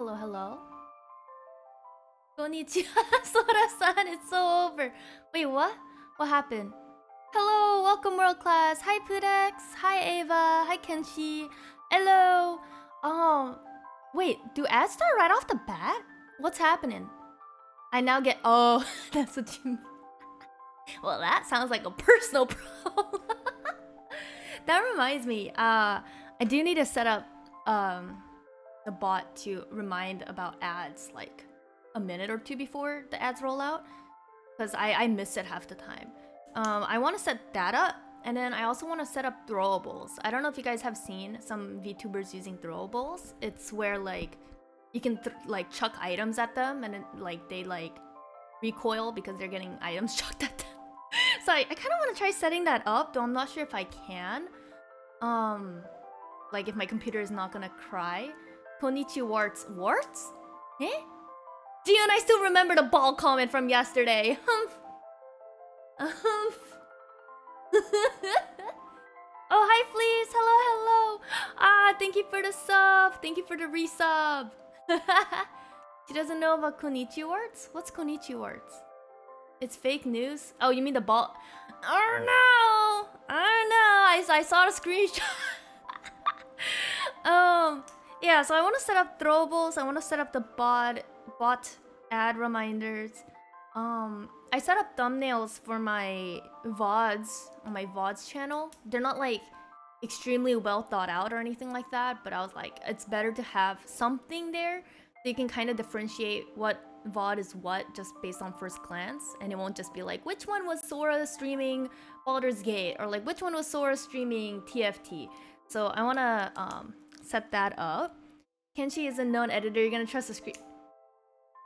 Hello, hello. Konnichiwa, Sora-san, it's so over. Wait, what? What happened? Hello, welcome world class. Hi Pudex. Hi Ava. Hi Kenshi. Hello. Wait, do ads start right off the bat? What's happening? I now get. Oh, that's what you mean. Well, that sounds like a personal problem. That reminds me. I do need to set up the bot to remind about ads like a minute or two before the ads roll out, because I miss it half the time. I want to set that up, and then I also want to set up throwables. I don't know if you guys have seen some VTubers using throwables. It's where like you can like chuck items at them, and then like they like recoil because they're getting items chucked at them. So I kind of want to try setting that up, though I'm not sure if I can. Like if my computer is not gonna cry. Konichi warts. Warts? Eh? Dion, I still remember the ball comment from yesterday. Humph. Humph. Oh, hi, Fleece. Hello, hello. Ah, thank you for the sub. Thank you for the resub. She doesn't know about Konichi warts? What's Konichi warts? It's fake news? Oh, you mean the ball? Oh no! Oh no! I saw the screenshot. Yeah, so I want to set up throwables. I want to set up the bot ad reminders. I set up thumbnails for my VODs on my VODs channel. They're not like extremely well thought out or anything like that, but I was like, it's better to have something there so you can kind of differentiate what VOD is what just based on first glance, and it won't just be like, which one was Sora streaming Baldur's Gate, or like which one was Sora streaming TFT. So I want to set that up. Kenshi is a known editor. You're gonna trust the screen.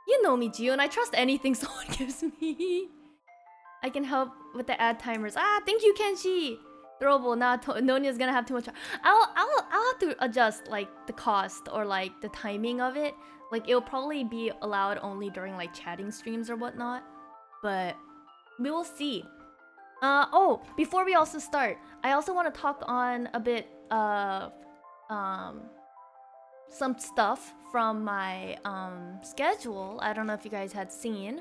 You know me, Gio, and I trust anything someone gives me. I can help with the ad timers. Ah, thank you, Kenshi. Throwable. Nah, Nonia's gonna have too much. I'll have to adjust like the cost or like the timing of it. Like it'll probably be allowed only during like chatting streams or whatnot, but we will see. Oh, before we also start, I also want to talk on a bit of some stuff from my schedule. I don't know if you guys had seen,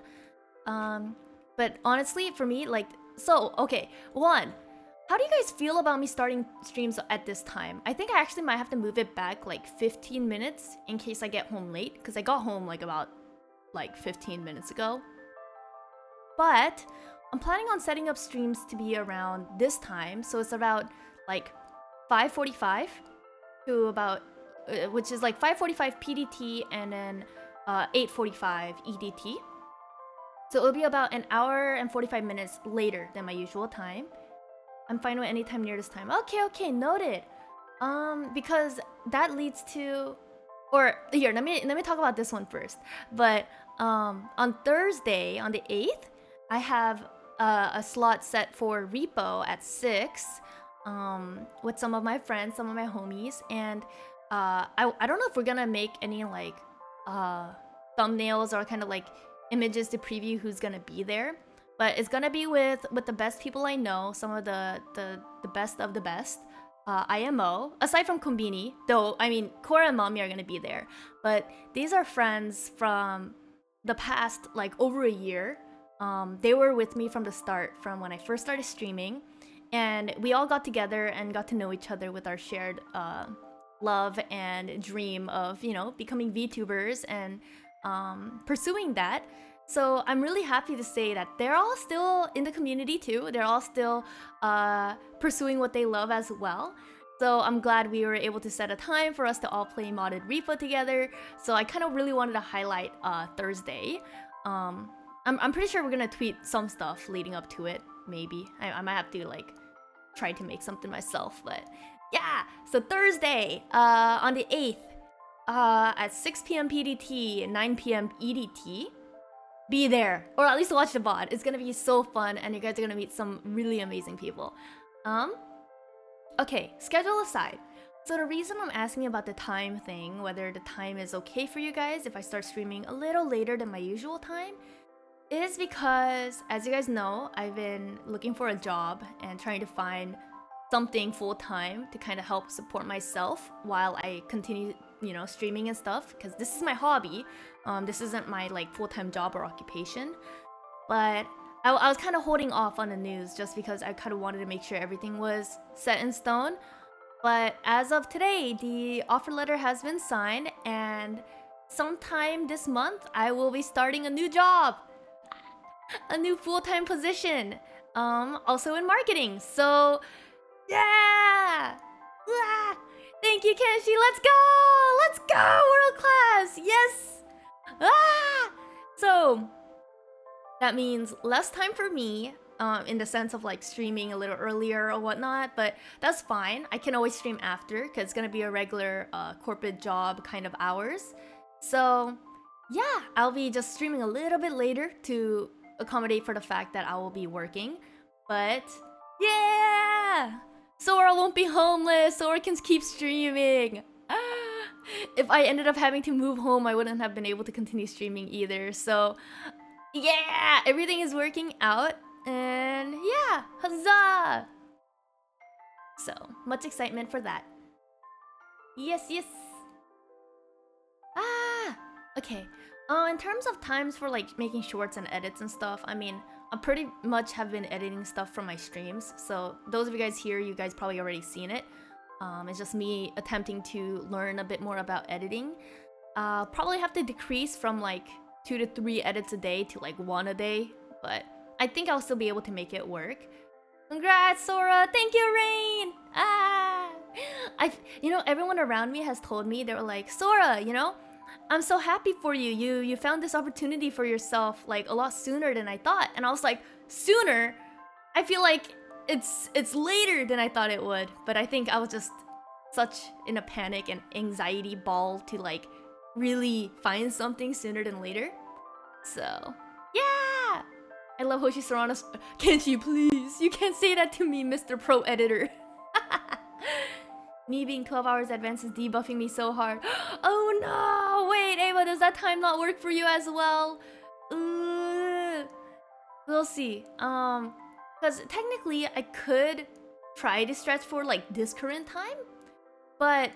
but honestly, for me, like, so okay, one. How do you guys feel about me starting streams at this time? I think I actually might have to move it back like 15 minutes in case I get home late, because I got home like about like 15 minutes ago. But I'm planning on setting up streams to be around this time, so it's about like 5:45 to about, which is like 5:45 PDT and then 8:45 EDT. So it'll be about an hour and 45 minutes later than my usual time. I'm fine with any time near this time. Okay, noted. Because that leads to, or here, let me talk about this one first. But on Thursday, on the 8th, I have a slot set for repo at 6 with some of my friends, some of my homies, and I don't know if we're gonna make any like thumbnails or kind of like images to preview who's gonna be there. But it's gonna be with the best people I know, some of the best of the best. IMO, aside from KONBINI, though, I mean, Cora and Mommy are gonna be there. But these are friends from the past, like, over a year. They were with me from the start, from when I first started streaming. And we all got together and got to know each other with our shared love and dream of, you know, becoming VTubers and pursuing that. So I'm really happy to say that they're all still in the community too. They're all still pursuing what they love as well. So I'm glad we were able to set a time for us to all play modded repo together. So I kind of really wanted to highlight Thursday. I'm pretty sure we're gonna tweet some stuff leading up to it. Maybe I might have to like try to make something myself. But yeah, so Thursday on the 8th at 6 p.m. PDT, 9 p.m. EDT. Be there, or at least watch the VOD. It's gonna be so fun, and you guys are gonna meet some really amazing people. Okay, schedule aside. So the reason I'm asking about the time thing, whether the time is okay for you guys if I start streaming a little later than my usual time, is because, as you guys know, I've been looking for a job and trying to find something full-time to kind of help support myself while I continue, you know, streaming and stuff, because this is my hobby. This isn't my like full-time job or occupation. But I was kind of holding off on the news just because I kind of wanted to make sure everything was set in stone. But as of today, the offer letter has been signed, and sometime this month, I will be starting a new job, a new full-time position, also in marketing. So, yeah! Ah, thank you, Kenshi. Let's go! Let's go! World class! Yes! Ah! So, that means less time for me, in the sense of like streaming a little earlier or whatnot, but that's fine. I can always stream after because it's gonna be a regular corporate job kind of hours. So yeah, I'll be just streaming a little bit later to accommodate for the fact that I will be working. But yeah, Sora won't be homeless. Sora can keep streaming. If I ended up having to move home, I wouldn't have been able to continue streaming either. So yeah, everything is working out, and yeah, huzzah! So, much excitement for that. Yes, yes. Ah, okay. In terms of times for like making shorts and edits and stuff, I mean, I pretty much have been editing stuff from my streams. So those of you guys here, you guys probably already seen it. It's just me attempting to learn a bit more about editing. Probably have to decrease from like 2 to 3 edits a day to like 1 a day, but I think I'll still be able to make it work. Congrats, Sora! Thank you, Rain! Ah! You know, everyone around me has told me, they were like, Sora, you know, I'm so happy for you. You found this opportunity for yourself like a lot sooner than I thought. And I was like, sooner? I feel like it's later than I thought it would. But I think I was just such in a panic and anxiety ball to like really find something sooner than later. So, yeah! I love Hoshi Serrano's. Kenshi, please. You can't say that to me, Mr. Pro Editor. Me being 12 hours advanced is debuffing me so hard. Oh no! Wait, Ava, does that time not work for you as well? We'll see. Because technically I could try to stretch for like this current time, but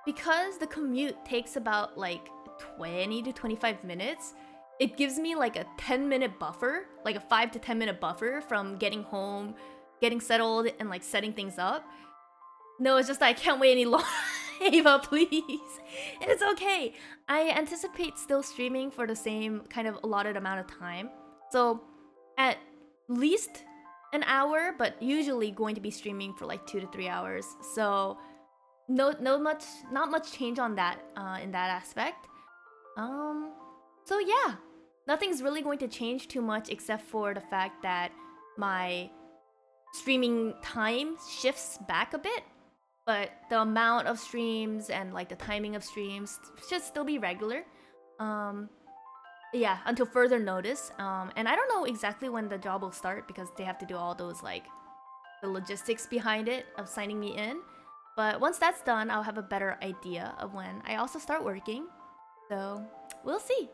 because the commute takes about like 20 to 25 minutes, it gives me like a 10-minute buffer, like a 5 to 10-minute buffer from getting home, getting settled, and like setting things up. No, it's just that I can't wait any longer. Ava, please. It's okay. I anticipate still streaming for the same kind of allotted amount of time. So at least an hour, but usually going to be streaming for like 2 to 3 hours. So not much change on that in that aspect. So yeah, nothing's really going to change too much except for the fact that my streaming time shifts back a bit, but the amount of streams and like the timing of streams should still be regular. Yeah, until further notice. And I don't know exactly when the job will start because they have to do all those like the logistics behind it of signing me in. But once that's done, I'll have a better idea of when I also start working. So we'll see.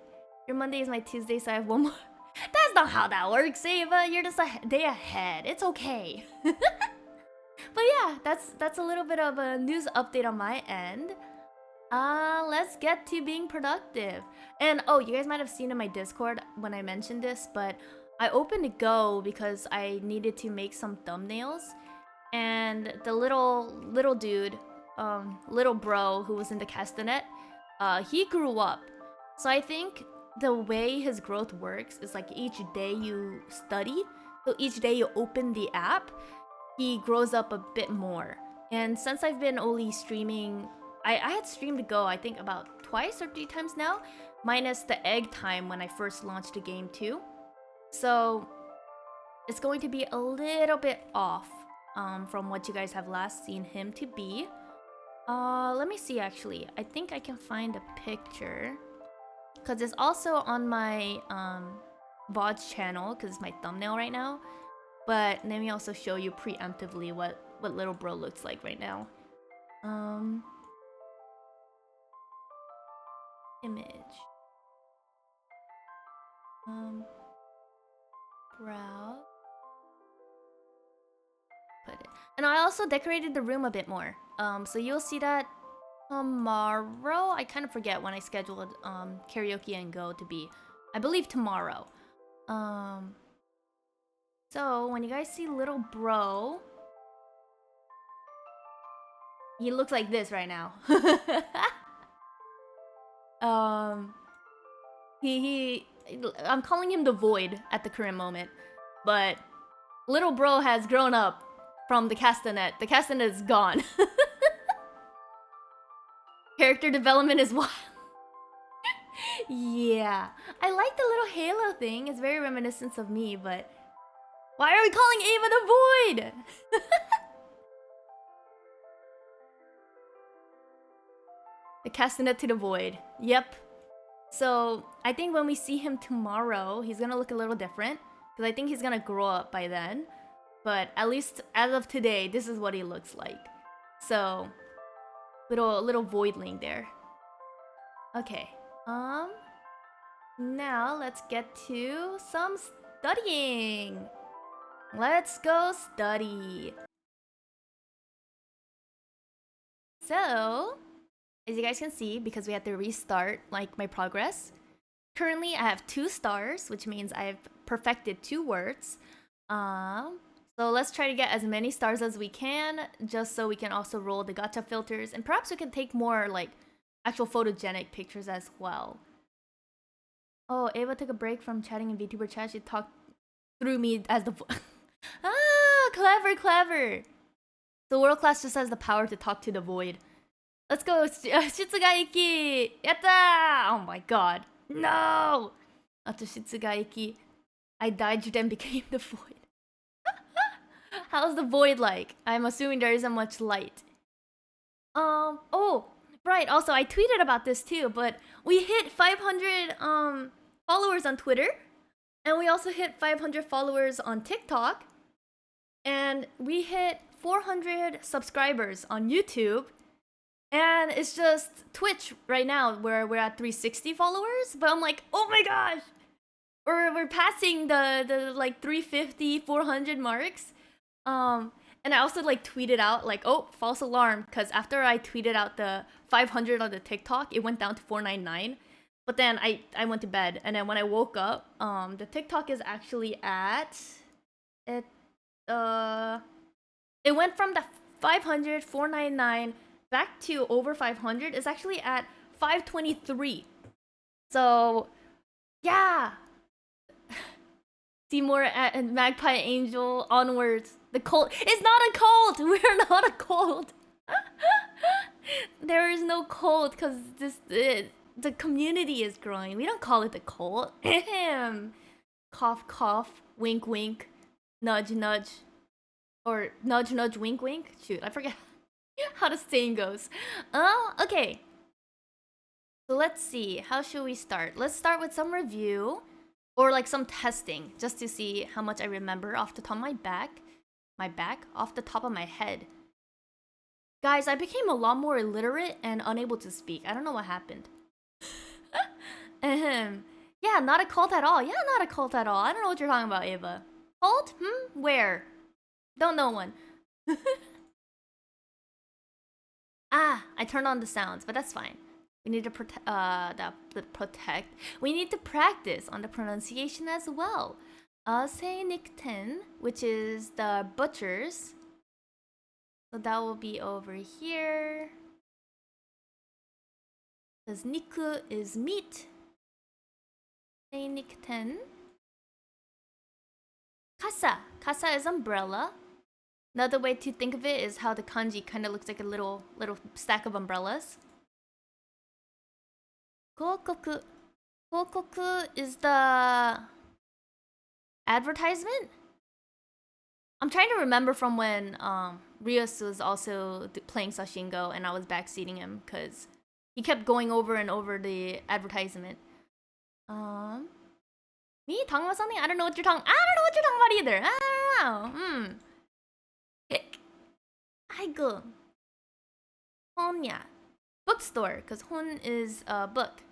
Your Monday is my Tuesday, so I have one more. That's not how that works, Ava. You're just a day ahead. It's okay. But yeah, that's a little bit of a news update on my end. Let's get to being productive. And oh, you guys might have seen in my Discord when I mentioned this, but I opened Go because I needed to make some thumbnails. And the little dude, little bro who was in the castanet, he grew up. So I think the way his growth works is like each day you study, so each day you open the app, he grows up a bit more. And since I've been only streaming, I had streamed Go I think about 2 or 3 times now, minus the egg time when I first launched the game too. So it's going to be a little bit off from what you guys have last seen him to be. Let me see actually. I think I can find a picture. Because it's also on my VOD channel, because it's my thumbnail right now. But let me also show you preemptively what little bro looks like right now. Image. Browse. Put it. And I also decorated the room a bit more. So you'll see that tomorrow. I kind of forget when I scheduled karaoke and go to be. I believe tomorrow. So when you guys see little bro, he looks like this right now. He I'm calling him the void at the current moment, but little bro has grown up from the castanet. The castanet is gone. Character development is wild. Yeah, I like the little halo thing. It's very reminiscent of me, but why are we calling Ava the void? The castanet to the void. Yep. So I think when we see him tomorrow, he's gonna look a little different. Because I think he's gonna grow up by then. But at least as of today, this is what he looks like. So, little voidling there. Okay. Now let's get to some studying. Let's go study. So, as you guys can see, because we had to restart like my progress, currently I have 2 stars, which means I've perfected 2 words. So let's try to get as many stars as we can, just so we can also roll the gacha filters, and perhaps we can take more like actual photogenic pictures as well. Oh, Ava took a break from chatting in VTuber chat. She talked through me as the ah, clever. The world class just has the power to talk to the void. Let's go, Shitsugaiki! Yatta! Oh my god. No! After Shitsugaiki, I died, you then became the void. How's the void like? I'm assuming there isn't much light. Oh, right, also I tweeted about this too, but we hit 500 followers on Twitter, and we also hit 500 followers on TikTok, and we hit 400 subscribers on YouTube, and it's just Twitch right now where we're at 360 followers, but I'm like, oh my gosh! We're passing the like 350, 400 marks. And I also like tweeted out like, oh, false alarm, because after I tweeted out the 500 on the TikTok, it went down to 499. But then I went to bed, and then when I woke up, the TikTok is actually at it went from the 500, 499 back to over 500. It's actually at 523. So yeah. Seymour and Magpie Angel onwards. The cult. It's not a cult. We're not a cult. There is no cult because the community is growing. We don't call it a cult. Cough, cough. Wink, wink. Nudge, nudge. Or nudge, nudge, wink, wink. Shoot, I forget how the saying goes. Okay. So let's see. How should we start? Let's start with some review. Or like some testing, just to see how much I remember off the top of my back. Off the top of my head. Guys, I became a lot more illiterate and unable to speak. I don't know what happened. Yeah, not a cult at all. Yeah, not a cult at all. I don't know what you're talking about, Ava. Cult? Where? Don't know one. Ah, I turned on the sounds, but that's fine. We need to protect. We need to practice on the pronunciation as well. Seinikten, which is the butchers. So that will be over here. Because niku is meat. Seinikten. Kasa. Kasa is umbrella. Another way to think of it is how the kanji kind of looks like a little stack of umbrellas. Kokoku. Kokoku is the advertisement? I'm trying to remember from when Rios was also playing Sashingo and I was backseating him because he kept going over and over the advertisement. Me? Talking about something? I don't know what you're talking about either. I don't know. Aigu. Honya. Bookstore, because hon is a book.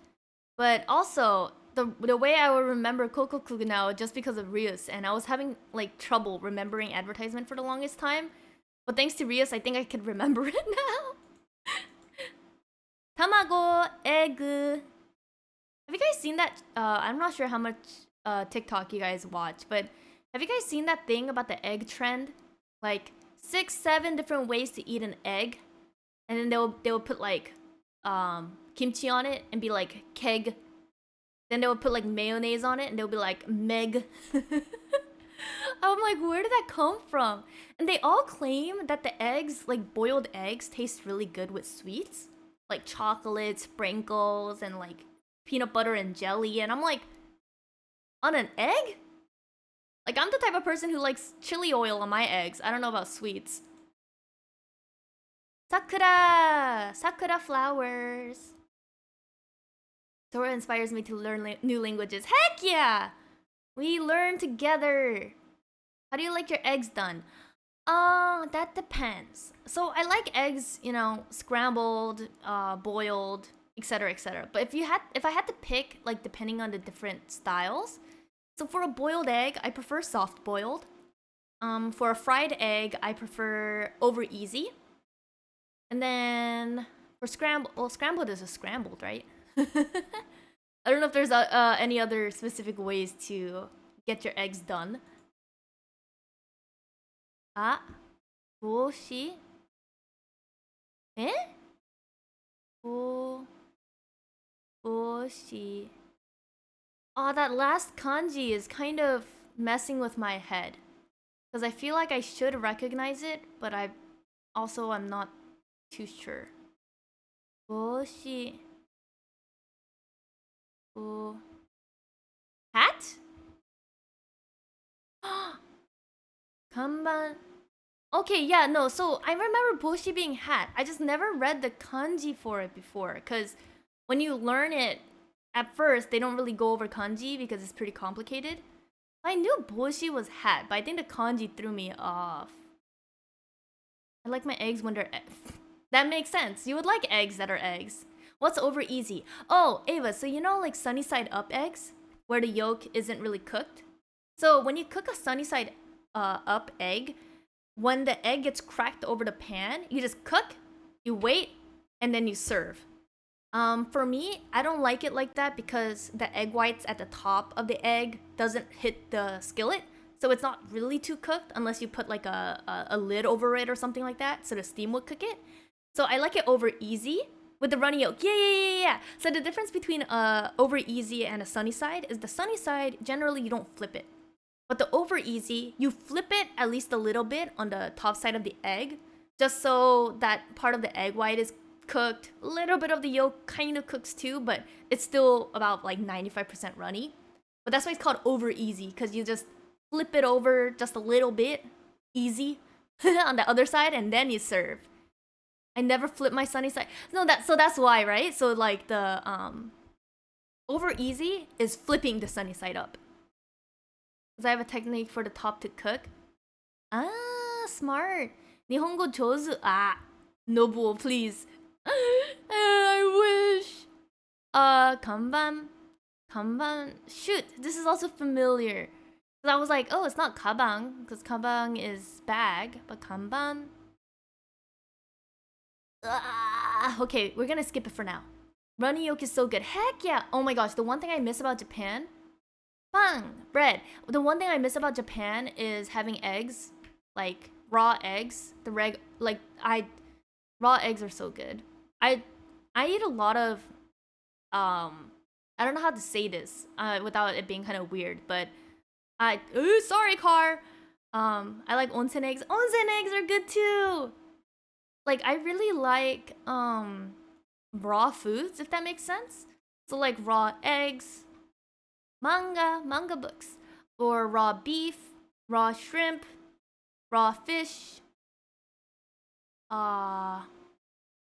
But also, the way I will remember Kokoku now just because of Rios, and I was having like trouble remembering advertisement for the longest time. But thanks to Rios, I think I can remember it now. egg. Have you guys seen that? I'm not sure how much TikTok you guys watch, but have you guys seen that thing about the egg trend? Like 6, 7 different ways to eat an egg, and then they'll put like kimchi on it and be like keg. Then they would put like mayonnaise on it and they'll be like meg. I'm like, where did that come from? And they all claim that the eggs, like boiled eggs, taste really good with sweets, like chocolate sprinkles and like peanut butter and jelly. And I'm like, on an egg? Like, I'm the type of person who likes chili oil on my eggs. I don't know about sweets. Sakura! Sakura flowers. Sora inspires me to learn new languages. Heck yeah! We learn together. How do you like your eggs done? That depends. So I like eggs, you know, scrambled, boiled, etc., etc. But if I had to pick, like, depending on the different styles, so for a boiled egg, I prefer soft boiled. For a fried egg, I prefer over easy. And then for scrambled, well, scrambled is a scrambled, right? I don't know if there's any other specific ways to get your eggs done. Ah, 보시? Eh? 보시. Oh, that last kanji is kind of messing with my head. Because I feel like I should recognize it, but I'm not too sure. 보시. Hat? Kanban. Okay, yeah, no, so I remember boshi being hat. I just never read the kanji for it before, because when you learn it, at first, they don't really go over kanji because it's pretty complicated. I knew boshi was hat, but I think the kanji threw me off. I like my eggs when they're... That makes sense. You would like eggs that are eggs. What's over easy? Oh, Ava, so you know like sunny side up eggs? Where the yolk isn't really cooked? So when you cook a sunny side up egg, when the egg gets cracked over the pan, you just cook, you wait, and then you serve. For me, I don't like it like that because the egg whites at the top of the egg doesn't hit the skillet. So it's not really too cooked unless you put like a lid over it or something like that so the steam would cook it. So I like it over easy with the runny yolk. Yeah. So the difference between over easy and a sunny side is the sunny side, generally you don't flip it. But the over easy, you flip it at least a little bit on the top side of the egg, just so that part of the egg white is cooked. A little bit of the yolk kind of cooks too, but it's still about like 95% runny. But that's why it's called over easy, because you just flip it over just a little bit, easy, on the other side, and then you serve. I never flip my sunny side. No, that's why, right? So like the over easy is flipping the sunny side up. Because I have a technique for the top to cook. Ah, smart. Nihongo jozu. Ah, Nobuo, please. I wish. Kanban. Shoot, this is also familiar. Because I was like, oh, it's not kabang, because kabang is bag, but kanban. Okay, we're gonna skip it for now. Runny yolk is so good. Heck yeah! Oh my gosh, the one thing I miss about Japan, bread. The one thing I miss about Japan is having eggs, like raw eggs. Raw eggs are so good. I eat a lot of I don't know how to say this without it being kind of weird, but sorry car. I like onsen eggs. Onsen eggs are good too. Like I really like raw foods, if that makes sense. So like raw eggs, manga books, or raw beef, raw shrimp, raw fish.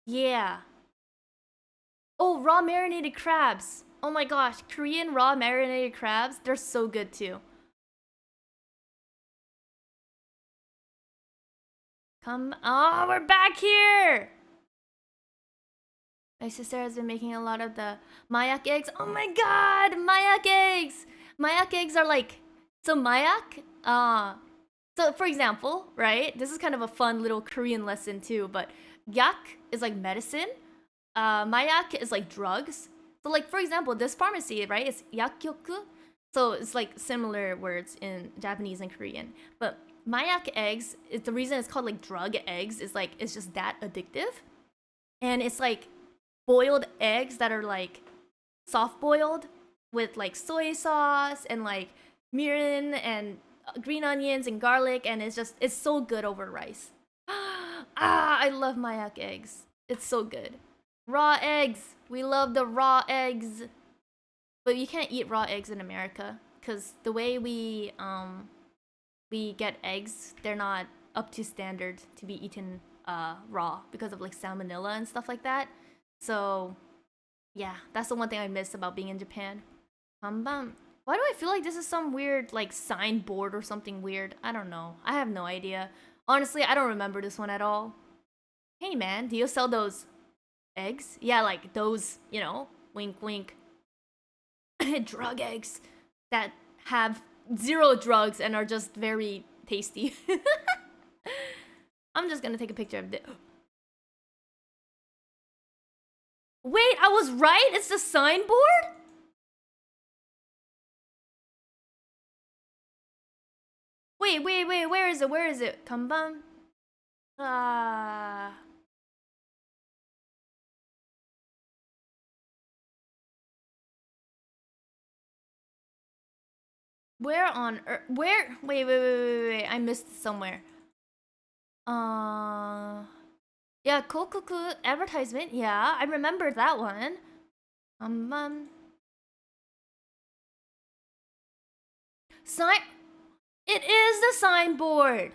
Yeah. Oh, raw marinated crabs. Oh my gosh, Korean raw marinated crabs, they're so good too. Oh, we're back here! My sister has been making a lot of the mayak eggs. Oh my god, mayak eggs! Mayak eggs are like, so mayak, so for example, right? This is kind of a fun little Korean lesson too, but yak is like medicine. Mayak is like drugs. So like for example, this pharmacy, right? It's yakyoku. So it's like similar words in Japanese and Korean. But mayak eggs, the reason it's called like drug eggs is like it's just that addictive. And it's like boiled eggs that are like soft boiled with like soy sauce and like mirin and green onions and garlic, and it's so good over rice. I love mayak eggs. It's so good. Raw eggs. We love the raw eggs. But you can't eat raw eggs in America because the way we get eggs, they're not up to standard to be eaten raw because of like salmonella and stuff like that. So yeah, that's the one thing I miss about being in Japan. Why do I feel like this is some weird like signboard or something weird? I don't know. I have no idea. Honestly, I don't remember this one at all. Hey man, do you sell those eggs? Yeah, like those, you know, wink wink. Drug eggs that have zero drugs and are just very tasty. I'm just gonna take a picture of it. Wait, I was right? It's the signboard? Wait, where is it? Where is it? Kanban? Where on earth? Where? Wait. I missed it somewhere. Yeah, Kokuku advertisement. Yeah, I remember that one. Sign. It is the signboard.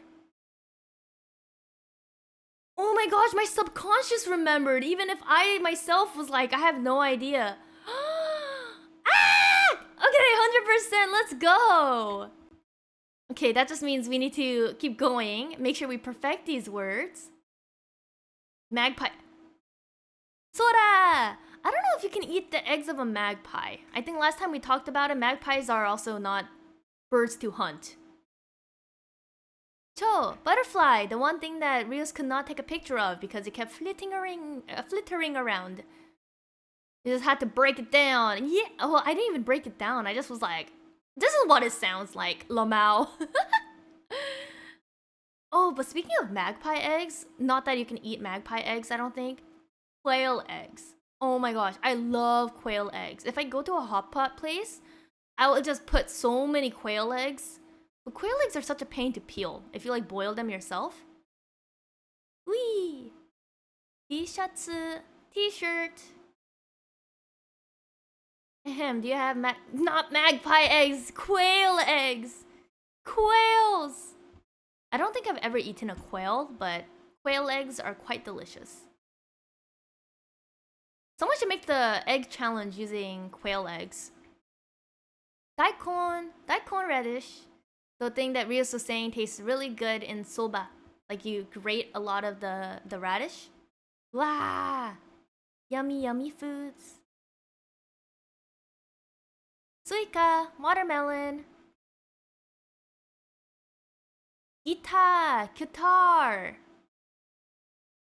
Oh my gosh, my subconscious remembered, even if I myself was like, I have no idea. Ah! Okay, 100%, let's go. Okay, that just means we need to keep going. Make sure we perfect these words. Magpie. Sora! I don't know if you can eat the eggs of a magpie. I think last time we talked about it, magpies are also not birds to hunt. Cho, butterfly, the one thing that Rios could not take a picture of because it kept flittering around. You just had to break it down. Yeah, well, I didn't even break it down. I just was like, this is what it sounds like, Lamau. Oh, but speaking of magpie eggs, not that you can eat magpie eggs, I don't think. Quail eggs. Oh my gosh, I love quail eggs. If I go to a hot pot place, I will just put so many quail eggs. But quail eggs are such a pain to peel if you like boil them yourself. Wee! T-shirts, t-shirt. Ahem, do you have not magpie eggs, quail eggs! Quails! I don't think I've ever eaten a quail, but quail eggs are quite delicious. Someone should make the egg challenge using quail eggs. Daikon radish. The thing that Rios was saying tastes really good in soba. Like you grate a lot of the radish. Wow! Yummy foods. Suika, watermelon. Guitar.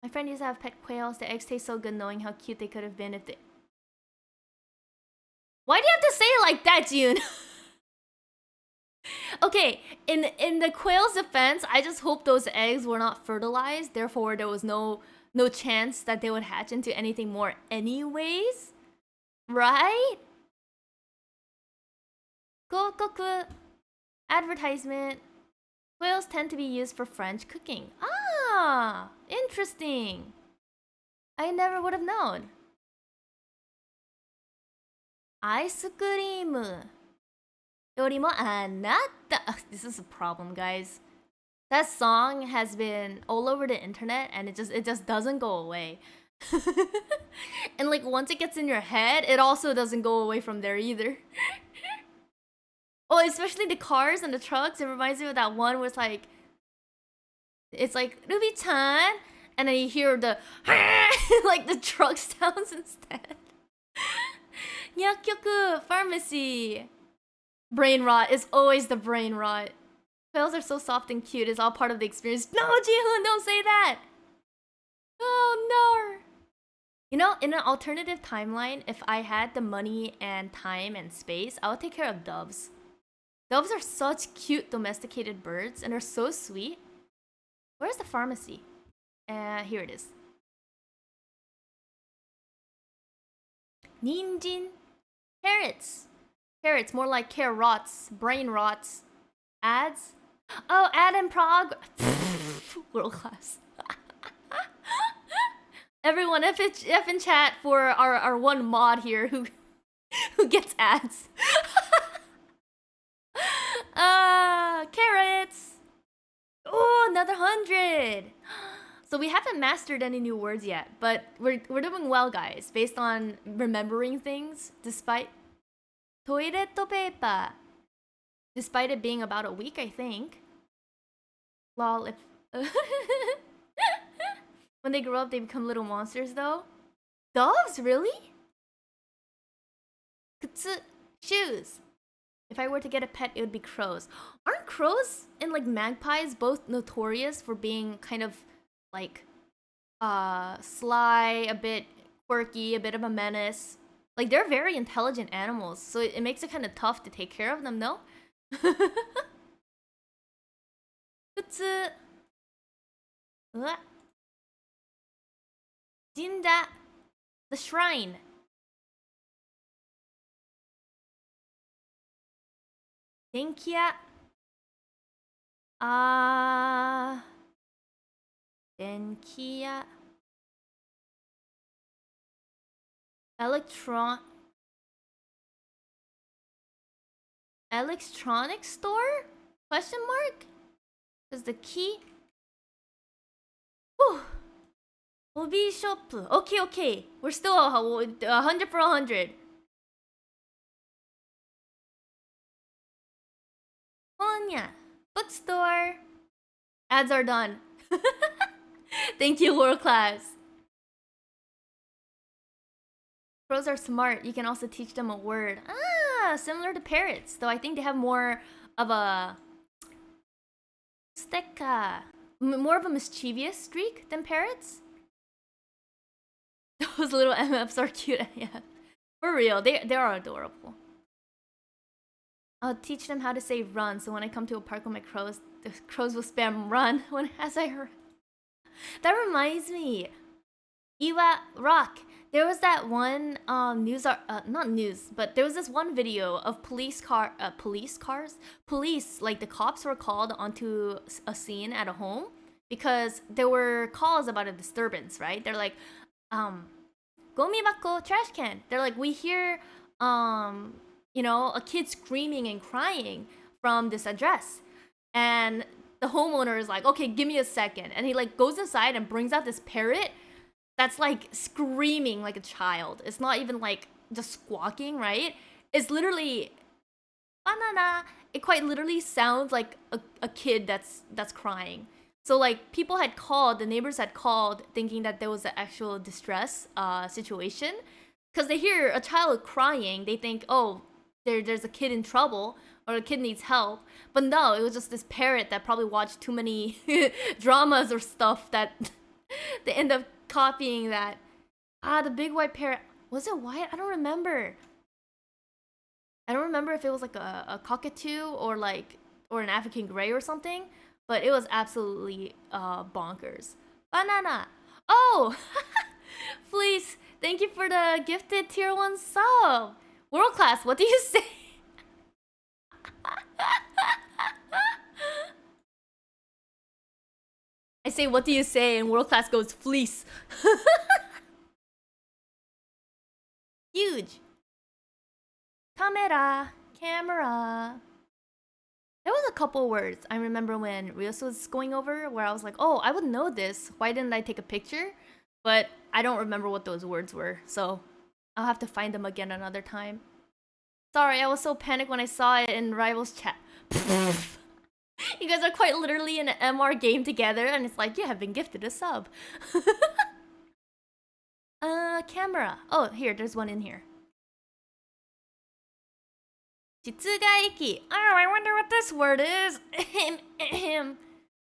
My friend used to have pet quails. The eggs taste so good knowing how cute they could have been if they... Why do you have to say it like that, June? Okay, in the quail's defense, I just hope those eggs were not fertilized. Therefore, there was no chance that they would hatch into anything more anyways. Right? Kokoku. Advertisement. Quails tend to be used for French cooking. Ah, interesting. I never would have known. Ice cream. Yorimo anatta. This is a problem, guys. That song has been all over the internet and it just doesn't go away. And like once it gets in your head, it also doesn't go away from there either. Oh, especially the cars and the trucks. It reminds me of that one where it's like Ruby-chan, and then you hear the like the truck sounds instead. Yakyoku pharmacy. Brain rot is always the brain rot. Quails are so soft and cute. It's all part of the experience. No, Jihoon, don't say that. Oh no. You know, in an alternative timeline, if I had the money and time and space, I would take care of doves. Doves are such cute domesticated birds and they're so sweet. Where's the pharmacy? Here it is. Ninjin. Carrots. Carrots, more like carrots, brain rots. Ads? Oh, ad and prog. World class. Everyone, F in chat for our one mod here who gets ads. Carrots. Oh, another 100. So we haven't mastered any new words yet, but we're doing well, guys, based on remembering things despite toilet paper. Despite it being about a week, I think. Lol, if when they grow up, they become little monsters, though. Doves, really? Kutsu, shoes. If I were to get a pet, it would be crows. Aren't crows and like magpies both notorious for being kind of like sly, a bit quirky, a bit of a menace? Like they're very intelligent animals, so it makes it kind of tough to take care of them, no? Kutsu. Jinda. The shrine. Denkia. Denkia. Electronic store? Question mark? Is the key? Whew. Hobby shop. Okay. We're still 100 for 100. Honya. Bookstore. Ads are done. Thank you, world class. Crows are smart. You can also teach them a word. Similar to parrots, though I think they have more of a more of a mischievous streak than parrots. Those little MFs are cute. Yeah, for real, they are adorable. I'll teach them how to say run, so when I come to a park with my crows, the crows will spam run as I heard. That reminds me, Iwa Rock. There was that one not news, but there was this one video of police like the cops were called onto a scene at a home because there were calls about a disturbance, right? They're like, gomibako, trash can. They're like, we hear, you know, a kid screaming and crying from this address. And the homeowner is like, okay, give me a second. And he like goes inside and brings out this parrot that's like screaming like a child. It's not even like just squawking, right? It's literally banana. It quite literally sounds like a kid that's crying. So like people had called, the neighbors had called thinking that there was an actual distress situation. Because they hear a child crying, they think, oh, there's a kid in trouble or a kid needs help. But no, it was just this parrot that probably watched too many dramas or stuff that they end up copying that. The big white parrot. Was it white? I don't remember. I don't remember if it was like a cockatoo or an African gray or something. But it was absolutely bonkers. Banana. Oh! Please, thank you for the gifted tier 1 sub. World class, what do you say? I say, what do you say? And world class goes, fleece. Huge. Camera. There was a couple words I remember when Rios was going over where I was like, oh, I would know this. Why didn't I take a picture? But I don't remember what those words were, so I'll have to find them again another time. Sorry, I was so panicked when I saw it in Rivals chat. You guys are quite literally in an MR game together, and it's like, you have been gifted a sub. Camera. Oh, here, there's one in here. Jitsugaeki. Oh, I wonder what this word is.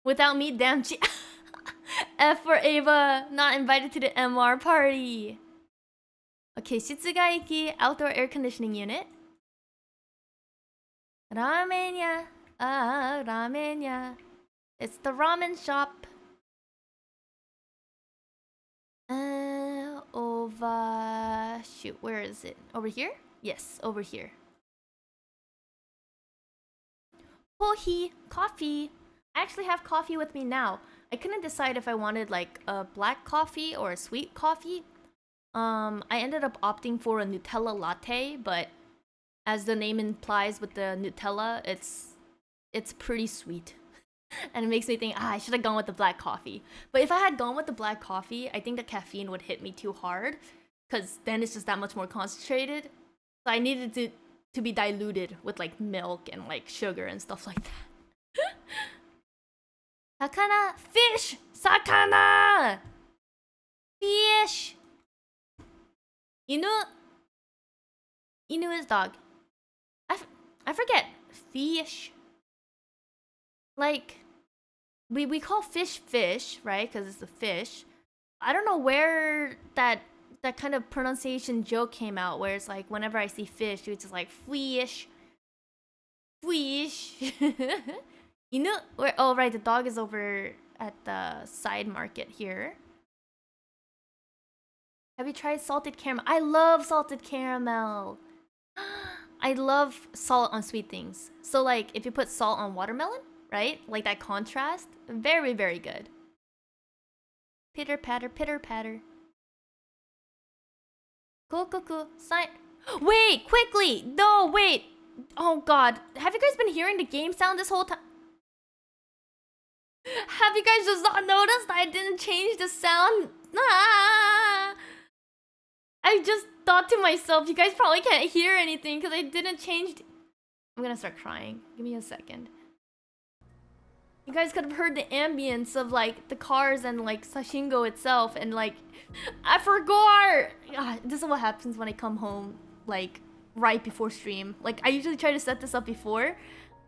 Without me, damn F for Ava, not invited to the MR party. Okay, Shitsugaiki outdoor air conditioning unit. Ramenya. Ramenya. It's the ramen shop. Over. Shoot, where is it? Over here? Yes, over here. Coffee. I actually have coffee with me now. I couldn't decide if I wanted like a black coffee or a sweet coffee. I ended up opting for a Nutella latte, but as the name implies with the Nutella, it's pretty sweet. And it makes me think, I should have gone with the black coffee. But if I had gone with the black coffee, I think the caffeine would hit me too hard, because then it's just that much more concentrated. So I needed to be diluted with like milk and like sugar and stuff like that. Sakana, fish! Sakana! Fish! Inu is dog. I forget. Fish. Like, we call fish, right? Because it's the fish. I don't know where that kind of pronunciation joke came out, where it's like whenever I see fish, it's just like fish. Inu? Oh, right, the dog is over at the side market here. Have you tried salted caramel? I love salted caramel. I love salt on sweet things. So like if you put salt on watermelon, right? Like that contrast, very, very good. Pitter patter, pitter patter. Cool. Sign. Wait, quickly! No, wait! Oh god, have you guys been hearing the game sound this whole time? Have you guys just not noticed I didn't change the sound? Ah! I just thought to myself, you guys probably can't hear anything because I didn't change. I'm gonna start crying. Give me a second. You guys could have heard the ambience of like the cars and like Sashingo itself, and like I forgot. This is what happens when I come home like right before stream. Like I usually try to set this up before,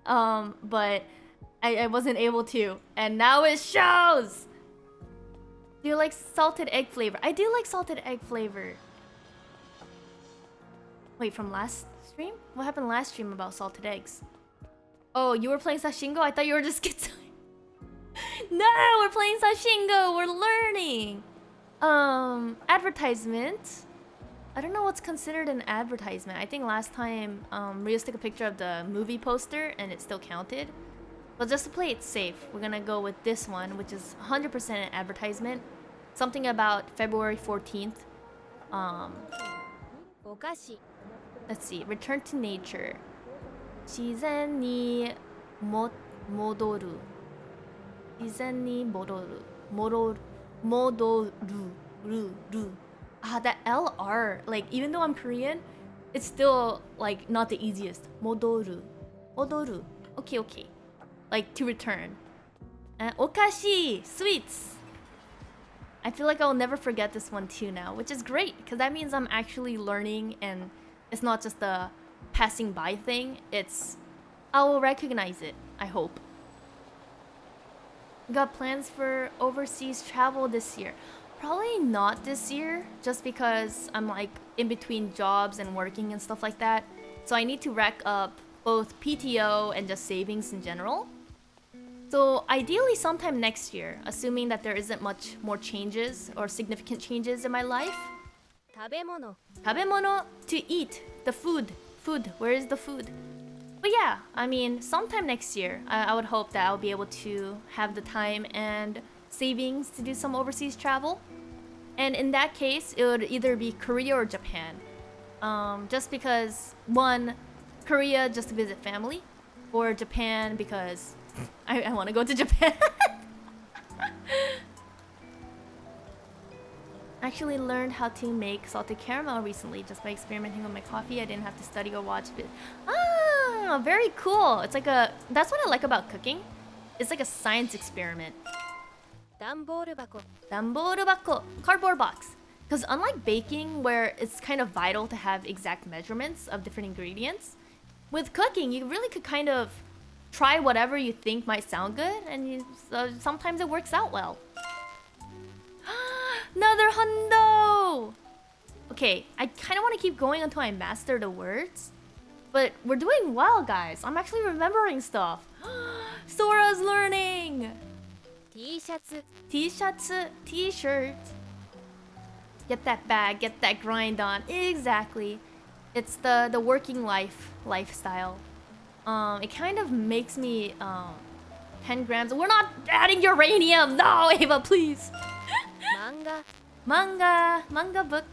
but I wasn't able to, and now it shows. Do you like salted egg flavor? I do like salted egg flavor. Wait, from last stream? What happened last stream about salted eggs? Oh, you were playing Sashingo? I thought you were just No, we're playing Sashingo. We're learning. Advertisement. I don't know what's considered an advertisement. I think last time Rios took a picture of the movie poster and it still counted. But just to play it safe, we're gonna go with this one, which is 100% an advertisement. Something about February 14th. Let's see. Return to nature. 自然に戻る。自然に戻る。That LR, like even though I'm Korean, it's still like not the easiest. 戻る. Okay. Like to return. And okashi, sweets. I feel like I'll never forget this one too now, which is great because that means I'm actually learning and it's not just a passing by thing. I will recognize it, I hope. Got plans for overseas travel this year? Probably not this year, just because I'm like in between jobs and working and stuff like that. So I need to rack up both PTO and just savings in general. So ideally sometime next year, assuming that there isn't much more changes or significant changes in my life. Tabemono, to eat. The food. Where is the food? But yeah, I mean, sometime next year, I would hope that I'll be able to have the time and savings to do some overseas travel. And in that case, it would either be Korea or Japan. Just because, one, Korea just to visit family, or Japan because I want to go to Japan. Actually learned how to make salted caramel recently just by experimenting with my coffee. I didn't have to study or watch it. Ah, very cool. It's like that's what I like about cooking. It's like a science experiment. Danboru bako. Cardboard box. Because unlike baking, where it's kind of vital to have exact measurements of different ingredients, with cooking, you really could kind of try whatever you think might sound good, and sometimes it works out well. Another hundo! Okay, okay, I kind of want to keep going until I master the words. But we're doing well, guys. I'm actually remembering stuff. Sora's learning! T-shirts. T-shirts, t-shirt. Get that bag, get that grind on. Exactly. It's the working lifestyle. It kind of makes me 10 grams. We're not adding uranium! No, Ava, please! Manga book.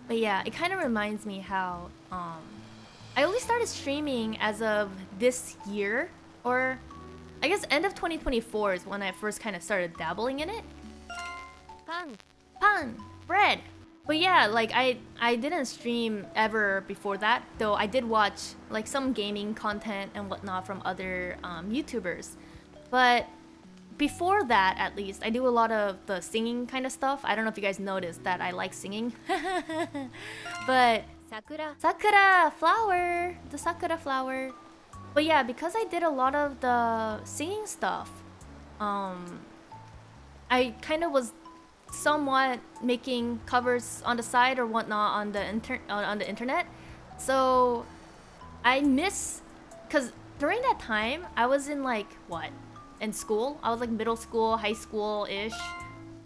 But yeah, it kind of reminds me how I only started streaming as of this year, or I guess end of 2024 is when I first kind of started dabbling in it. Pan, bread. But yeah, like I didn't stream ever before that, though I did watch like some gaming content and whatnot from other YouTubers. But before that, at least, I do a lot of the singing kind of stuff. I don't know if you guys noticed that I like singing. But Sakura flower, the Sakura flower. But yeah, because I did a lot of the singing stuff, I kind of was somewhat making covers on the side or whatnot on the internet. So I miss, because during that time I was in like what? In school? I was like middle school, high school-ish.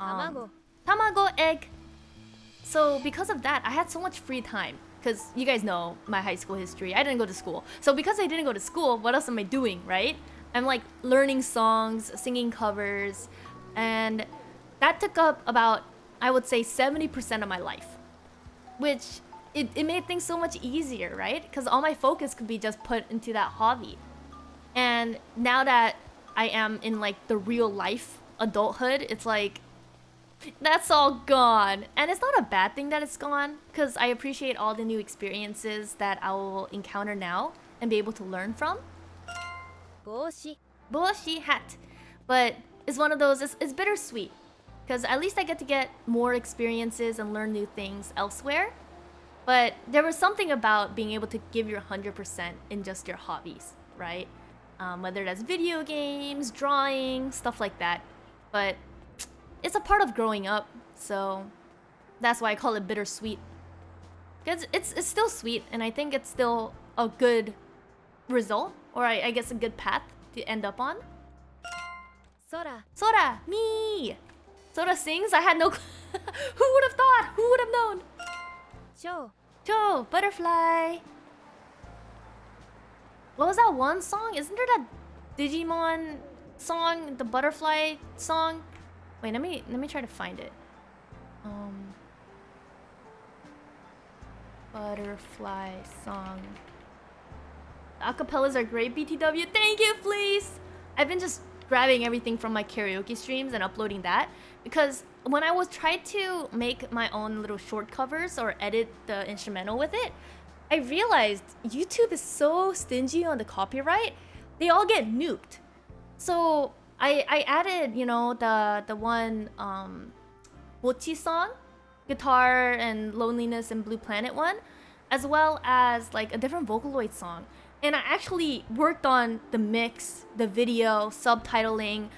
Tamago, egg. So because of that, I had so much free time. Because you guys know my high school history. I didn't go to school. So because I didn't go to school, what else am I doing, right? I'm like learning songs, singing covers. And that took up about, I would say, 70% of my life. Which, it made things so much easier, right? Because all my focus could be just put into that hobby. And now that I am in like the real life adulthood, it's like that's all gone. And it's not a bad thing that it's gone, because I appreciate all the new experiences that I will encounter now and be able to learn from. Boshi hat. But it's one of those, it's bittersweet, because at least I get to get more experiences and learn new things elsewhere. But there was something about being able to give your 100% in just your hobbies, right? Whether that's video games, drawing, stuff like that. But it's a part of growing up, so that's why I call it bittersweet. Because it's still sweet, and I think it's still a good result, or I guess a good path to end up on. Sora, me! Sora sings? I had no who would have thought? Who would have known? Cho, butterfly. What was that one song? Isn't there that Digimon song, the butterfly song? Wait, let me try to find it. Butterfly song. Acapellas are great, BTW. Thank you, please. I've been just grabbing everything from my karaoke streams and uploading that, because when I was trying to make my own little short covers or edit the instrumental with it, I realized YouTube is so stingy on the copyright. They all get nuked. So I added, you know, the one Mochi song, Guitar and Loneliness and Blue Planet one, as well as like a different Vocaloid song. And I actually worked on the mix, the video, subtitling,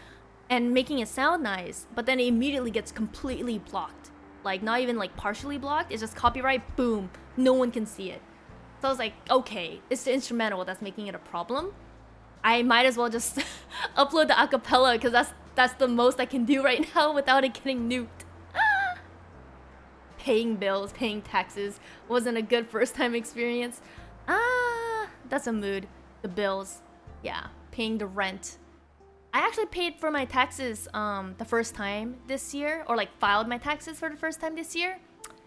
and making it sound nice, but then it immediately gets completely blocked. Like not even like partially blocked, it's just copyright, boom, no one can see it. So I was like, okay, it's the instrumental that's making it a problem. I might as well just upload the acapella, because that's the most I can do right now without it getting nuked. Paying bills, paying taxes wasn't a good first time experience. That's a mood. The bills. Yeah, paying the rent. I actually paid for my taxes the first time this year, or like filed my taxes for the first time this year.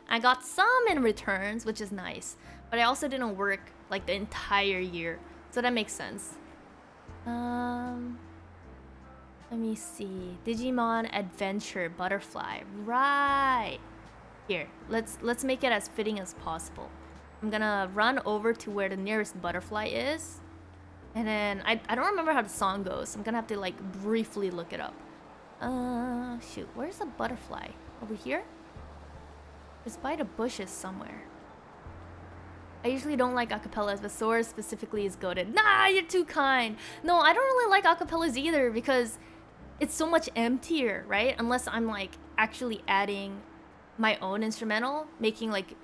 I got some in returns, which is nice, but I also didn't work like the entire year, so that makes sense. Let me see. Digimon Adventure Butterfly. Right. Here, let's make it as fitting as possible. I'm gonna run over to where the nearest butterfly is. And then I don't remember how the song goes. I'm gonna have to like briefly look it up. Shoot, where's the butterfly? Over here? It's by the bushes somewhere. I usually don't like acapellas, but Sora specifically is goated. Nah, you're too kind. No, I don't really like acapellas either, because it's so much emptier, right? Unless I'm like actually adding my own instrumental, making like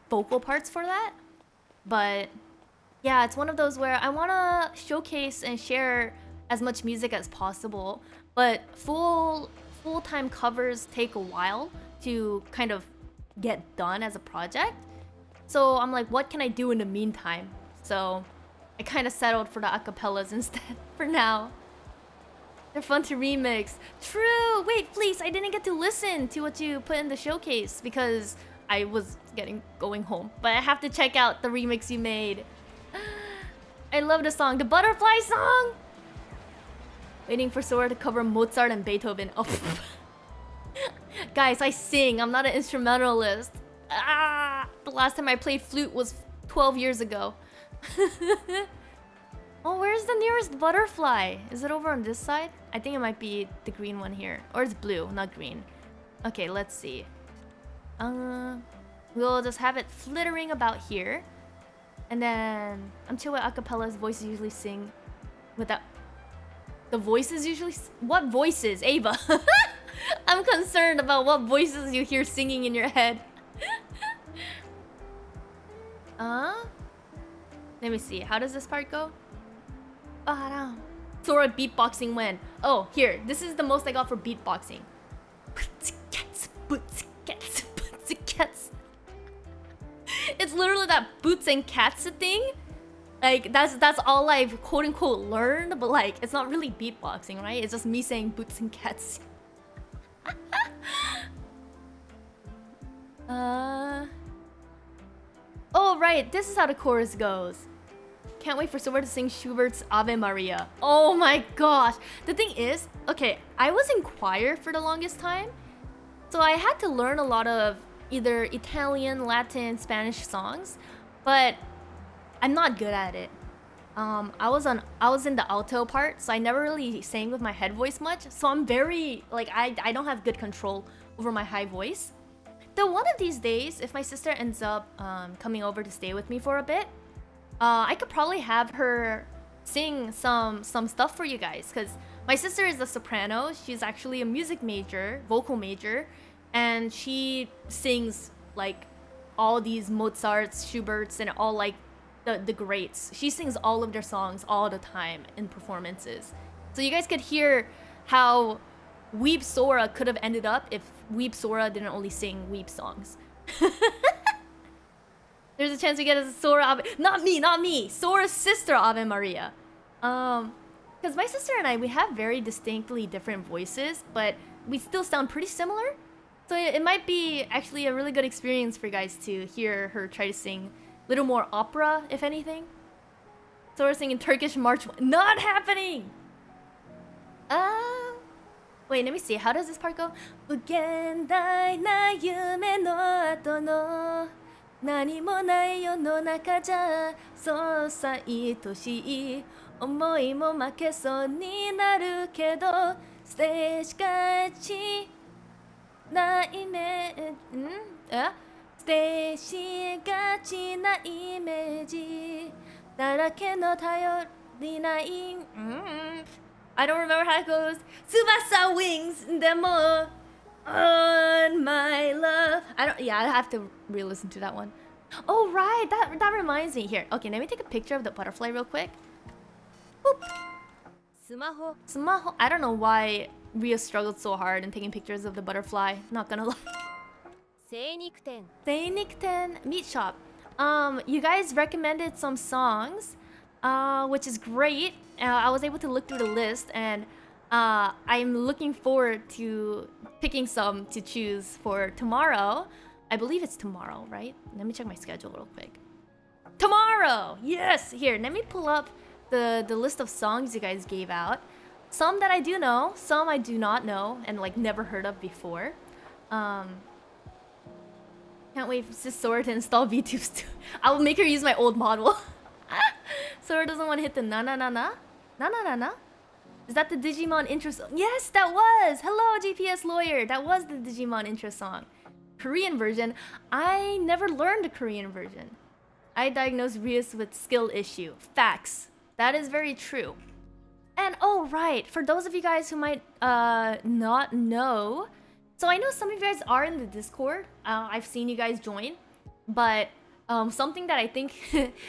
vocal parts for that. But yeah, it's one of those where I want to showcase and share as much music as possible, but full-time covers take a while to kind of get done as a project. So I'm like, what can I do in the meantime? So I kind of settled for the acapellas instead for now. They're fun to remix. True! Wait, please, I didn't get to listen to what you put in the showcase because I was going home. But I have to check out the remix you made. I love the song. The Butterfly song! Waiting for Sora to cover Mozart and Beethoven. Oh. Guys, I sing. I'm not an instrumentalist. The last time I played flute was 12 years ago. Oh, where's the nearest butterfly? Is it over on this side? I think it might be the green one here. Or it's blue, not green. Okay, let's see. We'll just have it flittering about here. And then I'm chill with acapellas. Voices usually sing without... The voices usually... What voices? Ava. I'm concerned about what voices you hear singing in your head. Let me see. How does this part go? Sora beatboxing when? Oh, here. This is the most I got for beatboxing. It's literally that boots and cats thing. Like, that's all I've quote-unquote learned, but like, it's not really beatboxing, right? It's just me saying boots and cats. Oh, right. This is how the chorus goes. Can't wait for Sora to sing Schubert's Ave Maria. Oh my gosh. The thing is, okay, I was in choir for the longest time. So I had to learn a lot of either Italian, Latin, Spanish songs. But I'm not good at it. I was in the alto part, so I never really sang with my head voice much. So I'm very, like, I don't have good control over my high voice. Though one of these days, if my sister ends up coming over to stay with me for a bit, I could probably have her sing some stuff for you guys. Because my sister is a soprano. She's actually a music major, vocal major. And she sings, like, all these Mozarts, Schuberts, and all, like, the greats. She sings all of their songs all the time in performances. So you guys could hear how Weep Sora could have ended up if Weep Sora didn't only sing Weep songs. There's a chance we get a Sora Ave... Not me! Sora's sister Ave Maria. Because my sister and I, we have very distinctly different voices, but we still sound pretty similar. So it might be actually a really good experience for you guys to hear her try to sing a little more opera, if anything. Sora singing Turkish March... Not happening! Wait, let me see. How does this part go? 無限大な夢の後の何もない世の中じゃそうさ愛しい思いも負けそうになるけど捨てしがちなイメージ捨てしがちなイメージだらけの頼りない I don't remember how it goes. Tsubasa wings, demo on my love. I have to re-listen to that one. Oh right, that reminds me. Here, okay, let me take a picture of the butterfly real quick. Boop. Sumaho. I don't know why Ria struggled so hard in taking pictures of the butterfly. Not gonna lie. Seinikten meat shop. You guys recommended some songs, which is great. I was able to look through the list, and I'm looking forward to picking some to choose for tomorrow. I believe it's tomorrow, right? Let me check my schedule real quick. Tomorrow! Yes! Here, let me pull up the list of songs you guys gave out. Some that I do know, some I do not know, and like never heard of before. Can't wait for Sora to install VTubes too. I will make her use my old model. Sora doesn't want to hit the na-na-na-na. Na-na-na-na? Is that the Digimon intro song? Yes, that was! Hello, GPS lawyer! That was the Digimon intro song. Korean version. I never learned the Korean version. I diagnosed Rias with skill issue. Facts. That is very true. And oh, right. For those of you guys who might not know, So I know some of you guys are in the Discord. I've seen you guys join, but something that I think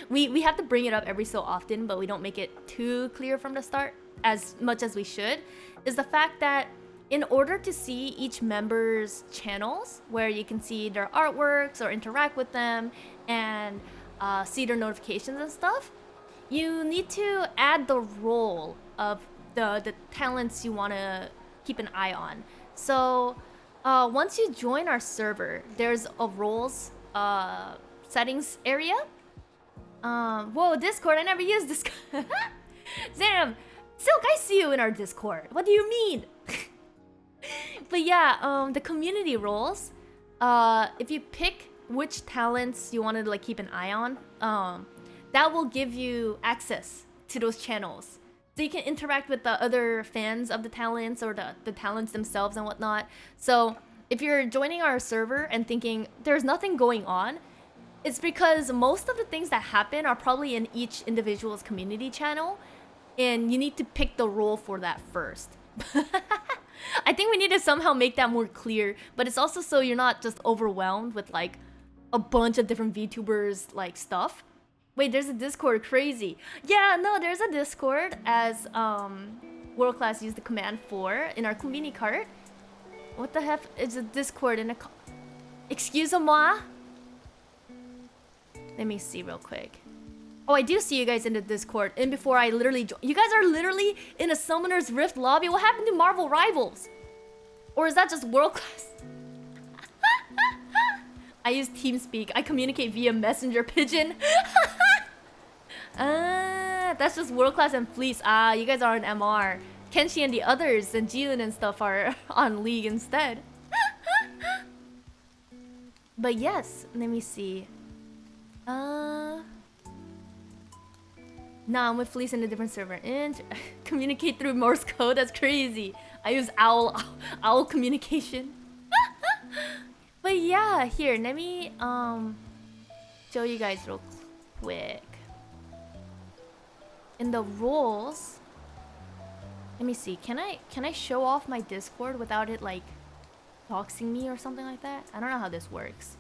we have to bring it up every so often, but we don't make it too clear from the start as much as we should, is the fact that in order to see each member's channels, where you can see their artworks or interact with them and see their notifications and stuff, you need to add the role of the talents you want to keep an eye on. So once you join our server, there's a roles settings area. Whoa, Discord, I never used this. Sam, Silk, I see you in our Discord. What do you mean? But yeah, the community roles, if you pick which talents you want to like keep an eye on, that will give you access to those channels. So you can interact with the other fans of the talents or the talents themselves and whatnot. So if you're joining our server and thinking there's nothing going on, it's because most of the things that happen are probably in each individual's community channel, and you need to pick the role for that first. I think we need to somehow make that more clear, but it's also so you're not just overwhelmed with like a bunch of different VTubers like stuff. Wait, there's a Discord, crazy. Yeah, no, there's a Discord as World Class used the command for in our KONBINI cart. What the heck is a Discord in a Excuse-moi? Let me see real quick. Oh, I do see you guys in the Discord. And before I literally you guys are literally in a Summoner's Rift lobby. What happened to Marvel Rivals? Or is that just World Class? I use TeamSpeak. I communicate via Messenger Pigeon. That's just World Class and Fleece. You guys are on MR. Kenshi and the others and Jiun and stuff are on League instead. But yes, let me see. Nah, I'm with Fleece in a different server. And communicate through Morse code. That's crazy. I use owl communication. But yeah, here, let me show you guys real quick. In the roles, let me see. Can I show off my Discord without it like doxing me or something like that? I don't know how this works.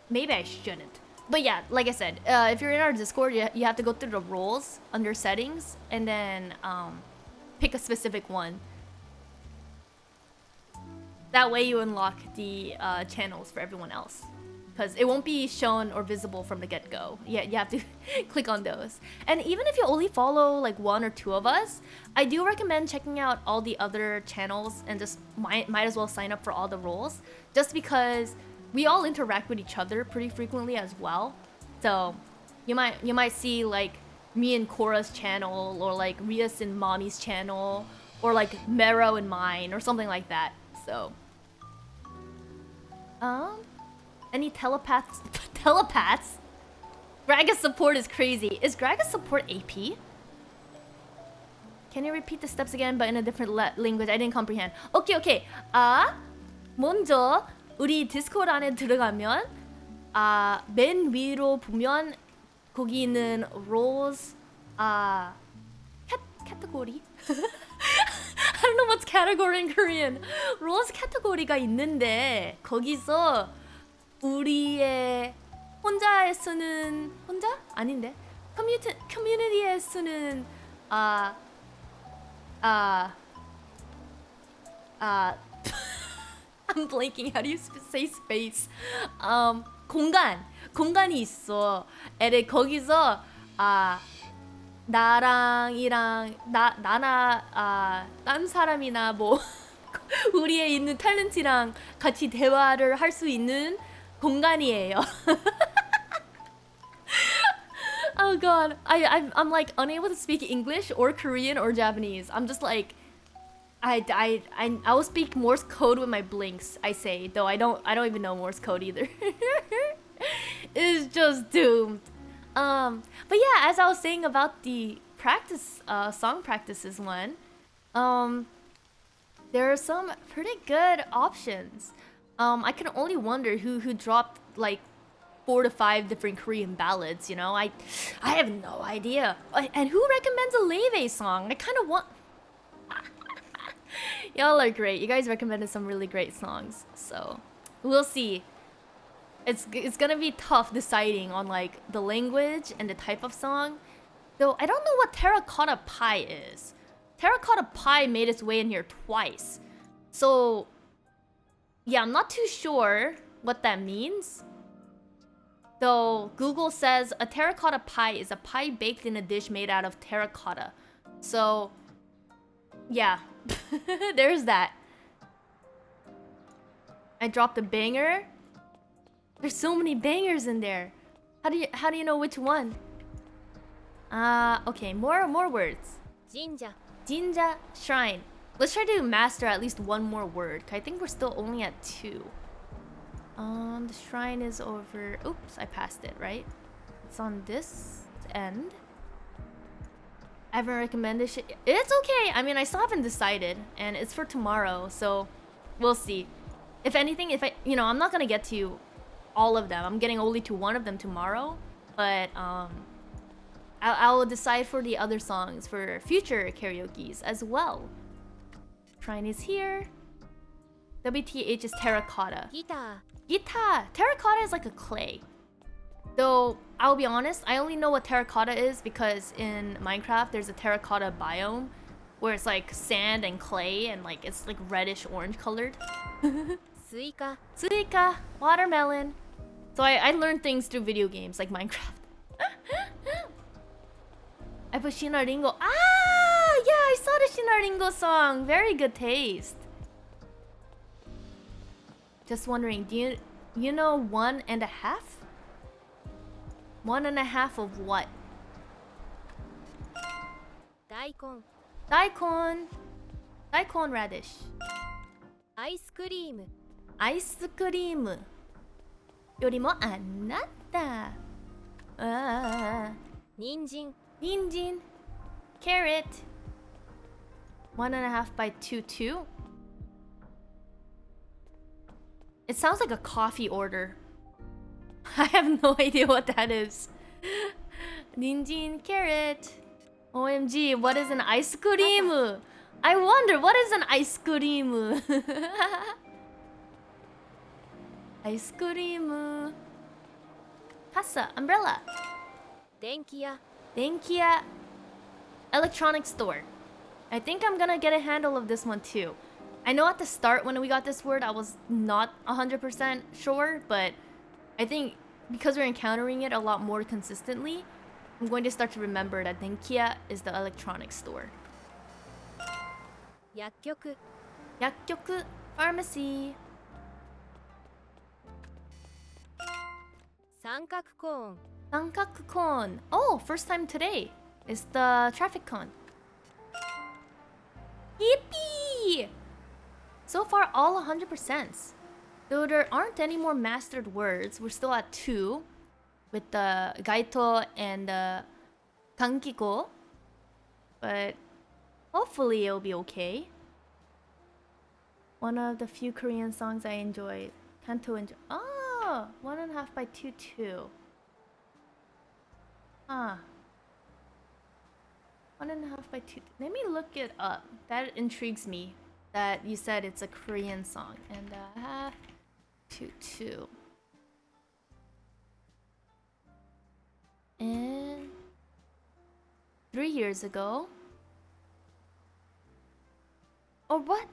Maybe I shouldn't. But yeah, like I said, if you're in our Discord, you have to go through the roles under settings and then pick a specific one. That way you unlock the channels for everyone else. Because it won't be shown or visible from the get-go. Yeah, you have to click on those. And even if you only follow like one or two of us, I do recommend checking out all the other channels and just might as well sign up for all the roles. Just because we all interact with each other pretty frequently as well. So you might see like me and Cora's channel, or like Rias and Mommy's channel, or like Mero and mine, or something like that. So any telepaths? Telepaths? Graga's support is crazy. Is Graga's support AP? Can you repeat the steps again, but in a different language? I didn't comprehend. Okay. 먼저 우리 디스코드 안에 들어가면 맨 위로 보면 거기 있는 roles category? I don't know what's category in Korean. roles category가 있는데 거기서 우리의 혼자에 쓰는 혼자? 아닌데 커뮤니티에 쓰는 I'm blanking. How do you say space? 공간이 있어. 애들 거기서 나랑이랑 나나 딴 사람이나 뭐 우리에 있는 탤런트랑 같이 대화를 할 수 있는 공간이에요. Oh god, I'm like unable to speak English or Korean or Japanese. I'm just like I will speak Morse code with my blinks. I say, though I don't even know Morse code either. It's just doomed. But yeah, as I was saying about the practice song practices one, there are some pretty good options. I can only wonder who dropped like 4 to 5 different Korean ballads, you know? I have no idea. And who recommends a Leve song? I kind of want... Y'all are great. You guys recommended some really great songs. So, we'll see. It's gonna be tough deciding on like the language and the type of song. Though I don't know what terracotta pie is. Terracotta pie made its way in here twice. So, yeah, I'm not too sure what that means. Though Google says a terracotta pie is a pie baked in a dish made out of terracotta. So, yeah, there's that. I dropped a banger. There's so many bangers in there. How do you know which one? Okay, more words. Jinja. Jinja, shrine. Let's try to master at least one more word. I think we're still only at 2. The shrine is over. Oops, I passed it, right? It's on this end. I haven't recommended shit. It's okay. I mean, I still haven't decided, and it's for tomorrow, so we'll see. If anything, I'm not gonna get to all of them. I'm getting only to one of them tomorrow, but I'll decide for the other songs for future karaoke's as well. Shrine is here. WTH is terracotta. Guitar. Guitar. Terracotta is like a clay. Though, I'll be honest, I only know what terracotta is because in Minecraft there's a terracotta biome where it's like sand and clay and like it's like reddish orange colored. Suika. Suika. Watermelon. So I learned things through video games like Minecraft. I put Shinaringo. Ah! Yeah, I saw the Shinaringo song. Very good taste. Just wondering, do you know 1.5? 1.5 of what? Daikon. Daikon. Daikon radish. Ice cream. アイスクリームよりもあなた。人参。人参 carrot 1.5 by 2. It sounds like a coffee order. I have no idea what that is. 人参 carrot. OMG, what is an ice cream? I wonder, what is an ice cream? Ice cream. Casa, umbrella. 電気屋。 Denkia electronic store. I think I'm gonna get a handle of this one too. I know at the start when we got this word I was not 100% sure, but I think because we're encountering it a lot more consistently, I'm going to start to remember that Denkia is the electronic store. 薬局。 약교ku pharmacy. 三角コーン。 Sankaku cone. Oh, first time today. It's the traffic cone. Yippee! So far, all 100%. Though there aren't any more mastered words, we're still at 2 with the gaito and the kankiko. But hopefully it'll be okay. One of the few Korean songs I enjoyed. Kanto enjoy. Oh, 1.5 by 2 too. Huh. 1.5 by 2. Let me look it up. That intrigues me. That you said it's a Korean song. And 2. And 3 years ago. Or what?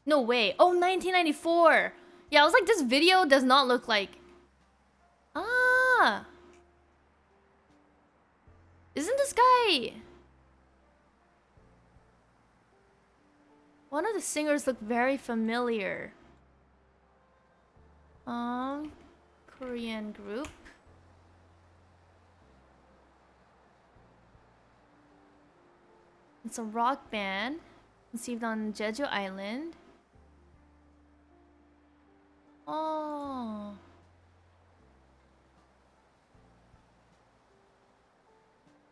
No way. Oh, 1994. Yeah, I was like, this video does not look like. Ah. Isn't this guy? One of the singers look very familiar. Korean group. It's a rock band conceived on Jeju Island. Oh.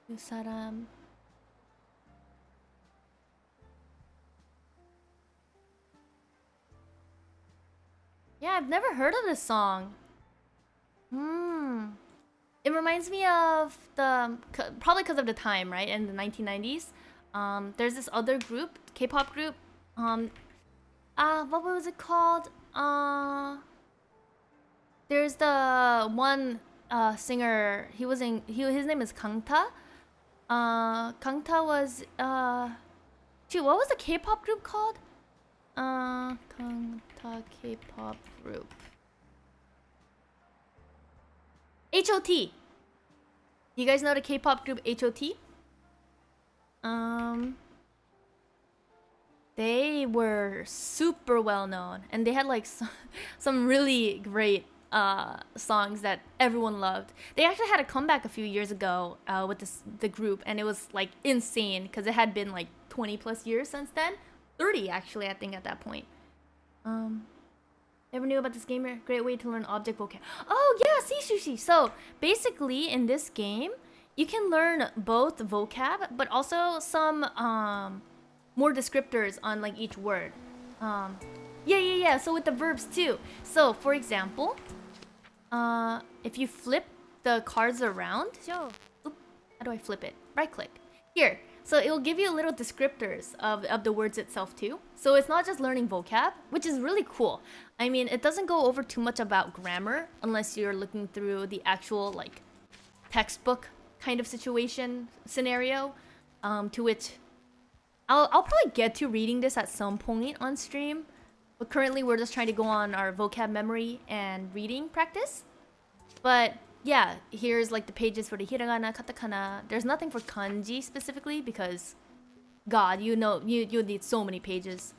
두 사람. Yeah, I've never heard of this song. It reminds me of probably because of the time, right? In the 1990s. There's this other group, K-pop group. What was it called? There's the one singer. His name is Kangta. Kangta was Shoot, what was the K-pop group called? Kangta K-pop group. HOT. You guys know the K-pop group HOT? They were super well known, and they had like some really great songs that everyone loved. They actually had a comeback a few years ago with the group, and it was like insane because it had been like 20 plus years since then. 30 actually, I think, at that point. Never knew about this game. Great way to learn object vocab. Oh yeah, see sushi. So basically, in this game, you can learn both vocab, but also some more descriptors on like each word. Yeah. So with the verbs too. So for example, if you flip the cards around, Show. oop, how do I flip it? Right click. Here. So it will give you little descriptors of the words itself too. So it's not just learning vocab, which is really cool. I mean, it doesn't go over too much about grammar unless you're looking through the actual like textbook kind of scenario, to which I'll probably get to reading this at some point on stream. But currently we're just trying to go on our vocab memory and reading practice. But yeah, here's like the pages for the hiragana, katakana. There's nothing for kanji specifically because, God, you know, you need so many pages.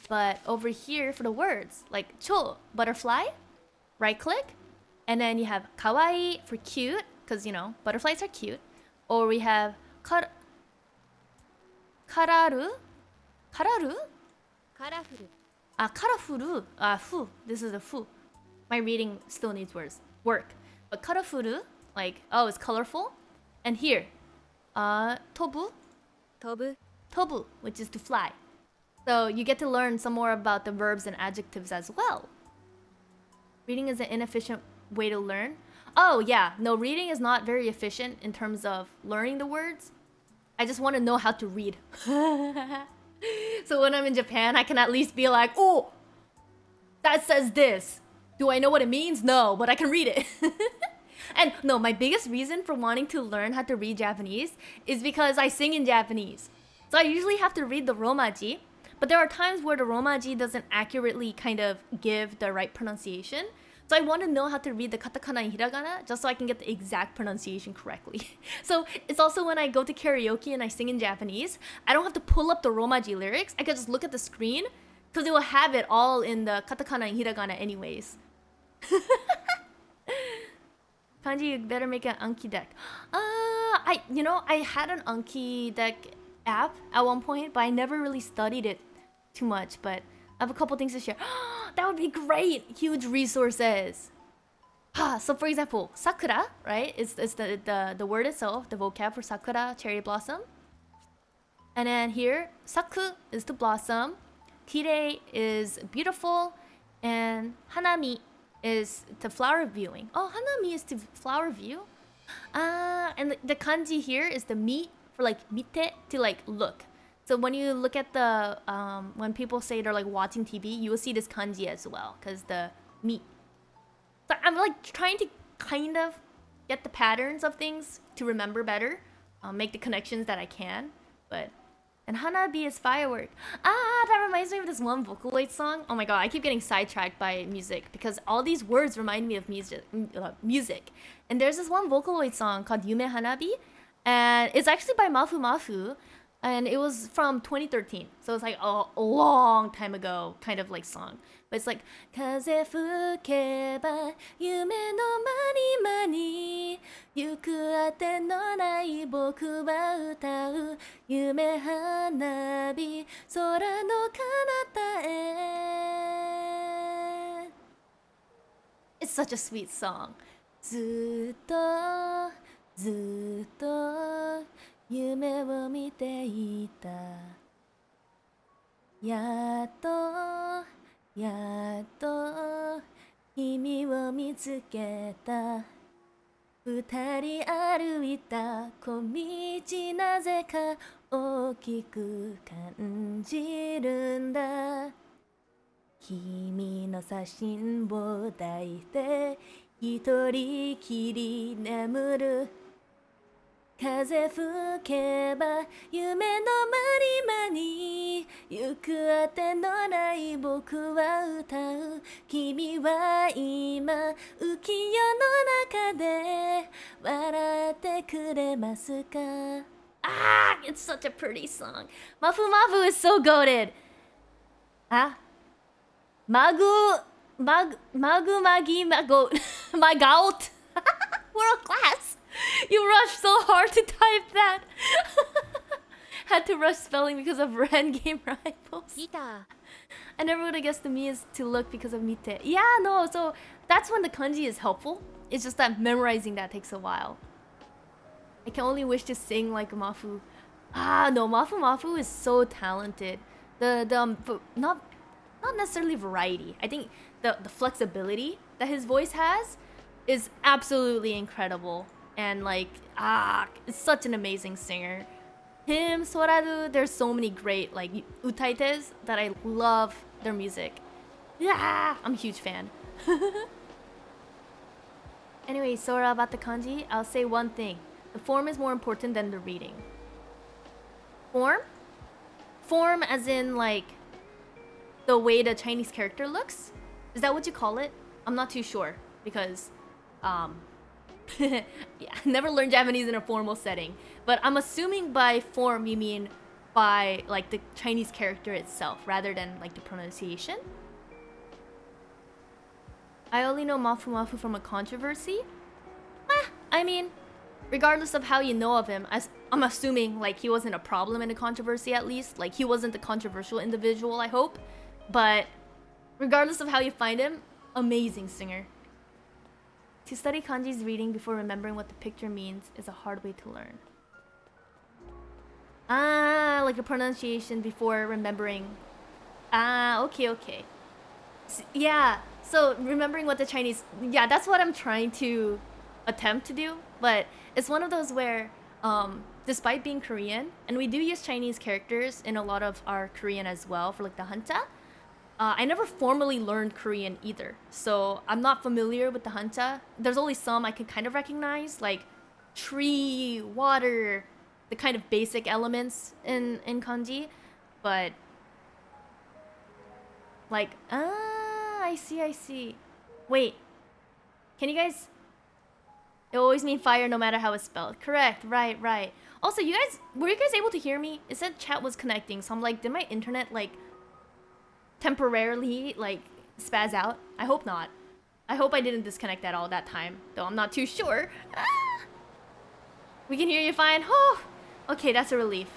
But over here for the words, like cho, butterfly, right click, and then you have kawaii for cute, because you know butterflies are cute. Or we have kararu, Colorful. karafuru, fu. This is a fu. My reading still needs work. But karafuru, like, oh, it's colorful. And here, tobu, 飛ぶ tobu, which is to fly. So you get to learn some more about the verbs and adjectives as well. Reading is an inefficient way to learn. Oh yeah, no, reading is not very efficient in terms of learning the words. I just want to know how to read. So when I'm in Japan, I can at least be like, oh, that says this. Do I know what it means? No, but I can read it. And no, my biggest reason for wanting to learn how to read Japanese is because I sing in Japanese. So I usually have to read the romaji, but there are times where the romaji doesn't accurately kind of give the right pronunciation. So I want to know how to read the katakana and hiragana just so I can get the exact pronunciation correctly. So it's also when I go to karaoke and I sing in Japanese, I don't have to pull up the romaji lyrics. I can just look at the screen because it will have it all in the katakana and hiragana anyways. Kanji, you better make an Anki deck. I had an Anki deck app at one point, but I never really studied it too much. But I have a couple things to share. That would be great. Huge resources. So for example, sakura, right? It's the word itself, the vocab for sakura, cherry blossom. And then here, saku is to blossom, kirei is beautiful, and hanami is to flower viewing. Oh, hanami is to flower view. And the kanji here is the mi for like mite, to like look. So when you look at the when people say they're like watching TV, you will see this kanji as well, because the mi. So I'm like trying to kind of get the patterns of things to remember better, make the connections that I can. And hanabi is firework. That reminds me of this one Vocaloid song. Oh my god, I keep getting sidetracked by music because all these words remind me of music. And there's this one Vocaloid song called Yume Hanabi, and it's actually by Mafu Mafu, and it was from 2013. So it's like a long time ago kind of like song. But it's like Kaze fukeba yume no mani mani yuku ate no nai boku wa utau yume hanabi sora no kanata e. It's such a sweet song. Zutto, zutto 夢を見ていたやっとやっと君を見つけた二人歩いた小道なぜか大きく感じるんだ君の写真を抱いて一人きり眠る風吹けば夢のまにまに行くあてのない僕は歌う君は今浮世の中で笑ってくれますか Ah, it's such a pretty song. Mafu Mafu is so goated. Ah, Magu, Magu Magi Mago, my gout. World class. You rushed so hard to type that. Had to rush spelling because of Ren Game Rivals. ギタ I never would have guessed the mi is to look because of mite. Yeah, no, so that's when the kanji is helpful. It's just that memorizing that takes a while. I can only wish to sing like Mafu. Ah, no, Mafu Mafu is so talented. Not necessarily variety. I think the flexibility that his voice has is absolutely incredible. And like, it's such an amazing singer. Him, Soraru, there's so many great like utaites that I love their music. Yeah, I'm a huge fan. Anyway, Sora, about the kanji, I'll say one thing. The form is more important than the reading. Form? Form as in like the way the Chinese character looks? Is that what you call it? I'm not too sure because yeah, I never learned Japanese in a formal setting. But I'm assuming by form you mean by like the Chinese character itself rather than like the pronunciation. I only know Mafu Mafu from a controversy. I mean, regardless of how you know of him, I'm assuming like he wasn't a problem in a controversy at least. Like he wasn't a controversial individual, I hope. But regardless of how you find him, amazing singer. To study kanji's reading before remembering what the picture means is a hard way to learn. Ah, like a pronunciation before remembering. Ah, okay. Yeah, so remembering what the Chinese... Yeah, that's what I'm trying to attempt to do. But it's one of those where, despite being Korean, and we do use Chinese characters in a lot of our Korean as well, for like the hanja. I never formally learned Korean either, so I'm not familiar with the hanja. There's only some I can kind of recognize, like tree, water, the kind of basic elements in kanji. But like, I see. Wait, can you guys? It always means fire no matter how it's spelled. Correct, right. Also, were you guys able to hear me? It said chat was connecting, so I'm like, did my internet like temporarily like spaz out? I hope not. I hope I didn't disconnect at all that time, though I'm not too sure. We can hear you fine. Oh, okay, that's a relief.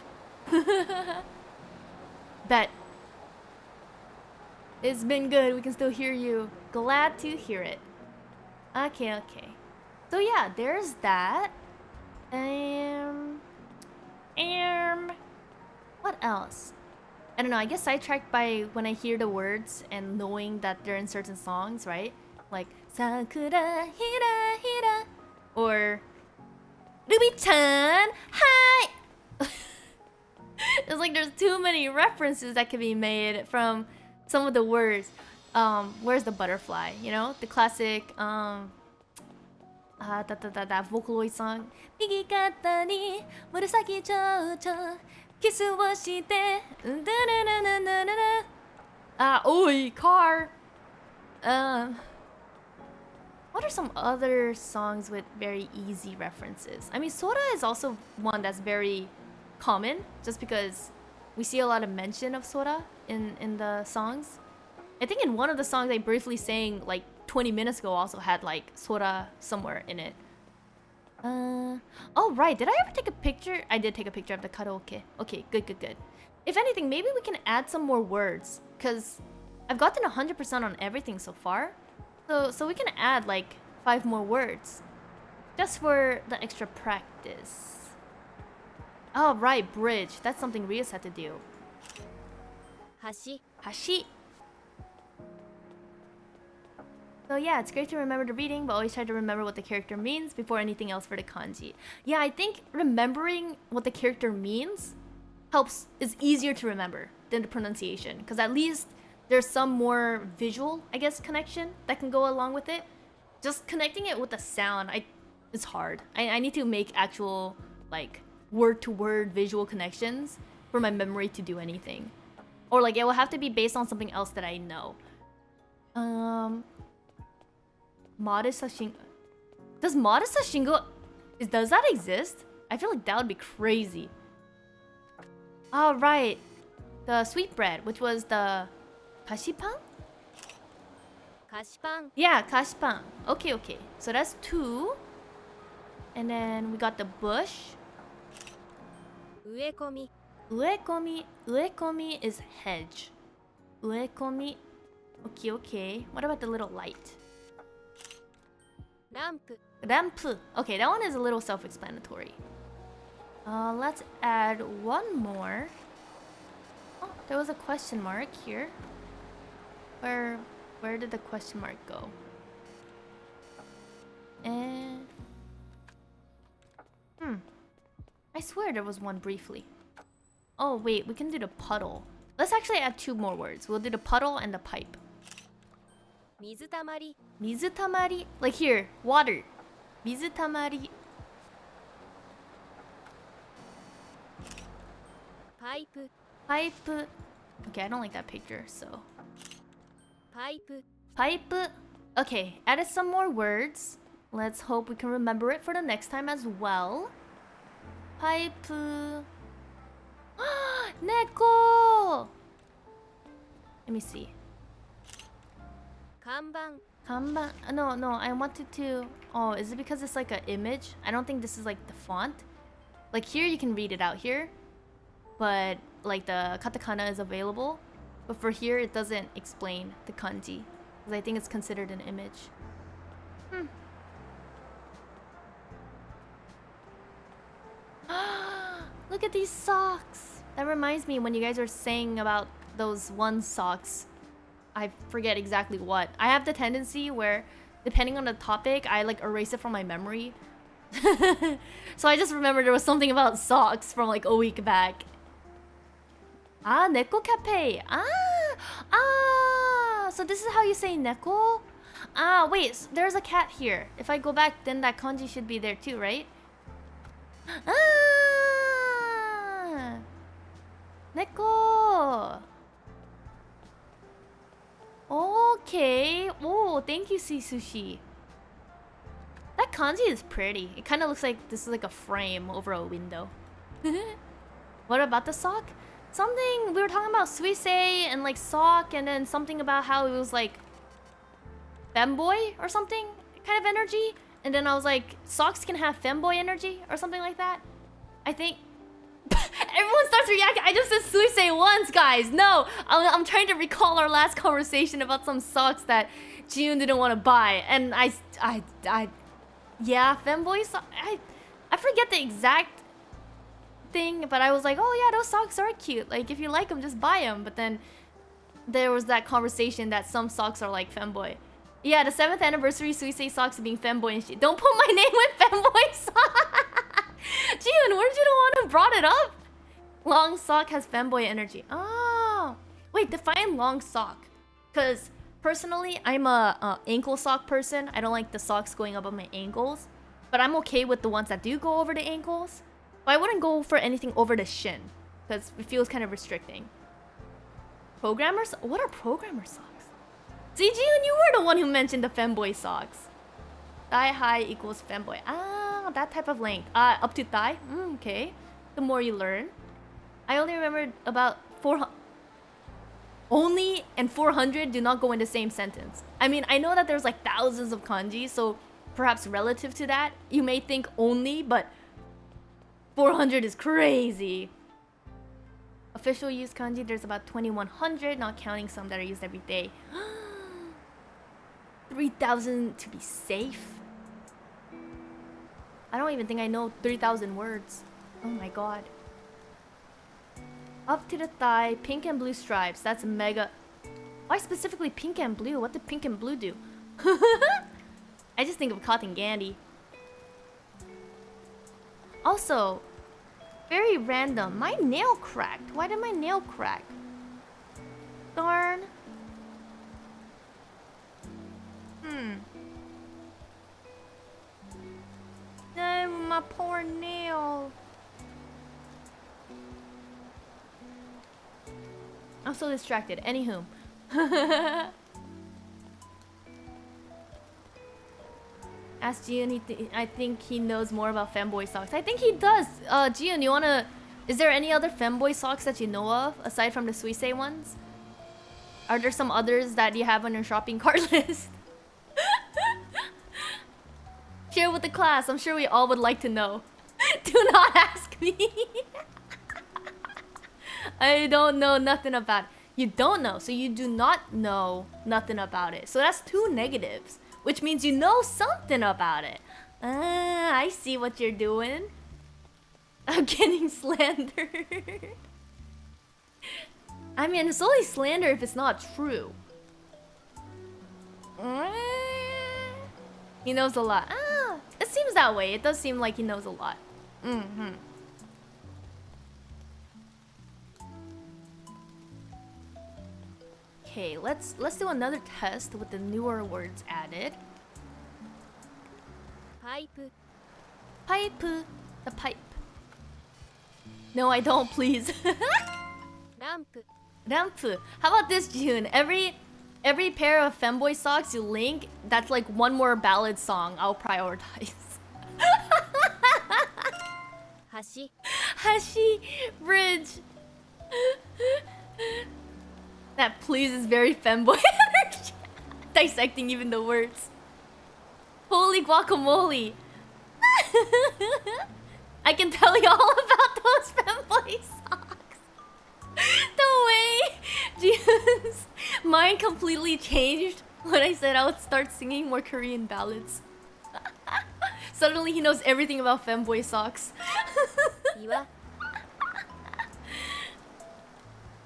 Bet. It's been good. We can still hear you. Glad to hear it. Okay. So yeah, there's that. What else? I don't know, I get sidetracked by when I hear the words and knowing that they're in certain songs, right? Like, Sakura, hira. Or, Ruby-chan, hi! It's like there's too many references that can be made from some of the words. Where's the butterfly? You know, the classic, that Vocaloid song. Migi kata ni murasaki chocho. Oi, car. What are some other songs with very easy references? I mean, Sora is also one that's very common, just because we see a lot of mention of Sora in the songs. I think in one of the songs I briefly sang like 20 minutes ago also had like Sora somewhere in it. Oh right, did I ever take a picture? I did take a picture of the karaoke. Okay, good. If anything, maybe we can add some more words, because I've gotten 100% on everything so far. So we can add like 5 more words, just for the extra practice. Oh right, bridge. That's something Rias had to do. 橋 Hashi. So yeah, it's great to remember the reading, but always try to remember what the character means before anything else for the kanji. Yeah, I think remembering what the character means is easier to remember than the pronunciation, because at least there's some more visual, I guess, connection that can go along with it. Just connecting it with the sound, it's hard. I need to make actual, like, word-to-word visual connections for my memory to do anything. Or, like, it will have to be based on something else that I know. Modest Sashingo. Does Modest Sashingo... Does that exist? I feel like that would be crazy. Oh, right. The sweetbread, which was the... Kashipan? 菓子パン Yeah, kashipan. Okay, okay. So that's 2. And then we got the bush. 植え込み Uekomi. Uekomi is hedge. Uekomi. Okay, okay. What about the little light? ランプ Rampu. Okay, that one is a little self-explanatory. Let's add one more. Oh, there was a question mark here. Where did the question mark go? And I swear there was one briefly. Oh wait, we can do the puddle. Let's actually add 2 more words. We'll do the puddle and the pipe. 水たまり Mizutamari. Like here, water. Mizutamari. パイプ Pipe. Okay, I don't like that picture, so. パイプ Pipe. Okay, added some more words. Let's hope we can remember it for the next time as well. Pipe. Neko! Let me see. 看板 Kanban. No, I wanted to. Oh, is it because it's like an image? I don't think this is like the font. Like here, you can read it out here, but like the katakana is available. But for here, it doesn't explain the kanji because I think it's considered an image. Look at these socks. That reminds me when you guys are saying about those one socks. I forget exactly what. I have the tendency where, depending on the topic, I like erase it from my memory. So I just remember there was something about socks from like a week back. Ah, neko cafe. So this is how you say neko? Ah, wait, there's a cat here. If I go back, then that kanji should be there too, right? Ah! Neko! Okay. Oh, thank you, Sea Sushi. That kanji is pretty. It kind of looks like this is like a frame over a window. What about the sock? Something we were talking about suisei and like sock, and then something about how it was like femboy or something kind of energy. And then I was like, socks can have femboy energy or something like that. I think. Everyone starts reacting. I just said suisei once, guys. No, I'm trying to recall our last conversation about some socks that June didn't want to buy, and yeah, femboy socks. I forget the exact thing, but I was like, oh yeah, those socks are cute. Like if you like them, just buy them. But then there was that conversation that some socks are like femboy. Yeah, the 7th anniversary suisei socks being femboy and shit. Don't put my name with femboy socks. June, where'd you the one who brought it up? Long sock has femboy energy. Oh, wait, define long sock. Because personally, I'm a ankle sock person. I don't like the socks going up on my ankles. But I'm okay with the ones that do go over the ankles. But I wouldn't go for anything over the shin. Because it feels kind of restricting. Programmers? What are programmer socks? See, June, you were the one who mentioned the femboy socks. Thigh high equals femboy. Ah, that type of length. Up to thigh? Okay. The more you learn. I only remembered about 400. Only and 400 do not go in the same sentence. I mean, I know that there's like thousands of kanji, so perhaps relative to that, you may think only, but 400 is crazy. Official use kanji, there's about 2100, not counting some that are used every day. 3000 to be safe. I don't even think I know 3000 words. Oh my god. Up to the thigh, pink and blue stripes. That's mega. Why specifically pink and blue? What did pink and blue do? I just think of cotton candy. Also, very random. My nail cracked. Why did my nail crack? Darn. I'm so distracted. Anywho. Ask Jiun. I think he knows more about femboy socks. I think he does. Jiun, you wanna... Is there any other femboy socks that you know of aside from the Suisse ones? Are there some others that you have on your shopping cart list? Share with the class. I'm sure we all would like to know. Do not ask me. I don't know nothing about it. You don't know, so you do not know nothing about it. So that's 2 negatives, which means you know something about it. Ah, I see what you're doing. I'm getting slandered. I mean, it's only slander if it's not true. He knows a lot. Ah, it seems that way. It does seem like he knows a lot. Okay, let's do another test with the newer words added. Pipe. Pipe. The pipe. No, I don't, please. Lamp. Ramp. How about this, June? Every pair of femboy socks you link, that's like one more ballad song I'll prioritize. Hashi. Hashi bridge. That please is very femboy energy. Dissecting even the words. Holy guacamole. I can tell you all about those femboy socks. The way Jiun's mind completely changed when I said I would start singing more Korean ballads. Suddenly he knows everything about femboy socks. Iwa.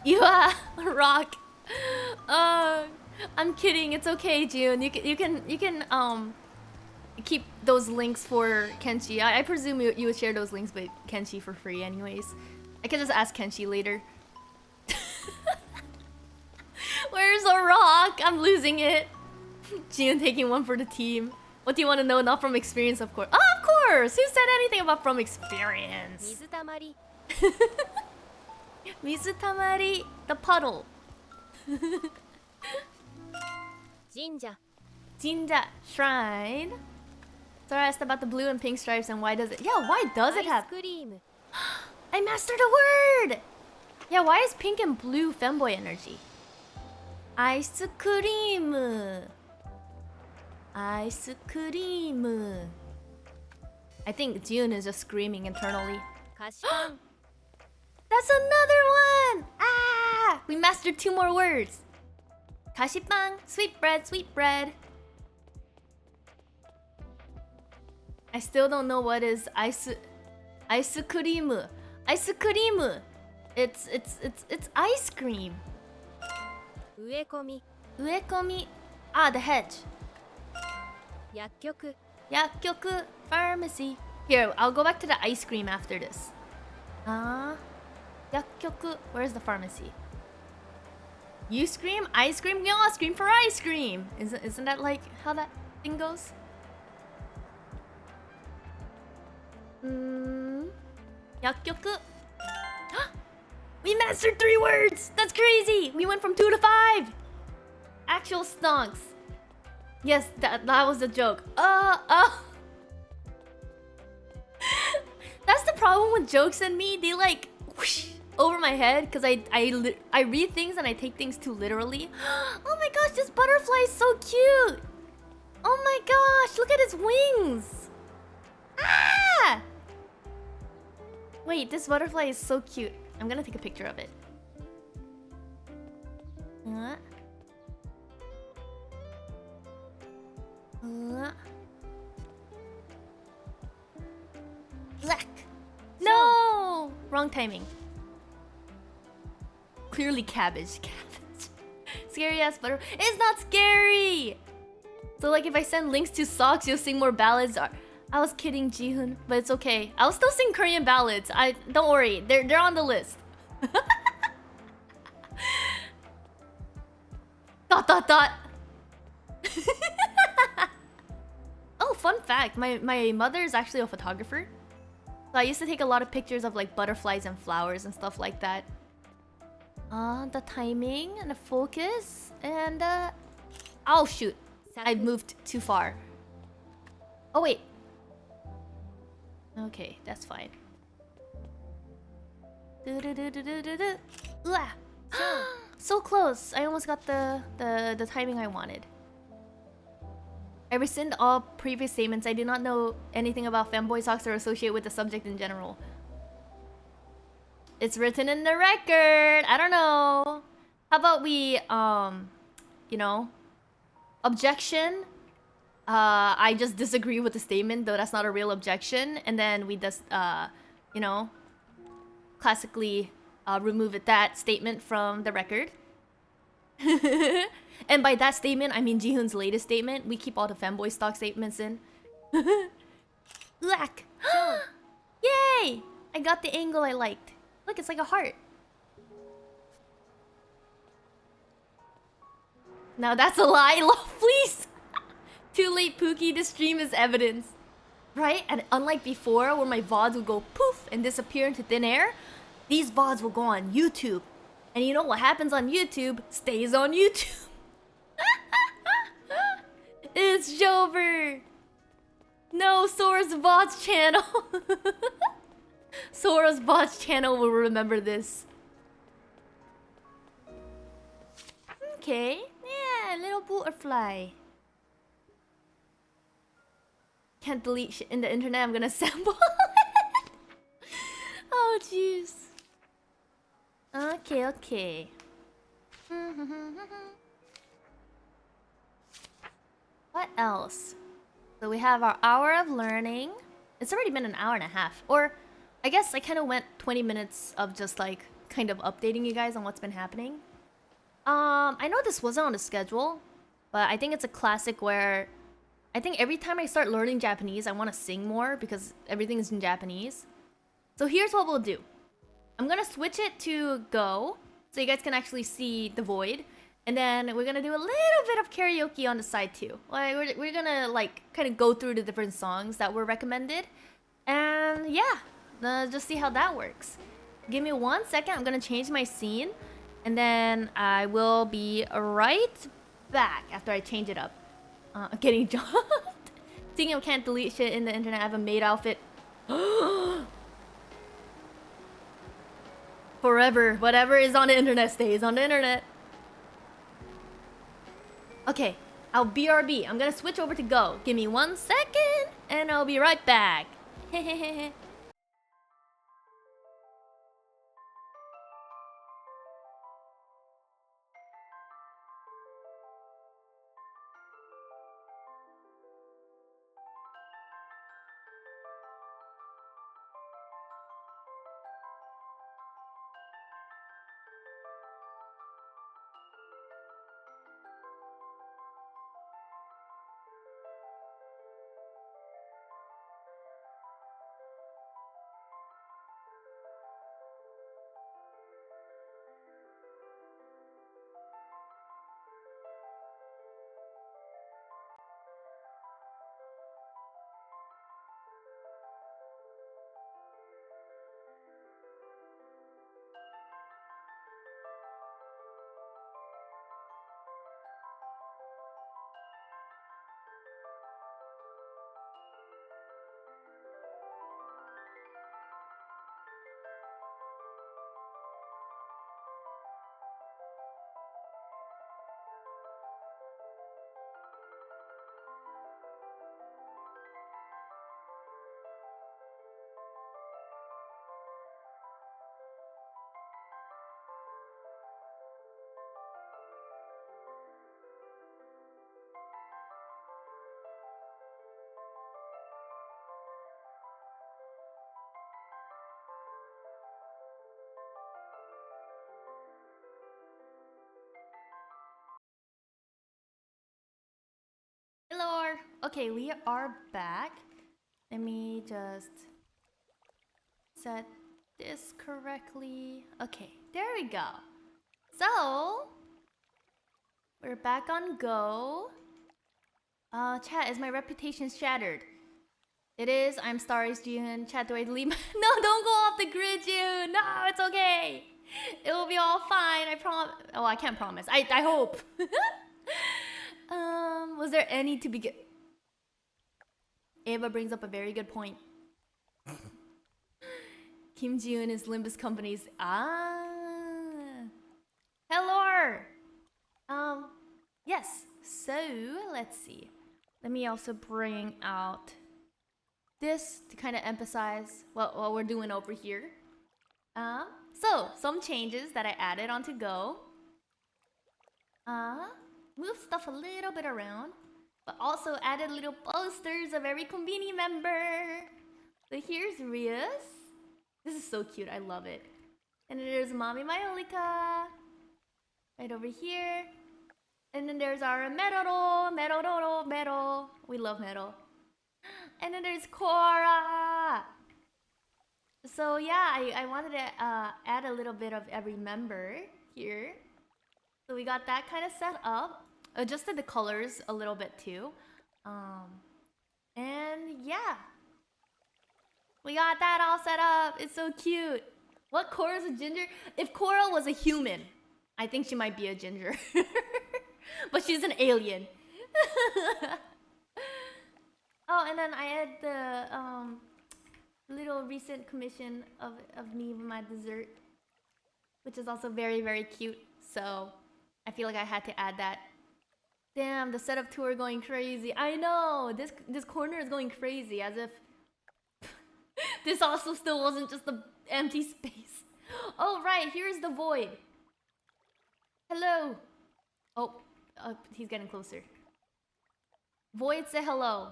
Iwa, rock. I'm kidding. It's okay, June. You can keep those links for Kenshi. I presume you would share those links with Kenshi for free, anyways. I can just ask Kenshi later. Where's the rock? I'm losing it. June taking one for the team. What do you want to know? Not from experience, of course. Oh, of course! Who said anything about from experience? Mizutamari. Mizutamari, the puddle. Jinja. Jinja, shrine. So I asked about the blue and pink stripes and why does it... Yeah, why does it have... Ice cream. I mastered a word! Yeah, why is pink and blue femboy energy? Ice cream. Ice cream. I think June is just screaming internally. Kashipan. That's another one! Ah! We mastered 2 more words. Kashipan, sweet bread, sweet bread. I still don't know what is ice cream. Ice cream. It's ice cream. Uekomi. Uekomi. Ah, the hedge. Yakkyoku. Yakkyoku, pharmacy. Here, I'll go back to the ice cream after this. Yakkyoku. Where's the pharmacy? You scream, ice cream, we all scream for ice cream. Isn't that like how that thing goes? Yakkyoku. We mastered 3 words! That's crazy! We went from 2 to 5! Actual stonks. Yes, that was the joke. That's the problem with jokes and me. They like whoosh over my head because I read things and I take things too literally. Oh my gosh, this butterfly is so cute! Oh my gosh, look at its wings! Ah! Wait, this butterfly is so cute. I'm gonna take a picture of it. Black. No! Wrong timing. Clearly cabbage. Cabbage. Scary ass butter. It's not scary! So like if I send links to socks, you'll sing more ballads. I was kidding, Jihoon, but it's okay. I'll still sing Korean ballads. Don't worry, they're on the list. Dot. Oh, fun fact. My mother is actually a photographer. So I used to take a lot of pictures of like butterflies and flowers and stuff like that. The timing and the focus and oh shoot, I moved too far. Oh wait. Okay, that's fine. So close. I almost got the timing I wanted. I rescind all previous statements. I do not know anything about femboy socks or associate with the subject in general. It's written in the record. I don't know. How about we, you know, objection. I just disagree with the statement, though that's not a real objection. And then we just, you know, classically remove that statement from the record. And by that statement, I mean Jihoon's latest statement. We keep all the femboy stock statements in. Black. Yay! I got the angle I liked. Look, it's like a heart. Now that's a lie. Please. Too late, Pookie. This stream is evidence. Right? And unlike before, where my VODs would go poof and disappear into thin air, these VODs will go on YouTube. And you know what happens on YouTube stays on YouTube. It's Jover. No, Sora's VODs channel. Sora's VODs channel will remember this. Okay. Yeah, little butterfly. Can't delete shit in the internet. I'm gonna sample it. Oh, jeez. Okay, okay. What else? So we have our hour of learning. It's already been an hour and a half. Or, I guess I kind of went 20 minutes of just like kind of updating you guys on what's been happening. I know this wasn't on the schedule, but I think it's a classic where I think every time I start learning Japanese, I want to sing more because everything is in Japanese. So here's what we'll do. I'm gonna switch it to Go, so you guys can actually see the void. And then we're gonna do a little bit of karaoke on the side too. Like we're gonna like kind of go through the different songs that were recommended. And yeah, just see how that works. Give me 1 second, I'm gonna change my scene. And then I will be right back after I change it up. Getting jumped. Thinking I can't delete shit in the internet. I have a maid outfit. Forever. Whatever is on the internet stays on the internet. Okay. I'll BRB. I'm gonna switch over to Go. Give me 1 second. And I'll be right back. Hello. Okay, we are back. Let me just set this correctly. Okay, there we go. So, we're back on Go. Chat, is my reputation shattered? It is. I'm Starry's June. Chat, do I delete my... No, don't go off the grid, June. No, it's okay. It will be all fine. I promise. Oh, I can't promise. I hope. Was there any to begin? Ava brings up a very good point. Kim Ji-eun is Limbus Company's. Hello. Yes. So let's see. Let me also bring out this to kind of emphasize what we're doing over here. So some changes that I added onto Go. Move stuff a little bit around, but also added little posters of every KONBINI member. So here's Ria's. This is so cute. I love it. And then there's Mommy Mayolika right over here. And then there's our Mero. We love Mero. And then there's Cora. So yeah, I wanted to add a little bit of every member here. So we got that kind of set up. Adjusted the colors a little bit too. And yeah. We got that all set up. It's so cute. What, Cora's a ginger? If Cora was a human, I think she might be a ginger. But she's an alien. Oh, and then I had the little recent commission of me with my dessert, which is also very, very cute. So I feel like I had to add that. Damn, the setup tour going crazy. I know, this corner is going crazy, as if this also still wasn't just an empty space. Oh right, here's the void. Hello. Oh, he's getting closer. Void, say hello.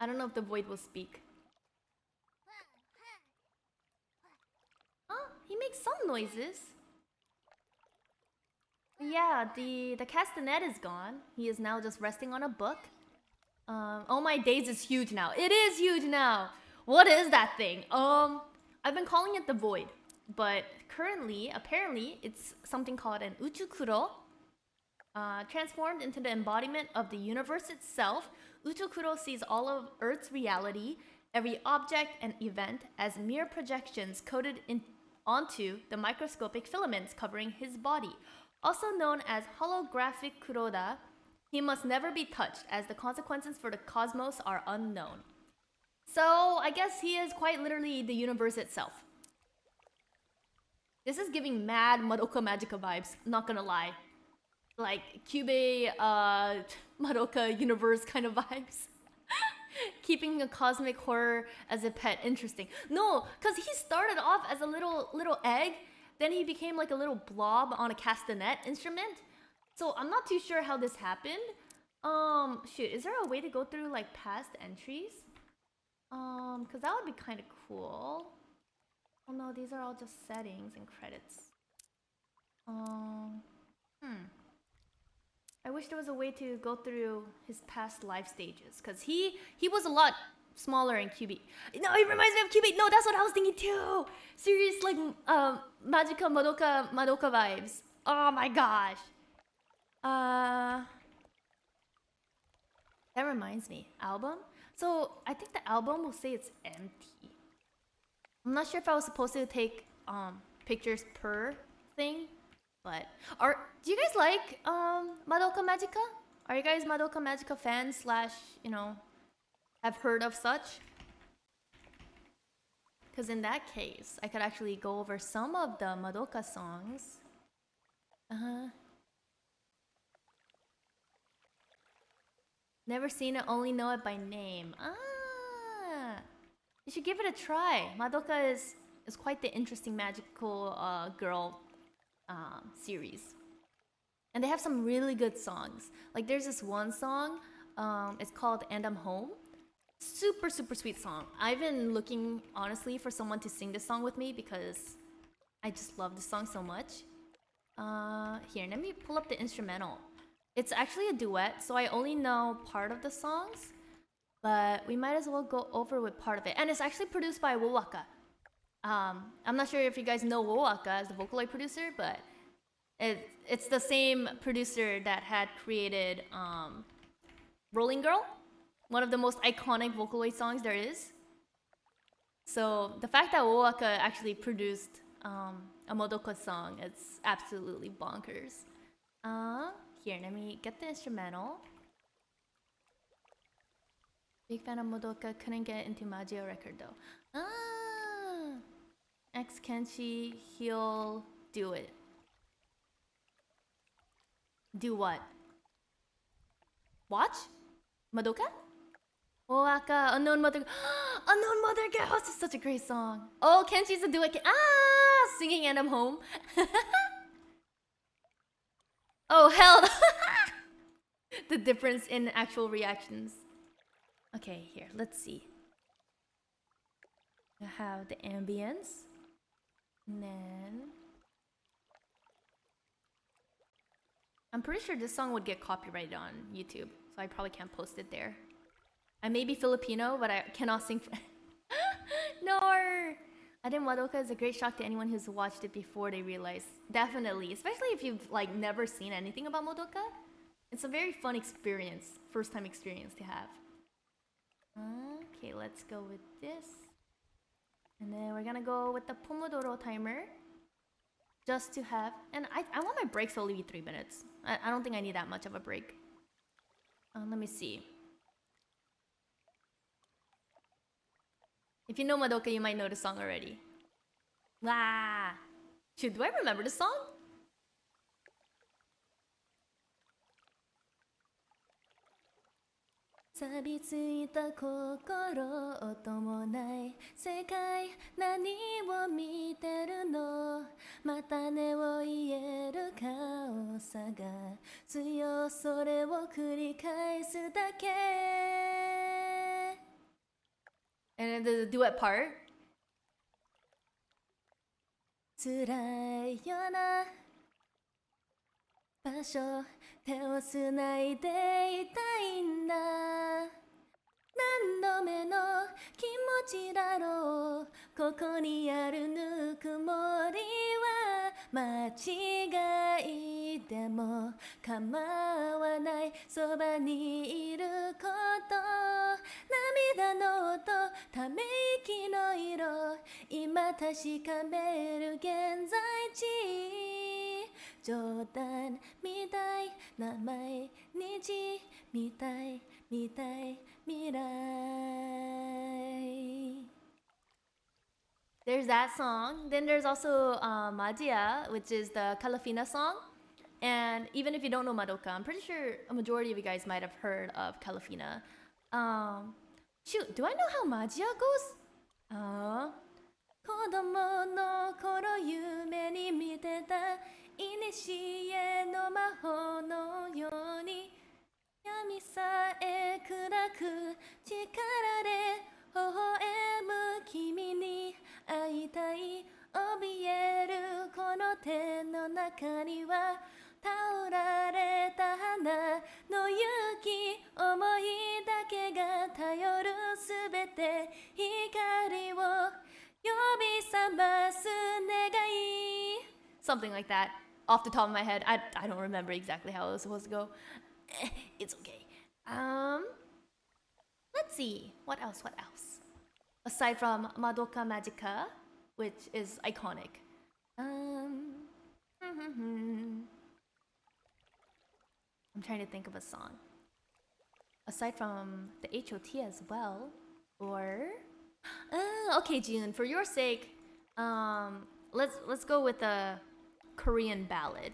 I don't know if the void will speak. Huh? He makes some noises. Yeah, the castanet is gone. He is now just resting on a book. Oh my days is huge now. It is huge now. What is that thing? I've been calling it the void, but currently, apparently, it's something called an uchukuro. Transformed into the embodiment of the universe itself, Uchukuro sees all of Earth's reality, every object and event, as mere projections coded onto the microscopic filaments covering his body. Also known as holographic Kuroda, he must never be touched, as the consequences for the cosmos are unknown. So, I guess he is quite literally the universe itself. This is giving mad Madoka Magica vibes, not gonna lie. Like, Kyubey, Madoka universe kind of vibes. Keeping a cosmic horror as a pet, interesting. No, because he started off as a little egg, then he became like a little blob on a castanet instrument. So I'm not too sure how this happened. Shoot, is there a way to go through like past entries? Because that would be kind of cool. Oh no, these are all just settings and credits. I wish there was a way to go through his past life stages, because he was a lot smaller in QB. No, it reminds me of QB. No, that's what I was thinking too. Serious like Magica Madoka vibes. Oh my gosh. That reminds me, album. So I think the album will say it's empty. I'm not sure if I was supposed to take pictures per thing, but do you guys like Madoka Magica? Are you guys Madoka Magica fans slash, you know, have heard of such? Because in that case, I could actually go over some of the Madoka songs. Never seen it, only know it by name. You should give it a try. Madoka is quite the interesting magical girl series. And they have some really good songs. Like there's this one song, it's called And I'm Home. Super, super sweet song. I've been looking, honestly, for someone to sing this song with me because I just love this song so much. Here, let me pull up the instrumental. It's actually a duet, so I only know part of the songs, but we might as well go over with part of it. And it's actually produced by Wowaka. I'm not sure if you guys know Wowaka as the Vocaloid producer, but it's the same producer that had created Rolling Girl, one of the most iconic Vocaloid songs there is. So the fact that Owaka actually produced a Madoka song, it's absolutely bonkers. Here, let me get the instrumental. Big fan of Madoka, couldn't get into Majio record though. X Kenshi, he'll do it. Do what? Watch? Madoka? Owaka, Unknown Mother. Unknown Mother Girls is such a great song. Oh, Kenshi's a duet. Singing and I'm home. Oh, hell. The difference in actual reactions. Okay, here, let's see. I have the ambience. And then I'm pretty sure this song would get copyrighted on YouTube, so I probably can't post it there. I may be Filipino, but I cannot sing. No! I think Madoka is a great shock to anyone who's watched it before they realize. Definitely, especially if you've like never seen anything about Madoka. It's a very fun experience, first time experience to have. Okay, let's go with this. And then we're gonna go with the Pomodoro timer. Just to have, and I want my breaks to only be 3 minutes. I don't think I need that much of a break. Let me see. If you know Madoka, you might know the song already. Wow. Shoot, do I remember the song? "錆びついた心音もない世界何を見てるのまたねを言える顔さが強それを繰り返すだけ」And then the duet part. 辛いよな場所手をつないでいたいんだ何度目の気持ちだろうここにあるぬくもりは間違いでも構わないそばにいること涙の音ため息の色今確かめる現在地冗談みたいな毎日みたい未来 There's that song. Then there's also Madia, which is the Calafina song. And even if you don't know Madoka, I'm pretty sure a majority of you guys might have heard of Calafina. Shoot, do I know how Magia goes? 子供の頃夢に見てた古の魔法のように闇さえ砕く力で微笑む君に会いたい怯えるこの手の中には倒られた花の勇気思いだけが頼るすべて光を呼び覚ます願い Something like that. Off the top of my head, I don't remember exactly how it was supposed to go. It's okay. Let's see. What else? Aside from Madoka Magica, which is iconic. I'm trying to think of a song. Aside from the HOT as well. Or... okay, June, for your sake, let's go with a Korean ballad.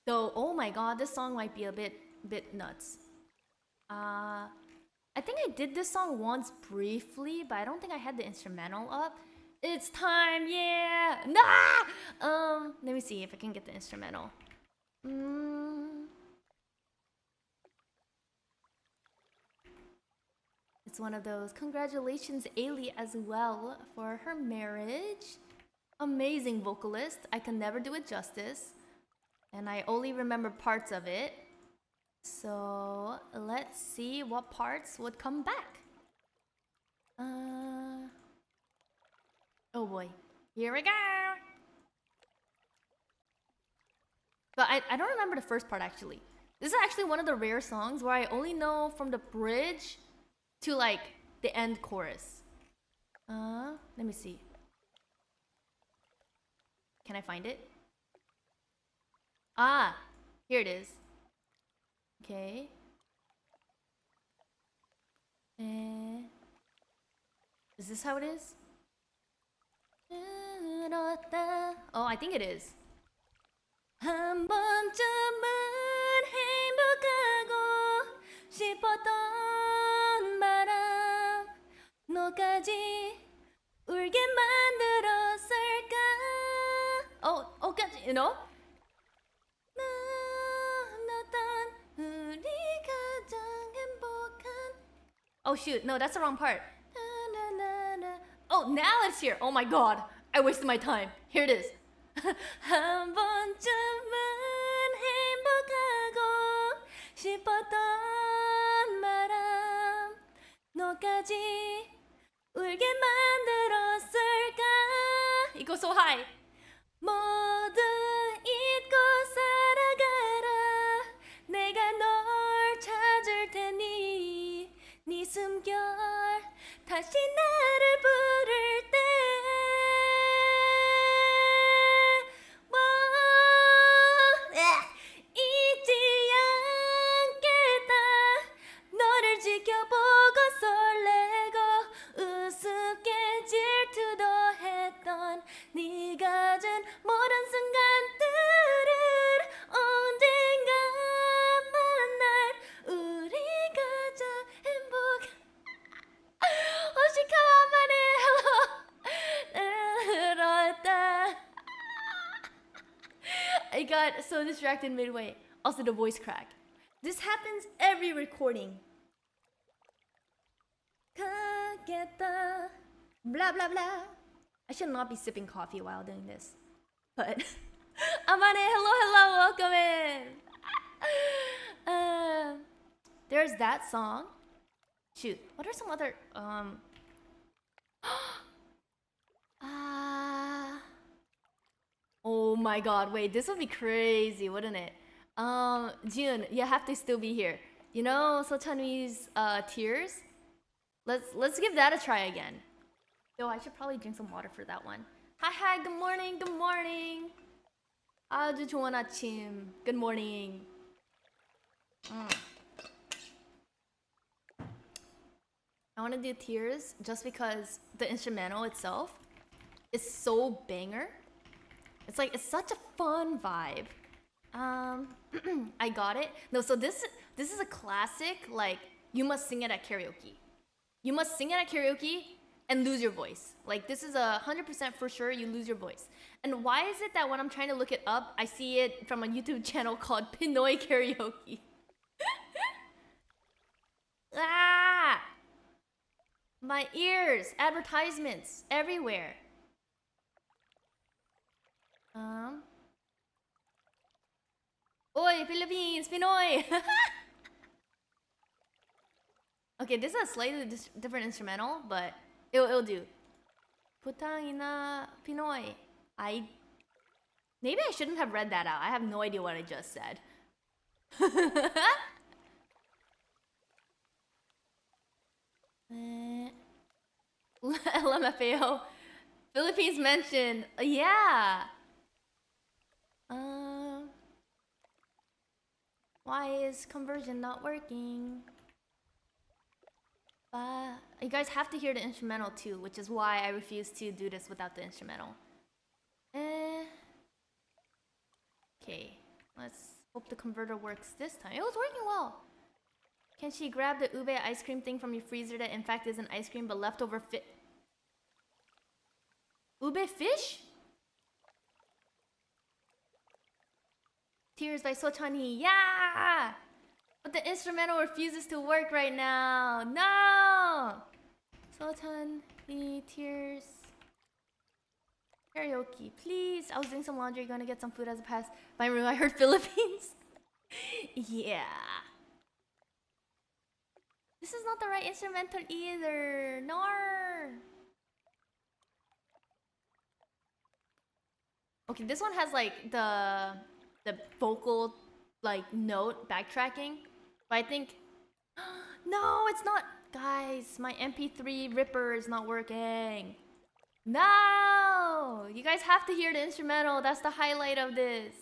Though, oh my god, this song might be a bit nuts. I think I did this song once briefly, but I don't think I had the instrumental up. It's time, yeah! Nah! Let me see if I can get the instrumental. It's one of those. Congratulations, Ailey, as well, for her marriage. Amazing vocalist. I can never do it justice. And I only remember parts of it. So let's see what parts would come back. Oh boy. Here we go. But I don't remember the first part actually. This is actually one of the rare songs where I only know from the bridge to like the end chorus. Let me see. Can I find it? Ah, here it is. Okay. Is this how it is? Oh, I think it is. 한 번쯤은 행복하고 싶었던 바람 너까지 울게 만들었을까? Oh, you know? Oh shoot, no, that's the wrong part. Oh, now it's here. Oh my god, I wasted my time. Here it is. 한 번쯤은 행복하고 싶었던 바람 너까지 울게 만들었을까? It goes so high. 모두 잊고 살아가라 내가 널 찾을 테니 네 숨결 다시 나를 부를 때 잊지 않겠다 너를 지켜보고 설레고 우습게 질투도 했던 네가 준 모든 순간들을 언젠가 만날 우리가 저 행복 오시카만의 들었다. I got so distracted midway. Also the voice crack. This happens every recording. 가겠다. Blah blah blah. I should not be sipping coffee while doing this. But Amane, hello, welcome in. There's that song. Shoot, what are some other oh my god, wait, this would be crazy, wouldn't it? June, you have to still be here. You know Sochanwi's Tears? Let's give that a try again. Yo, I should probably drink some water for that one. Hi, good morning. 아주 좋은 아침. Good morning. I want to do Tears just because the instrumental itself is so banger. It's like, it's such a fun vibe. I got it. No, so this is a classic, like, you must sing it at karaoke. You must sing it at karaoke and lose your voice. Like, this is 100% for sure you lose your voice. And why is it that when I'm trying to look it up, I see it from a YouTube channel called Pinoy Karaoke? Ah! My ears, advertisements everywhere. Oi, Philippines, Pinoy! Okay, this is a slightly different instrumental, but it'll do. Putangina Pinoy. Maybe I shouldn't have read that out. I have no idea what I just said. LMFAO. Philippines mentioned. Yeah. Why is conversion not working? You guys have to hear the instrumental too, which is why I refuse to do this without the instrumental. Okay, let's hope the converter works this time. It was working well. Can she grab the ube ice cream thing from your freezer that in fact isn't ice cream but leftover ube fish? Tears by Sochani. Yeah! But the instrumental refuses to work right now. No! Sochani, Tears. Karaoke, please. I was doing some laundry, gonna get some food as a pass. By room, I heard Philippines. Yeah. This is not the right instrumental either. No. Okay, this one has like the vocal like note backtracking, but I think no, it's not. Guys, my MP3 ripper is not working. No! You guys have to hear the instrumental. That's the highlight of this.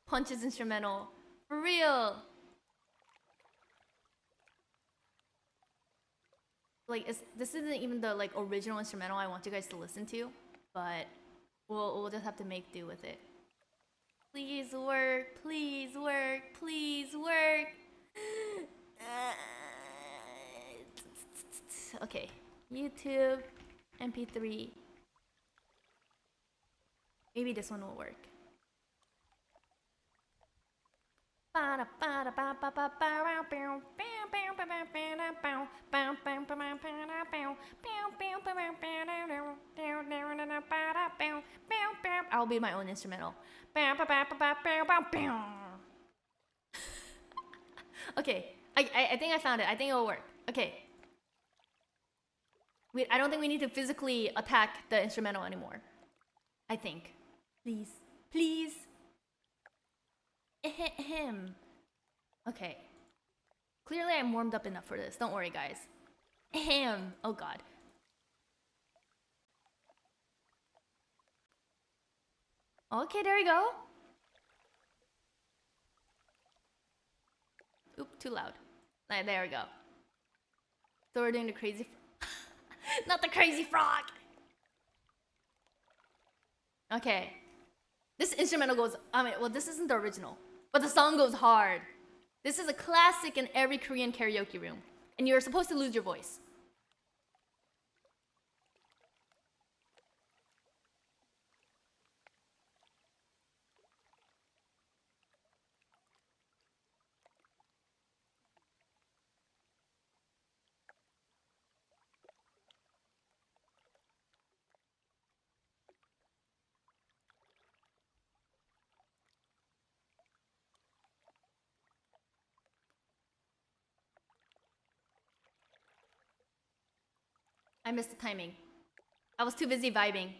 Punch's instrumental. For real. Like, this isn't even the like original instrumental I want you guys to listen to, but we'll just have to make do with it. Please work, please work, please work. Okay, YouTube, MP3. Maybe this one will work. I'll be my own instrumental. Okay, I think I found it. I think it will work. Okay. Wait, I don't think we need to physically attack the instrumental anymore. I think. Please. Please. Ahem. Okay. Clearly I'm warmed up enough for this. Don't worry, guys. Ahem. Oh god. Okay, there we go. Oop, too loud. There we go. So we're doing the crazy... Not the crazy frog! Okay. This instrumental goes... well, this isn't the original. But the song goes hard. This is a classic in every Korean karaoke room. And you're supposed to lose your voice. I missed the timing. I was too busy vibing.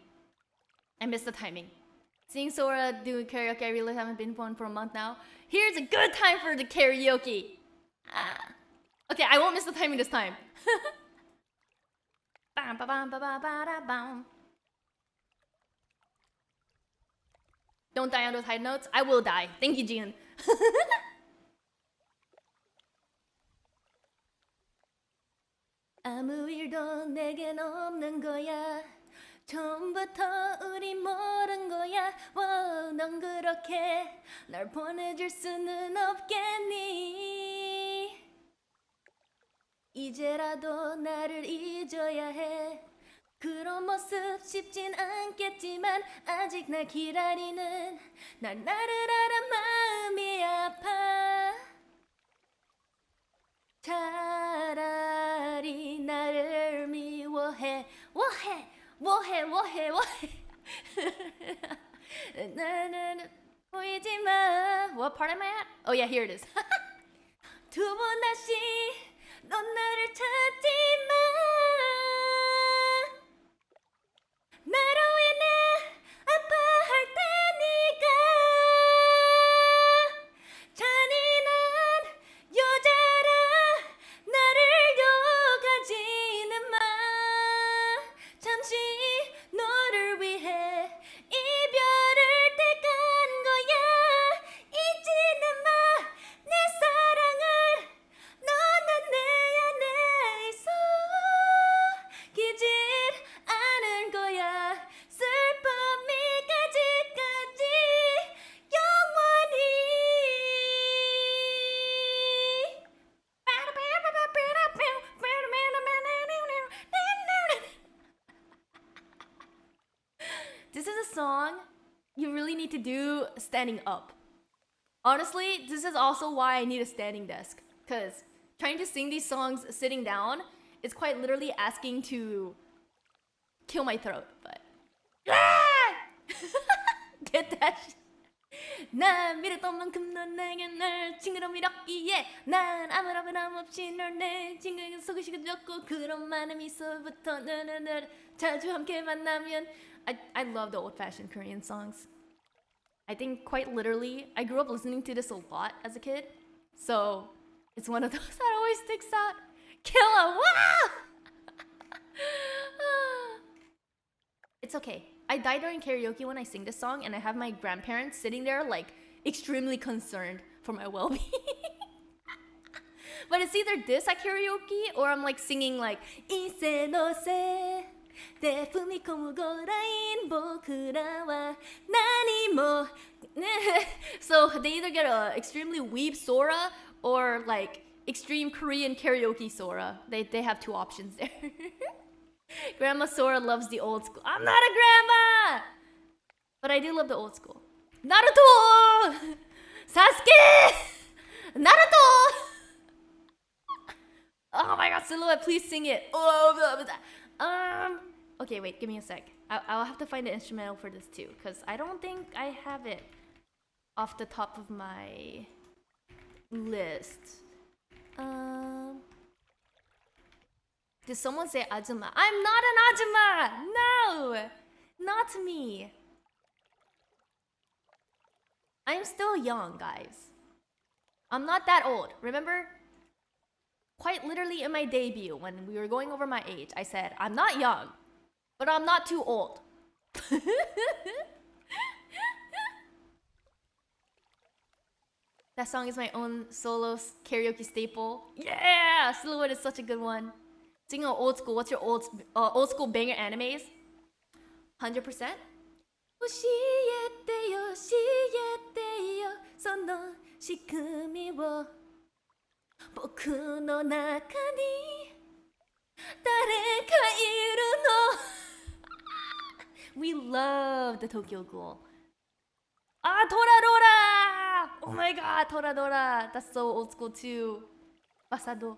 I missed the timing. Seeing Sora do karaoke, I really haven't been one for a month now. Here's a good time for the karaoke. Okay, I won't miss the timing this time. Bam, ba, bam, ba, ba, ba, da, bam. Don't die on those high notes. I will die. Thank you, Jin. 아무 일도 내겐 없는 거야. 처음부터 우리 모른 거야. wow, 넌 그렇게 날 보내줄 수는 없겠니. 이제라도 나를 잊어야 해. 그런 모습 쉽진 않겠지만 아직 날 기다리는 난 나를 알아 마음이 아파. 차라리 나를 미워해 뭐해 나는 보이지 마. What part am I at? Oh yeah, here it is. 두 번 다시 넌 나를 찾지 마. 나로 인해 아파할 때 네가 잔인한 여자라 나를 욕하지는 마. 잠시 너를 위해 이별을 택한 거야. 잊지는 마 내 사랑을. 너는 내 안에 있어. 기질 않을 거야. 슬픔이 가지까지 영원히. This is a song you really need to do standing up. Honestly, this is also why I need a standing desk. Because trying to sing these songs sitting down is quite literally asking to kill my throat. But get that shit. 난 믿었던 만큼 넌 내게 날 친구로 밀었기에 난 아무런 변함 없이 널 내 친구 속이시고 그런 많은 미소부터 너를 자주 함께 만나면. I love the old-fashioned Korean songs. I think quite literally I grew up listening to this a lot as a kid. So It's one of those that always sticks out. Killa, wow! It's okay. I die during karaoke when I sing this song, and I have my grandparents sitting there like extremely concerned for my well-being. But it's either this at karaoke or I'm like singing like Ise no se de fumikomu go rain bokura wa nani mo. So they either get a extremely weeb Sora or like extreme Korean karaoke Sora. They have two options there. Grandma Sora loves the old school. I'm not a grandma! But I do love the old school. Naruto! Sasuke! Naruto! Oh my god, Silhouette, please sing it. Okay, wait, give me a sec. I'll have to find the instrumental for this too, because I don't think I have it off the top of my list. Did someone say Ajuma? I'm not an Ajuma! No! Not me. I'm still young, guys. I'm not that old. Remember? Quite literally in my debut, when we were going over my age, I said, I'm not young, but I'm not too old. That song is my own solo karaoke staple. Yeah! Silhouette is such a good one. Singing old school, what's your old school banger animes? 100%? 教えてよ、教えてよ、その仕組みを僕の中に誰かいるの We love the Tokyo Ghoul. Ah, Toradora! Oh my god, Toradora. That's so old school too. Basado.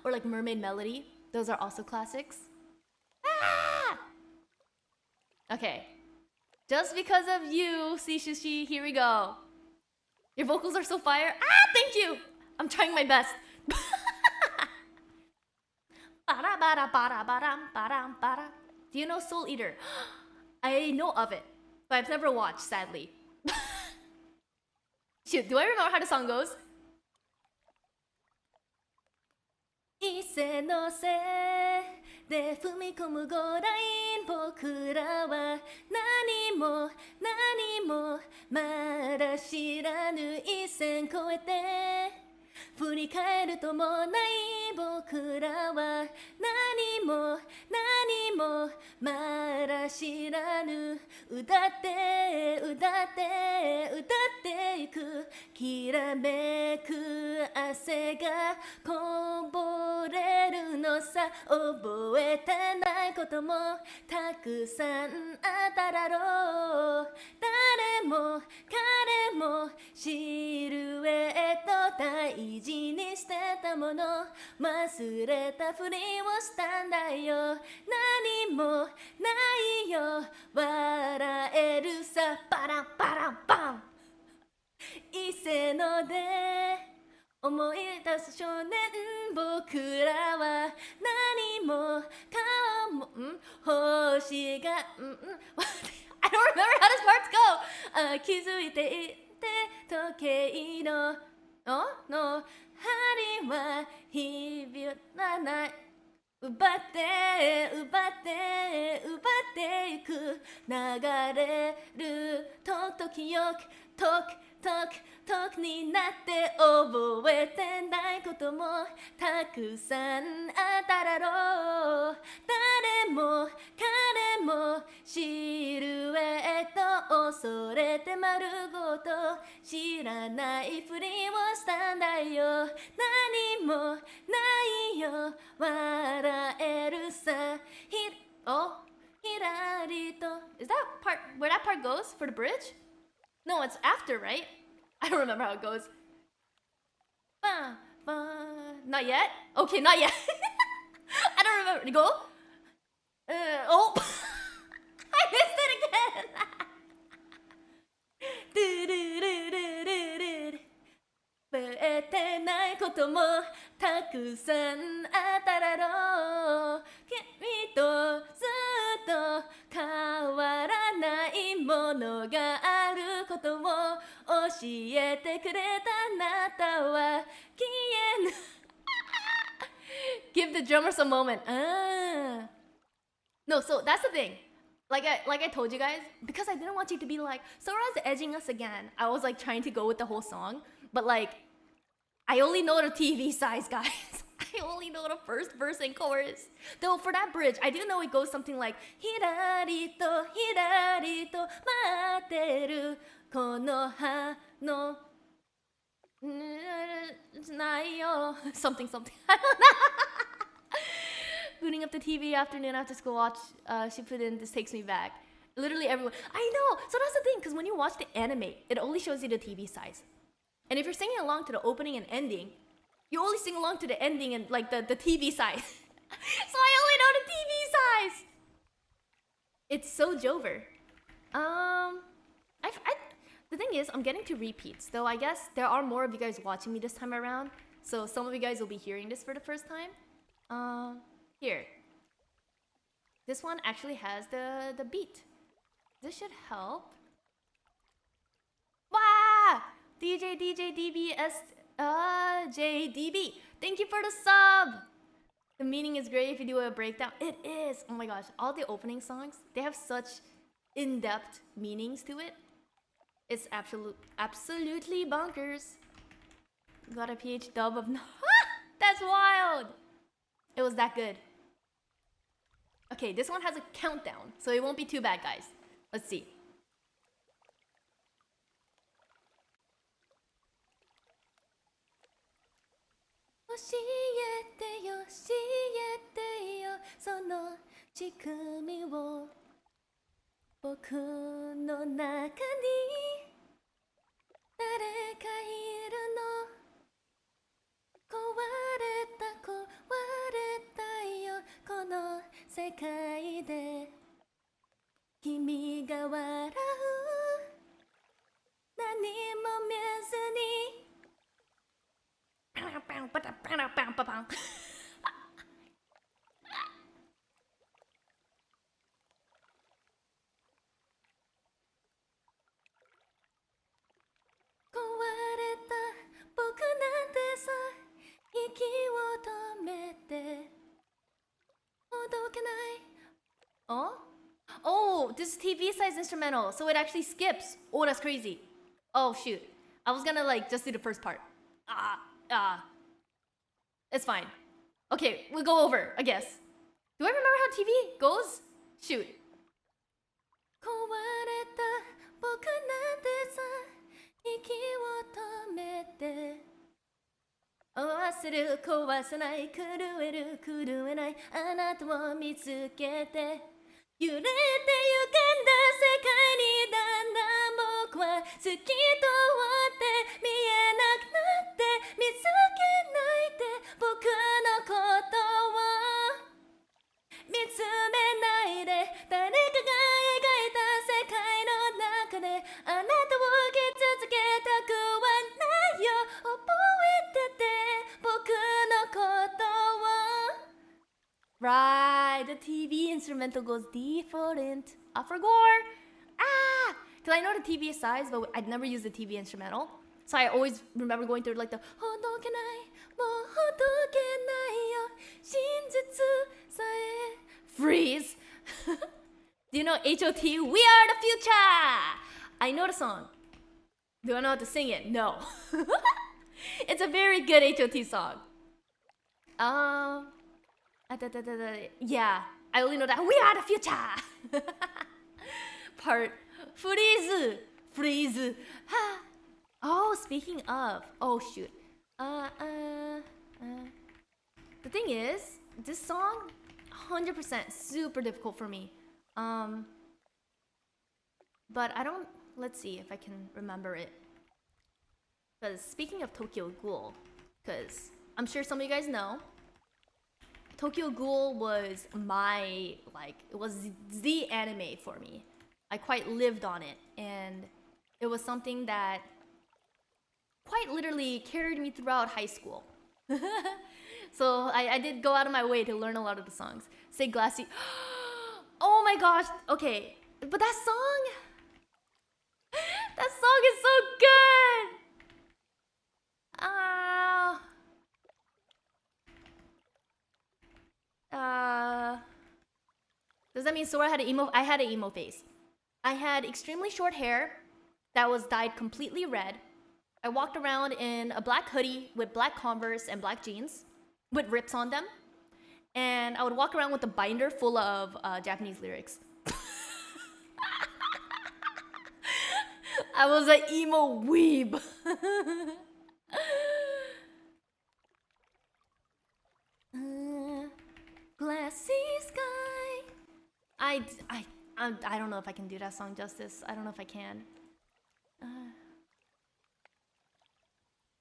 Or like Mermaid Melody. Those are also classics. Ah! Okay. Just because of you, Sishishi, here we go. Your vocals are so fire. Ah, thank you! I'm trying my best. Do you know Soul Eater? I know of it, but I've never watched, sadly. Shoot, do I remember how the song goes? 伊勢のせで踏み込むご来僕らは何も何もまだ知らぬ一線越えて振り返るともない僕らは何も何もまだ知らぬ歌って歌って歌っていくきらめく汗がこぼれるのさ覚えてないこともたくさんあっただろう誰も彼もシルエット大事にしてたもの忘れたふりをしたんだよ何もないよ笑えるさパランパランパン伊勢ので思い出す少年僕らは何もかも星がI don't remember how this part go 気づいていて時計の針はひびらない奪って奪って奪っていく流れると時よく時になって覚えてないこともたくさんあっただろう誰も彼もシルエット恐れて丸ごと知らないふりをしたんだよ何もないよ笑えるさひらりと Is that part where that part goes for the bridge? No, it's after, right? I don't remember how it goes. Not yet? Okay, not yet. I don't remember. Go? Oh! I missed it again! 覚えてないこともたくさんあっただろう君とずっと変わらないもののがあることを教えてくれたあなたは消えぬ Give the drummer some moment. No, so that's the thing. Like I told you guys, because I didn't want you to be like, Sora's edging us again. I was like trying to go with the whole song, but like I only know the TV size, guys. I only know the first verse and chorus. Though for that bridge, I do know it goes something like Hirari to hirari to materu kono ha no nayo something. I don't know. Booting up the TV afternoon after school watch. She put in "This Takes Me Back." Literally everyone. I know. So that's the thing, because when you watch the anime, it only shows you the TV size. And if you're singing along to the opening and ending, you only sing along to the ending and like the TV size. So I only know the TV size. It's so Jover. The thing is, I'm getting to repeats, though I guess there are more of you guys watching me this time around. So some of you guys will be hearing this for the first time. Here. This one actually has the beat. This should help. Wow! DJ DBS JDB. Thank you for the sub. The meaning is great if you do a breakdown. It is. Oh my gosh, all the opening songs, they have such in-depth meanings to it. It's absolutely bonkers. Got a PH dub of That's wild. It was that good. Okay, this one has a countdown, so it won't be too bad, guys. Let's see. Oh, this is TV size instrumental, so it actually skips. Oh, that's crazy. Oh shoot, I was gonna like just do the first part. It's fine. Okay, we'll go over, I guess. Do I remember how TV goes? Shoot. Right, the TV instrumental goes different. I forgot. Because I know the TV size, but I'd never used the TV instrumental. So I always remember going through like the freeze. Do you know HOT? We are the future. I know the song. Do I know how to sing it? No. It's a very good HOT song. Yeah, I only know that we are the future. Part freeze. Oh, speaking of, oh shoot. The thing is, this song, 100% super difficult for me. But I don't. Let's see if I can remember it. Because speaking of Tokyo Ghoul, because I'm sure some of you guys know, Tokyo Ghoul was my, like, it was the anime for me. I quite lived on it, and it was something that quite literally carried me throughout high school. So I did go out of my way to learn a lot of the songs. Say Glassy. Oh my gosh, okay. But that song, that means Sora had an emo. I had an emo face. I had extremely short hair that was dyed completely red. I walked around in a black hoodie with black Converse and black jeans with rips on them. And I would walk around with a binder full of Japanese lyrics. I was an emo weeb. Glassy sky. I don't know if I can do that song justice. I don't know if I can.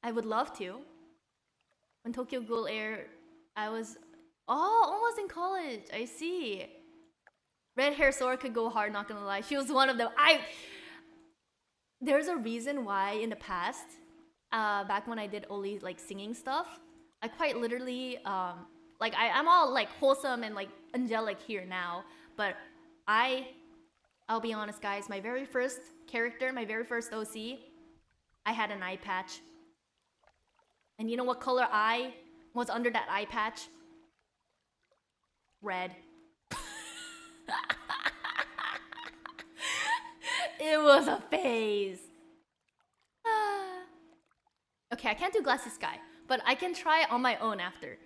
I would love to. When Tokyo Ghoul aired, I was almost in college. I see. Red hair Sora could go hard, not gonna lie. She was one of them. There's a reason why in the past, back when I did only like singing stuff, I quite literally like I'm all like wholesome and like angelic here now, but I'll be honest guys, my very first character, my very first OC, I had an eye patch. And you know what color eye was under that eye patch? Red. It was a phase. Okay, I can't do Glassy Sky, but I can try it on my own after.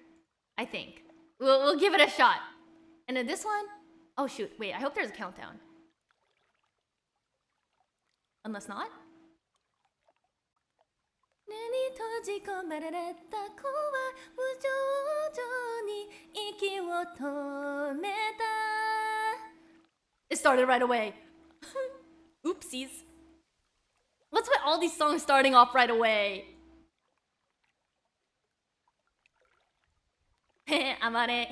I think. We'll give it a shot. And then this one, oh shoot, wait, I hope there's a countdown. Unless not? 目に閉じ込められた子は無情状に息を止めた It started right away. Oopsies. What's with all these songs starting off right away? Amare.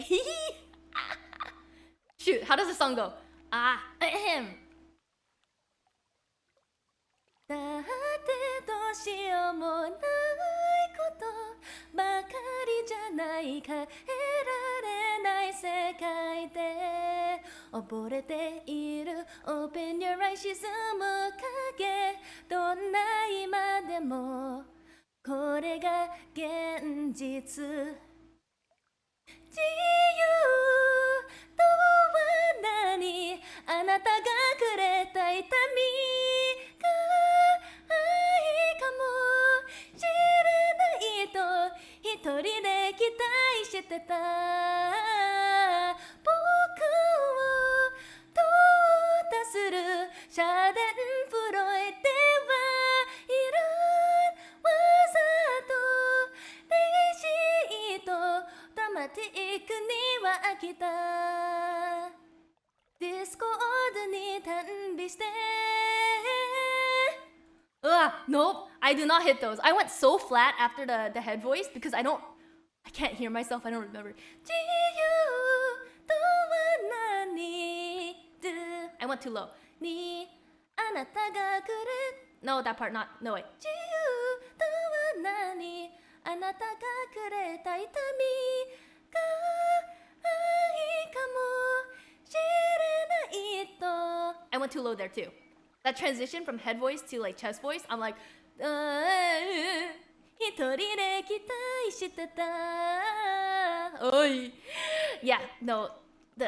Shoot, how does the song go? Ahem. だってどうしようもないことばかりじゃないか得られない世界で溺れている Open your eyes 沈む影どんな今でもこれが現実自由とは何あなたがくれた痛みが愛かもしれないと一人で期待してた僕を淘汰するシャデンフロイではいるわざとレイジーとドラマティックには飽きたディスコードに単美して Nope, I do not hit those. I went so flat after the head voice because I can't hear myself, I don't remember. I went too low. No, that part, no way. I went too low there too. That transition from head voice to like chest voice, I'm like, yeah, no, the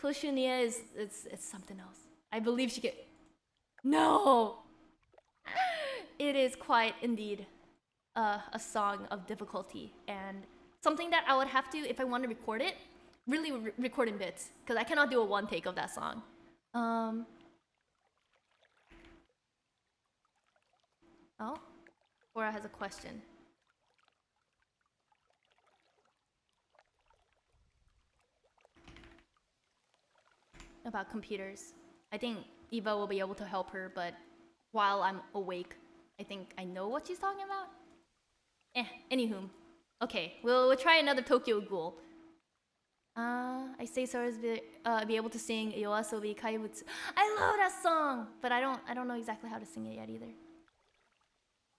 Koshunia is it's something else. I believe she could. No, it is quite indeed a song of difficulty and something that I would have to, if I want to record it, really record in bits because I cannot do a one take of that song. Oh, Cora has a question. About computers. I think Eva will be able to help her, but while I'm awake, I think I know what she's talking about. Anywho. Okay, we'll try another Tokyo Ghoul. I say Sora's be able to sing Yoasobi Kaibutsu. I love that song, but I don't know exactly how to sing it yet either.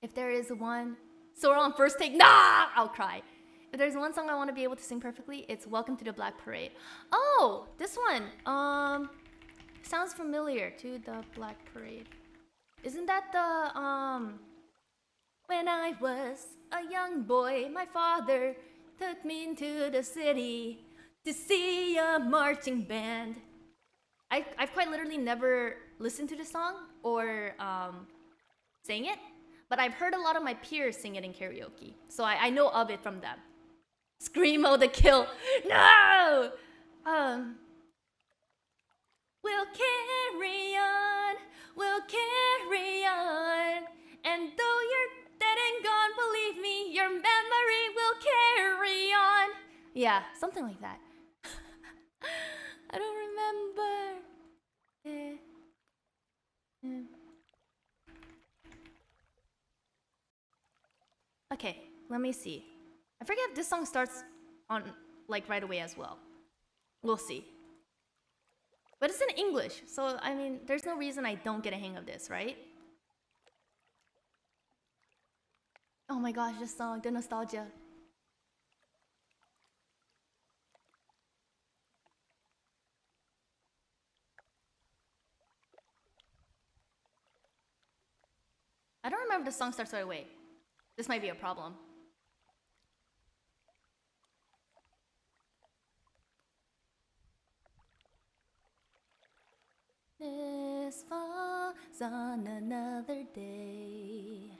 If there is one Sora on first take, nah, I'll cry. If there's one song I want to be able to sing perfectly, it's Welcome to the Black Parade. Oh, this one. Sounds familiar. To the Black Parade. Isn't that the When I was a young boy, my father took me into the city to see a marching band. I've quite literally never listened to the song or sang it, but I've heard a lot of my peers sing it in karaoke, so I know of it from them. Screamo the kill. No! We'll carry on, we'll carry on. And though you're dead and gone, believe me, your memory will carry on. Yeah, something like that. I don't remember. Okay, let me see. I forget if this song starts on like right away as well. We'll see. But it's in English, so I mean, there's no reason I don't get a hang of this, right? Oh my gosh, this song, the nostalgia. I don't remember if the song starts right away. This might be a problem. This falls on another day,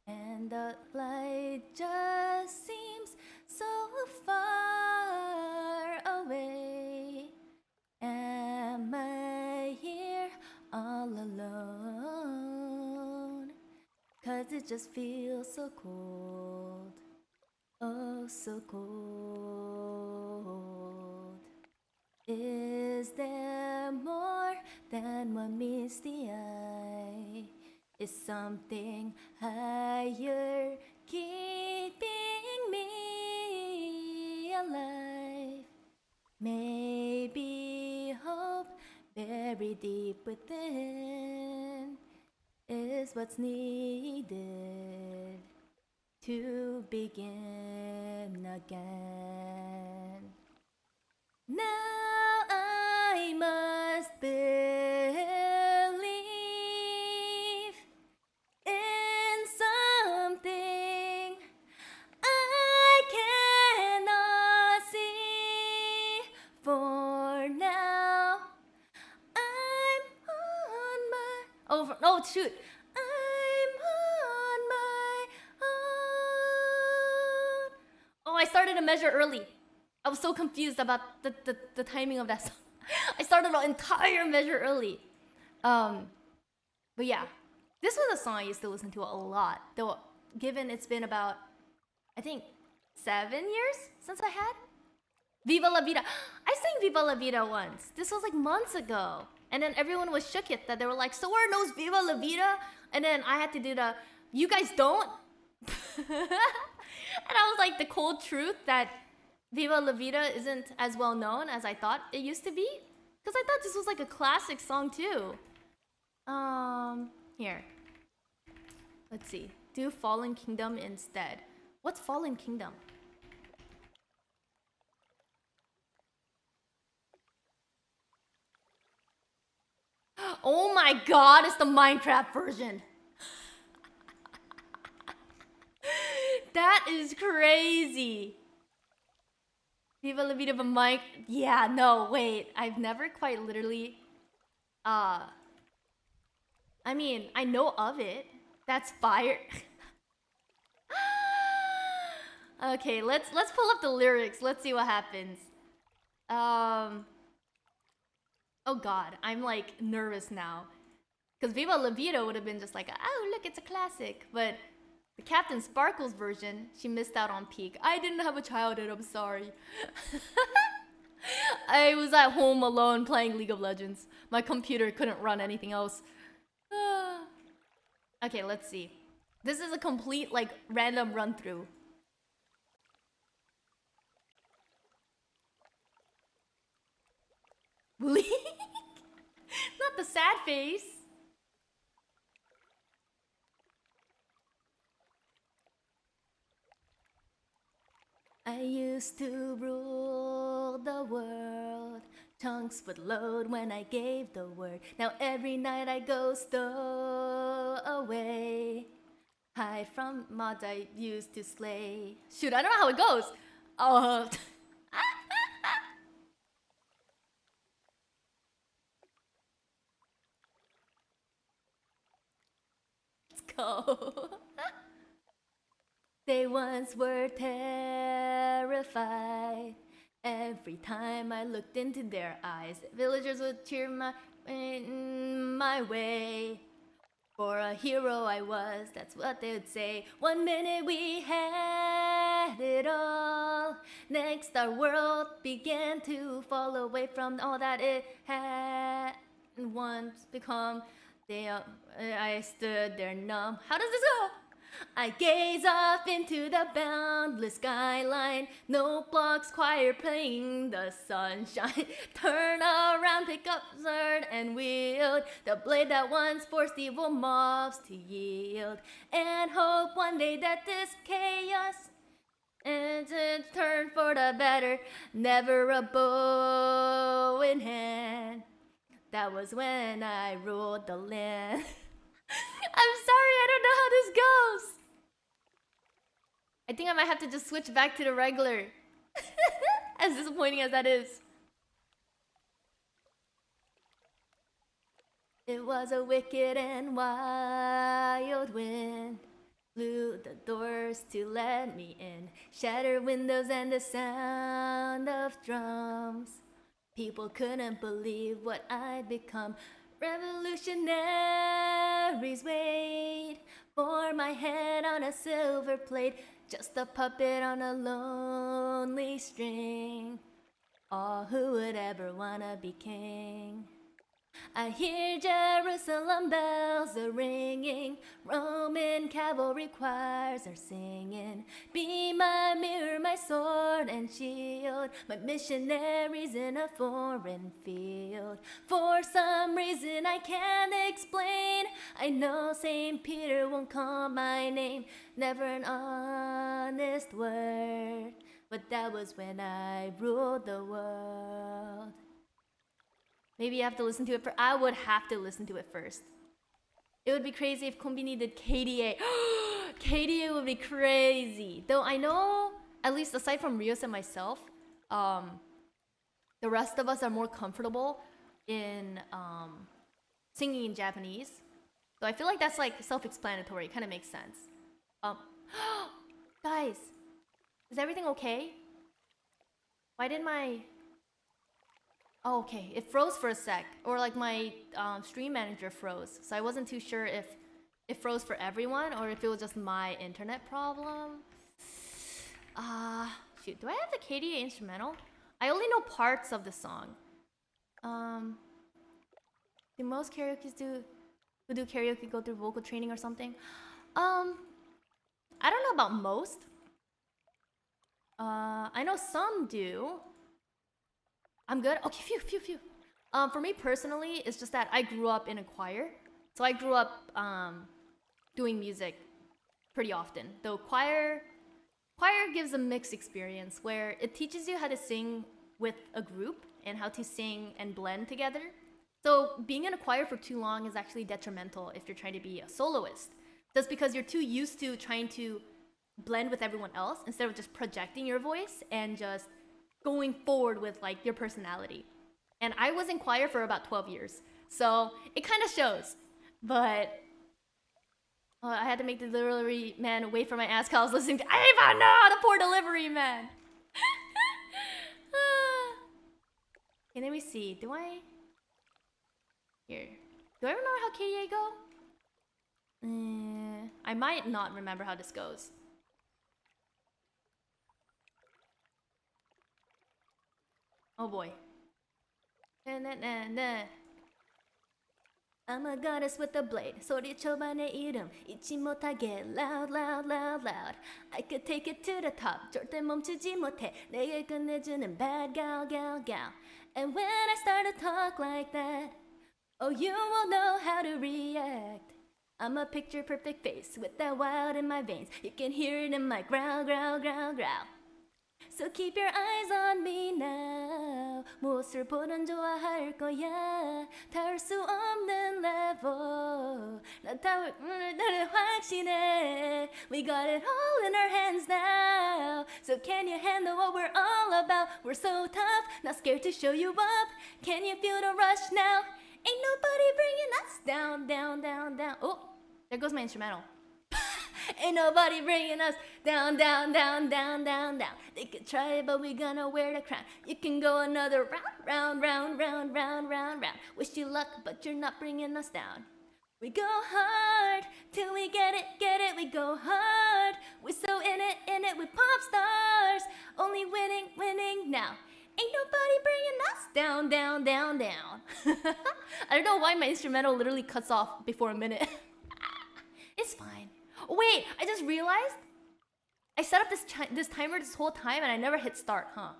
and the light just seems so far away. Am I here all alone? 'Cause it just feels so cold, oh so cold. Is there more than what meets the eye? Is something higher keeping me alive? Maybe hope buried deep within is what's needed to begin again. Now I must believe in something I cannot see. For now, I'm on my... Oh shoot. I'm on my own. Oh, I started to measure early. I was so confused about the timing of that song. I started an entire measure early. But yeah, this was a song I used to listen to a lot. Though, given it's been about, I think, 7 years since I had Viva La Vida. I sang Viva La Vida once. This was like months ago. And then everyone was shook it that they were like, Soar knows Viva La Vida? And then I had to do the, you guys don't? And I was like, the cold truth that Viva La Vida isn't as well known as I thought it used to be. Because I thought this was like a classic song too. Here. Let's see. Do Fallen Kingdom instead. What's Fallen Kingdom? Oh my god, it's the Minecraft version. That is crazy. Viva La Vida, but Mike. Yeah, no, wait. I've never quite literally. I mean, I know of it. That's fire. Okay, let's pull up the lyrics. Let's see what happens. Oh god, I'm like nervous now. Because Viva La Vida would have been just like, oh look, it's a classic. But the Captain Sparkles version, she missed out on peak. I didn't have a childhood, I'm sorry. I was at home alone playing League of Legends. My computer couldn't run anything else. Okay, let's see. This is a complete like random run through. Not the sad face. I used to rule the world. Chunks would load when I gave the word. Now every night I go stowaway. Hide from mods I used to slay. Shoot, I don't know how it goes. Oh. go. They once were terrified. Every time I looked into their eyes, villagers would cheer my way. For a hero I was, that's what they would say. One minute we had it all. Next our world began to fall away from all that it had once become. I stood there numb. How does this go? I gaze off into the boundless skyline. No blocks, choir playing the sunshine. Turn around, pick up sword and wield the blade that once forced evil mobs to yield. And hope one day that this chaos and to turn for the better. Never a bow in hand. That was when I ruled the land. I'm sorry, I don't know how this goes. I think I might have to just switch back to the regular. As disappointing as that is. It was a wicked and wild wind. Blew the doors to let me in. Shattered windows and the sound of drums. People couldn't believe what I'd become. Revolutionaries wait for my head on a silver plate. Just a puppet on a lonely string. Oh, who would ever wanna be king? I hear Jerusalem bells are ringing. Roman cavalry choirs are singing. Be my mirror, my sword and shield. My missionaries in a foreign field. For some reason I can't explain, I know St. Peter won't call my name. Never an honest word. But that was when I ruled the world. Maybe you have to listen to it I would have to listen to it first. It would be crazy if KONBINI did KDA. KDA would be crazy. Though I know, at least aside from Rios and myself, the rest of us are more comfortable in singing in Japanese. So I feel like that's like self-explanatory. It kind of makes sense. Guys, is everything okay? Why did my... Oh, okay, it froze for a sec, or like my stream manager froze, so I wasn't too sure if it froze for everyone or if it was just my internet problem. Shoot, do I have the KDA instrumental? I only know parts of the song. Do most karaoke who do karaoke go through vocal training or something? I don't know about most. I know some do. I'm good. Okay, phew. For me personally, it's just that I grew up in a choir. So I grew up doing music pretty often. Though choir gives a mixed experience where it teaches you how to sing with a group and how to sing and blend together. So being in a choir for too long is actually detrimental if you're trying to be a soloist. Just because you're too used to trying to blend with everyone else instead of just projecting your voice and just going forward with like your personality. And I was in choir for about 12 years, so it kind of shows. But I had to make the delivery man wait for my ass call I was listening to. I don't know, the poor delivery man. Okay, let me see. Do I remember how KDA go? I might not remember how this goes. Oh boy. I'm a goddess with a blade. 소리쳐봐 내 이름 잊지 못하게 loud loud loud loud. I could take it to the top. 절대 멈추지 못해. 내게 끝내주는 bad gal gal gal. And when I start to talk like that, oh you will know how to react. I'm a picture perfect face with that wild in my veins. You can hear it in my growl growl growl growl. So keep your eyes on me now. 무엇을 보든 좋아할 거야. 닿을 수 없는 level. 난 닿을 나를 확신해. We got it all in our hands now. So can you handle what we're all about? We're so tough, not scared to show you up. Can you feel the rush now? Ain't nobody bringing us down, down, down, down. Oh, There goes my instrumental. Ain't nobody bringing us down, down, down, down, down, down. They could try it, but we gonna wear the crown. You can go another round, round, round, round, round, round, round. Wish you luck, but you're not bringing us down. We go hard till we get it, we go hard. We're so in it, we pop stars. Only winning, winning now. Ain't nobody bringing us down, down, down, down. I don't know why my instrumental literally cuts off before a minute. It's fine. Wait, I just realized I set up this timer this whole time and I never hit start, huh?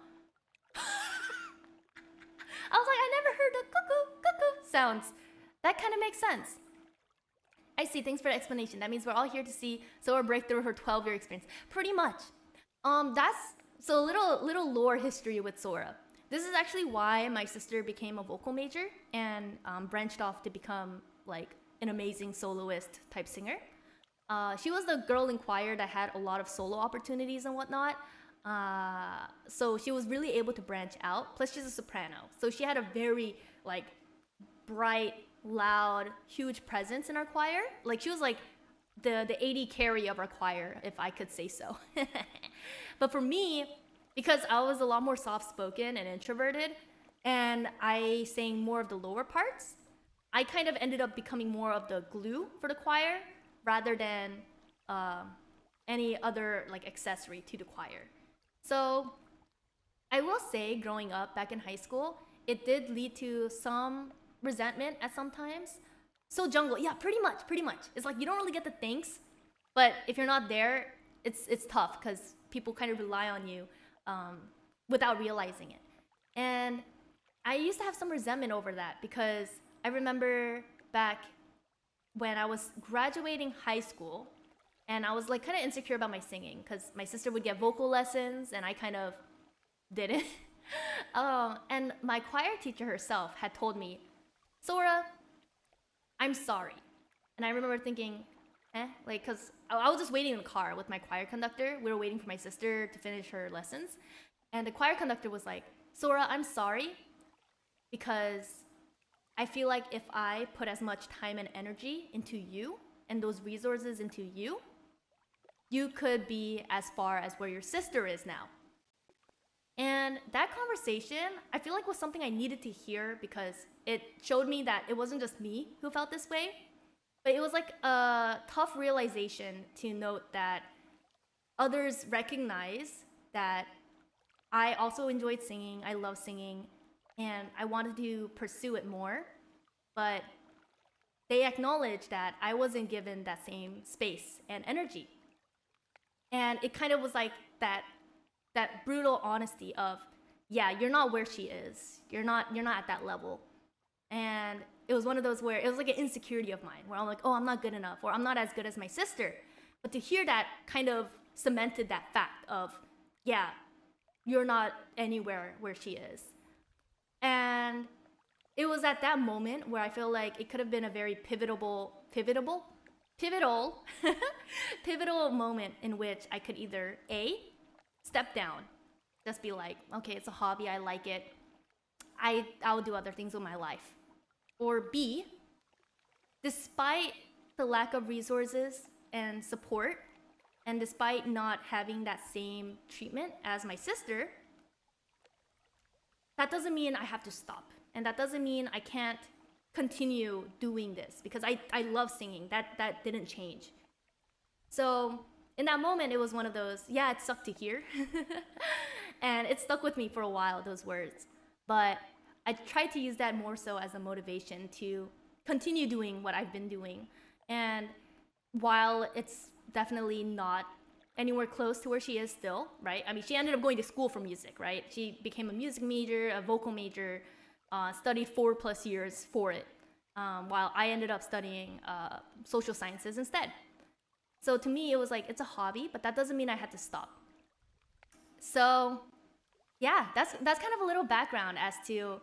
I was like, I never heard the cuckoo sounds. That kind of makes sense. I see, thanks for the explanation. That means we're all here to see Sora break through her 12-year experience. Pretty much. So little lore history with Sora. This is actually why my sister became a vocal major and branched off to become like an amazing soloist type singer. She was the girl in choir that had a lot of solo opportunities and whatnot. So she was really able to branch out. Plus she's a soprano. So she had a very like bright, loud, huge presence in our choir. Like she was like the 80 carry of our choir, if I could say so. But for me, because I was a lot more soft-spoken and introverted, and I sang more of the lower parts, I kind of ended up becoming more of the glue for the choir rather than any other like accessory to the choir. So I will say, growing up back in high school, it did lead to some resentment at some times. So jungle, yeah, pretty much. It's like you don't really get the thanks, but if you're not there, it's tough because people kind of rely on you without realizing it. And I used to have some resentment over that because I remember back when I was graduating high school and I was like kind of insecure about my singing because my sister would get vocal lessons and I kind of didn't. And my choir teacher herself had told me, Sora, I'm sorry. And I remember thinking, like, because I was just waiting in the car with my choir conductor. We were waiting for my sister to finish her lessons. And the choir conductor was like, Sora, I'm sorry because I feel like if I put as much time and energy into you and those resources into you, you could be as far as where your sister is now. And that conversation, I feel like was something I needed to hear because it showed me that it wasn't just me who felt this way, but it was like a tough realization to note that others recognize that I also enjoyed singing, I love singing, and I wanted to pursue it more, but they acknowledged that I wasn't given that same space and energy. And it kind of was like that brutal honesty of, yeah, you're not where she is. You're not at that level. And it was one of those where it was like an insecurity of mine where I'm like, oh, I'm not good enough or I'm not as good as my sister. But to hear that kind of cemented that fact of, yeah, you're not anywhere where she is. And it was at that moment where I feel like it could have been a very pivotal moment in which I could either A, step down, just be like, okay, it's a hobby, I like it, I'll do other things with my life. Or B, despite the lack of resources and support, and despite not having that same treatment as my sister, that doesn't mean I have to stop. And that doesn't mean I can't continue doing this because I love singing. That didn't change. So in that moment, it was one of those, yeah, it sucked to hear. And it stuck with me for a while, those words. But I tried to use that more so as a motivation to continue doing what I've been doing. And while it's definitely not anywhere close to where she is still, right? I mean, she ended up going to school for music, right? She became a music major, a vocal major, studied 4+ years for it, while I ended up studying social sciences instead. So to me, it was like, it's a hobby, but that doesn't mean I had to stop. So yeah, that's kind of a little background as to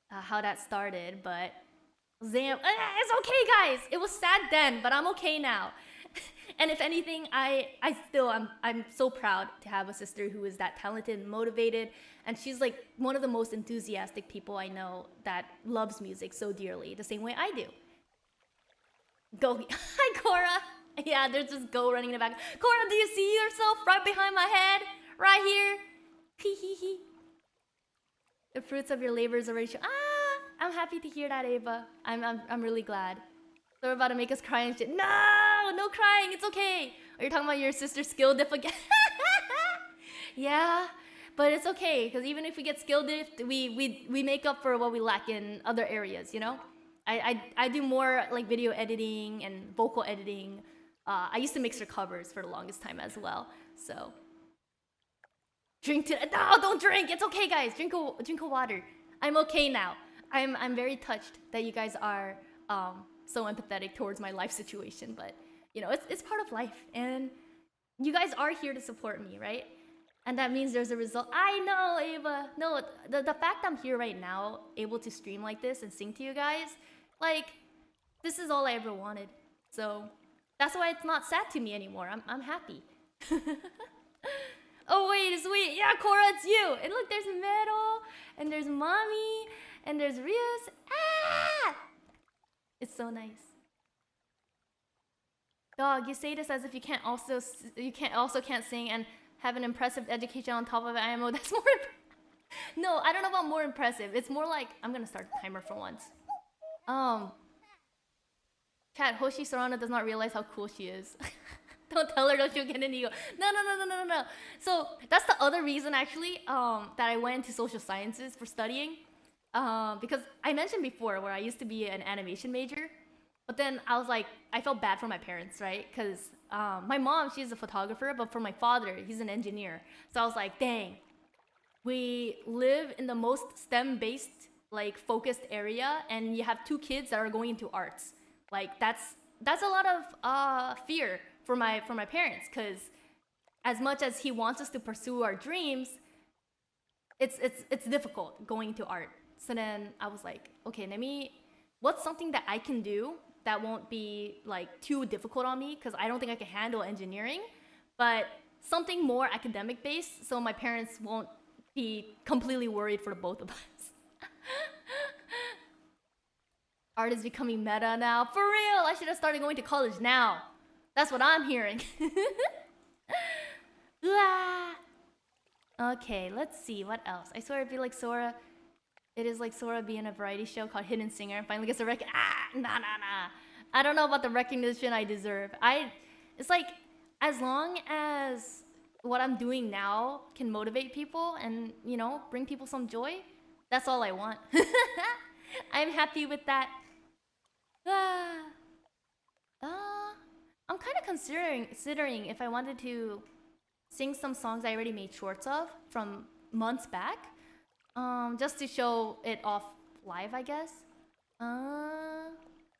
how that started, but Zam, it's okay, guys. It was sad then, but I'm okay now. And if anything, I'm so proud to have a sister who is that talented and motivated, and she's like one of the most enthusiastic people I know that loves music so dearly, the same way I do. Go. Hi, Cora. Yeah, there's just Go running in the back. Cora, do you see yourself right behind my head? Right here. Hee hee hee. The fruits of your labor is already shown. Ah, I'm happy to hear that, Ava. I'm really glad. They're about to make us cry and shit. No, no crying. It's okay. Are you talking about your sister's skill diff again? Yeah, but it's okay because even if we get skill diff, we make up for what we lack in other areas. You know, I do more like video editing and vocal editing. I used to mix her covers for the longest time as well. So drink to no, don't drink. It's okay, guys. Drink a water. I'm okay now. I'm very touched that you guys are so empathetic towards my life situation, but you know, it's part of life, and you guys are here to support me, right? And that means there's a result. I know, Ava. No, the fact I'm here right now, able to stream like this and sing to you guys, like, this is all I ever wanted. So that's why it's not sad to me anymore. I'm happy. Oh wait, sweet. Yeah, Cora, it's you. And look, there's Metal, and there's Mommy, and there's Rios. Ah! It's so nice. Dog, you say this as if you can't also sing and have an impressive education on top of it. IMO, that's more. No, I don't know about more impressive. It's more like I'm gonna start the timer for once. Chat, Hoshi Sorana does not realize how cool she is. Don't tell her, don't she'll get an ego. No. So that's the other reason actually that I went into social sciences for studying. Because I mentioned before where I used to be an animation major, but then I was like, I felt bad for my parents, right? Because my mom, she's a photographer, but for my father, he's an engineer. So I was like, dang, we live in the most STEM-based, like, focused area, and you have 2 kids that are going into arts. Like, that's a lot of fear for my parents, because as much as he wants us to pursue our dreams, it's difficult going into art. So then I was like, okay, what's something that I can do that won't be like too difficult on me, because I don't think I can handle engineering, but something more academic based so my parents won't be completely worried for the both of us. Art is becoming meta now. For real, I should have started going to college now. That's what I'm hearing. Okay, let's see, what else? I swear it'd be like Sora. It is like Sora being a variety show called Hidden Singer and finally gets a nah. I don't know about the recognition I deserve. It's like, as long as what I'm doing now can motivate people and, you know, bring people some joy, that's all I want. I'm happy with that. I'm kind of considering if I wanted to sing some songs I already made shorts of from months back, just to show it off live, I guess.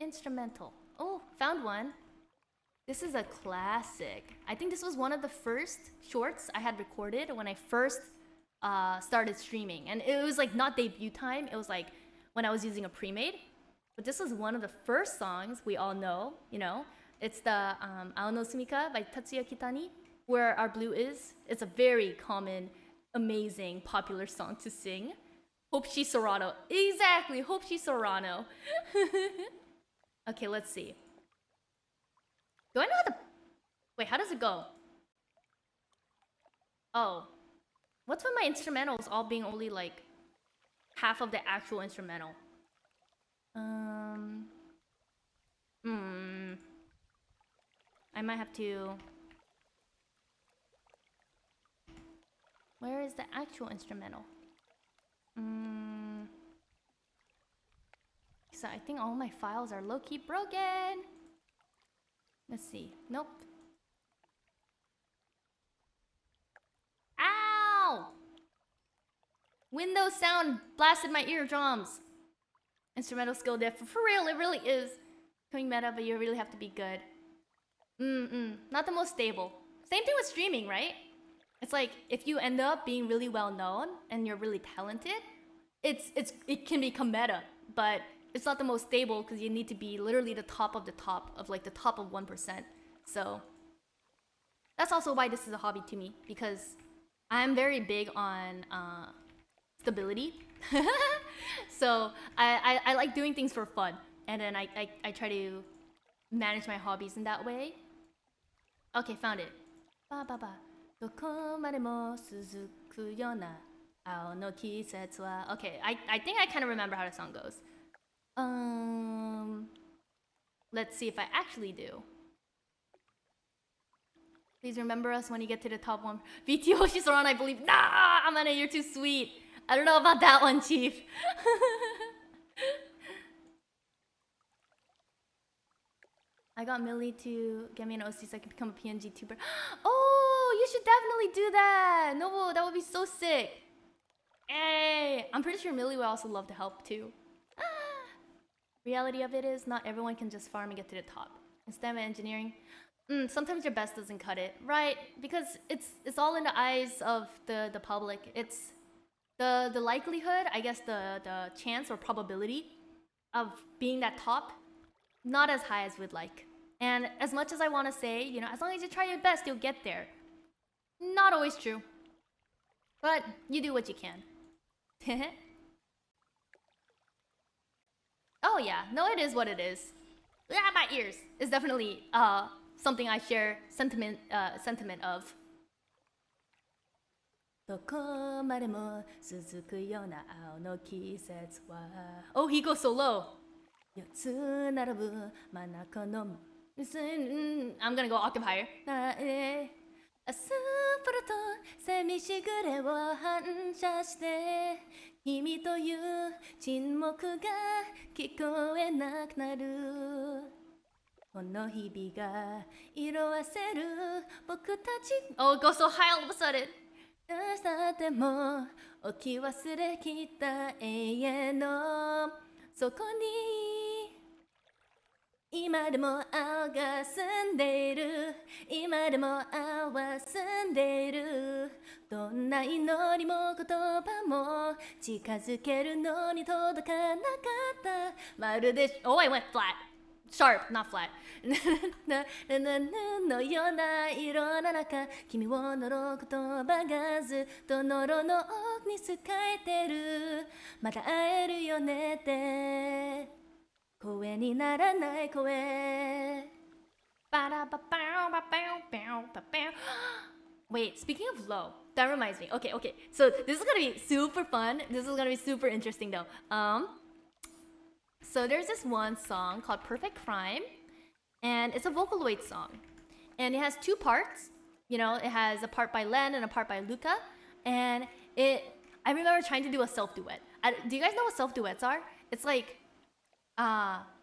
Instrumental. Oh, found one. This is a classic. I think this was one of the first shorts I had recorded when I first started streaming, and it was like not debut time. It was like when I was using a pre-made. But this was one of the first songs we all know, you know. It's the Ao no Sumika by Tatsuya Kitani, Where Our Blue Is. It's a very common, amazing, popular song to sing. Hope she's Serrano. Exactly, hope she's Serrano. Okay, let's see. Do I know how to... Wait, how does it go? Oh. What's with my instrumentals all being only like half of the actual instrumental? I might have to... Where is the actual instrumental? So I think all my files are low-key broken. Let's see. Nope. Ow! Windows sound blasted my eardrums. Instrumental skill diff. For real, it really is. Coming meta, but you really have to be good. Not the most stable. Same thing with streaming, right? It's like, if you end up being really well known and you're really talented, it can become meta, but it's not the most stable because you need to be literally the top of like the top of 1%. So that's also why this is a hobby to me, because I'm very big on stability. So I like doing things for fun, and then I try to manage my hobbies in that way. Okay, found it. Ba ba ba. どこまでも続くような青の季節は Okay, I think I kind of remember how the song goes. Let's see if I actually do. Please remember us when you get to the top one. VT Hoshisoran, I believe. Nah, Amane, you're too sweet. I don't know about that one, Chief. I got Millie to get me an OC so I can become a PNG tuber. Oh, you should definitely do that. Nobu, that would be so sick. Hey, I'm pretty sure Millie would also love to help too. Reality of it is, not everyone can just farm and get to the top. In STEM and engineering, sometimes your best doesn't cut it, right? Because it's all in the eyes of the public. It's the likelihood, I guess the chance or probability of being that top, not as high as we'd like. And as much as I want to say, you know, as long as you try your best, you'll get there. Not always true. But you do what you can. Oh yeah, no, it is what it is. Ah, my ears is definitely something I share sentiment of. どこまでも続くような青の季節は Oh, he goes so low. 4つ並ぶ真ん中の I'm gonna go octave higher. 明日プルと寂しぐれを反射して君という沈黙が聞こえなくなるこの日々が色あせる僕たち Oh, it goes so high all of a sudden 明日でも置き忘れきった永遠のそこに今でも青が澄んでいる今でも青は澄んでいるどんな祈りも言葉も近づけるのに届かなかったまるで Oh, I went flat Sharp, not flat のような色の中君を呪う言葉がずっと呪の奥に使えてるまた会えるよねって声にならない声 Wait, speaking of low, that reminds me. Okay. So this is gonna be super fun. This is gonna be super interesting though. So there's this one song called Perfect Crime, and it's a Vocaloid song. And it has two parts. You know, it has a part by Len and a part by Luca. And I remember trying to do a self-duet. Do you guys know what self-duets are? It's like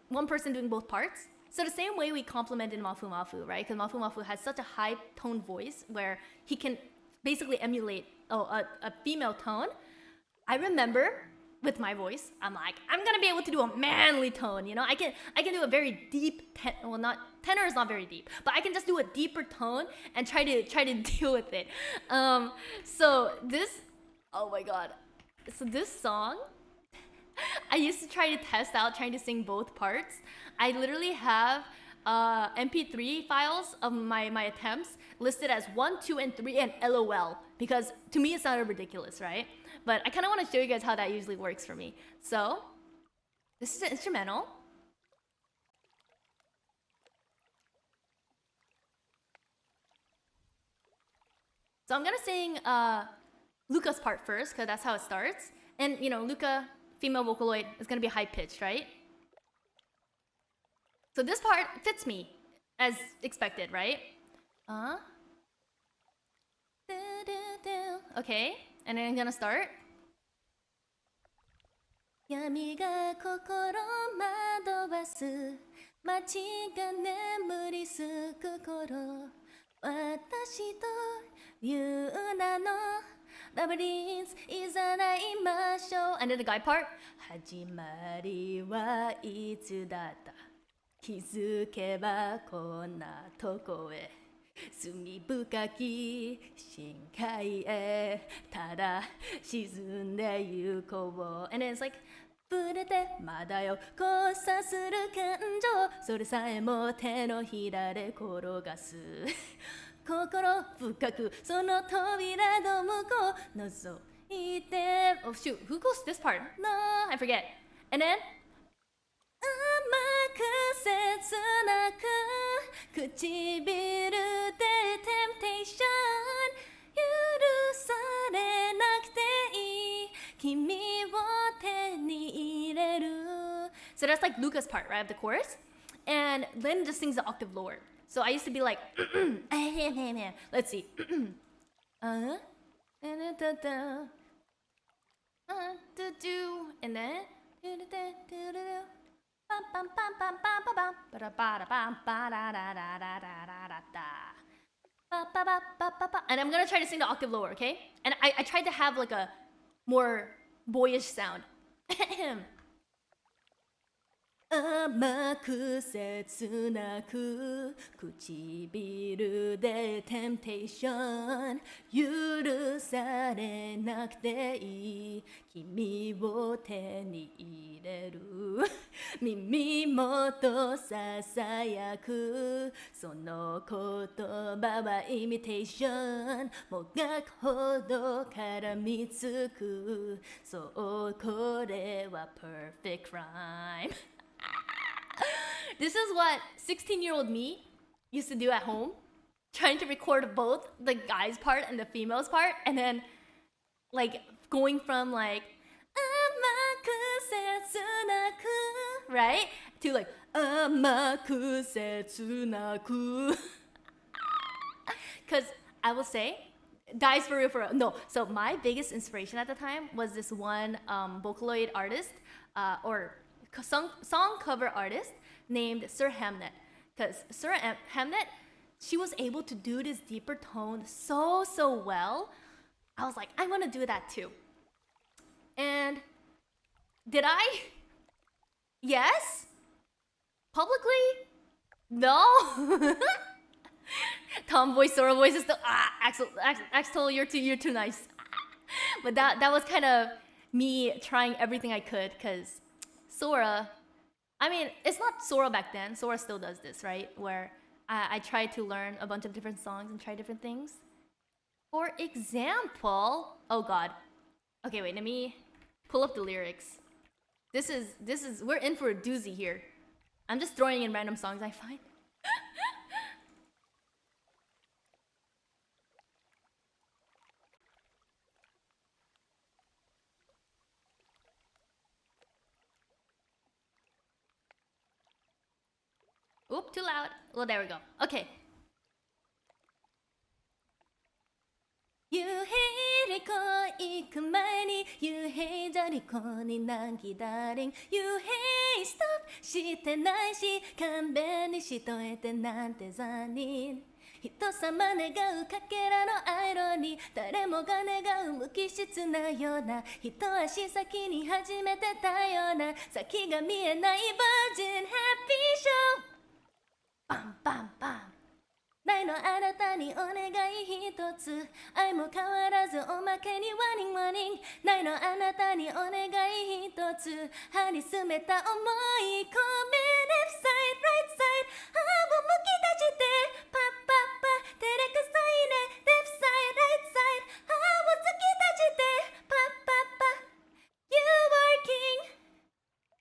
one person doing both parts. So the same way we complimented Mafu Mafu, right? Because Mafu Mafu has such a high tone voice where he can basically emulate a female tone. I remember with my voice, I'm like, I'm gonna be able to do a manly tone, you know? I can do a very deep tenor is not very deep, but I can just do a deeper tone and try to deal with it. So this, oh my god. So this song, I used to try to test out trying to sing both parts. I literally have MP3 files of my attempts listed as 1, 2, and 3 and LOL because to me it sounded ridiculous, right? But I kind of want to show you guys how that usually works for me. So this is an instrumental. So I'm gonna sing Luca's part first because that's how it starts. And you know, Luca, female Vocaloid, is gonna be high pitched, right? So this part fits me as expected, right? Okay, and then I'm gonna start. 闇が心惑わす街が眠りすく頃私という名のラブリンスいざないましょう And then the guy part 始まりはいつだった気づけばこんなとこへ罪深き深海へただ沈んでゆこう And then it's like 触れてまだよ交差する感情それさえも手のひらで転がす心深くその扉の向こう覗いて Oh shoot, who goes this part? No, I forget. And then 甘切なく唇で temptation 許されなくていい君を手に入れる So that's like Luca's part, right, of the chorus. And Lynn just sings the octave lower. So I used to be like, let's see. And then and I'm gonna try to sing the octave lower, okay? And I tried to have like a more boyish sound. 甘く切なく唇で temptation 許されなくていい君を手に入れる耳元ささやくその言葉は imitation もがくほど絡みつくそうこれは perfect rhyme This is what 16-year-old me used to do at home, trying to record both the guy's part and the female's part, and then like going from like right to like because I will say guys for real no so my biggest inspiration at the time was this one Vocaloid artist or song cover artist named Sir Hamnet because Sir Hamnet she was able to do this deeper tone so well. I was like I want to do that too. And did I? Yes? Publicly? No. Tomboy Sora voice is still Axel you're too nice. But that was kind of me trying everything I could because Sora, I mean, it's not Sora back then. Sora still does this, right? Where I try to learn a bunch of different songs and try different things. For example, oh god. Okay, wait, let me pull up the lyrics. This is we're in for a doozy here. I'm just throwing in random songs I find. Oop, too loud. Well, there we go. Okay. 유해를 거 그 말이 유해 저리 거니 난 기다린 유해 stop してないし勘弁にしといてなんて残忍人様願うかけらのアイロニー誰もが願う無機質なような一足先に始めてたような先が見えないバージンハッピーショーバンバンバンないのあなたにお願い一つ愛も変わらずおまけにワニンワニンないのあなたにお願い一つ張り詰めた思い込め left side right side 歯をむき出してパッパッパ照れくさいね left side right side 歯を突き出してパッパッパ You are king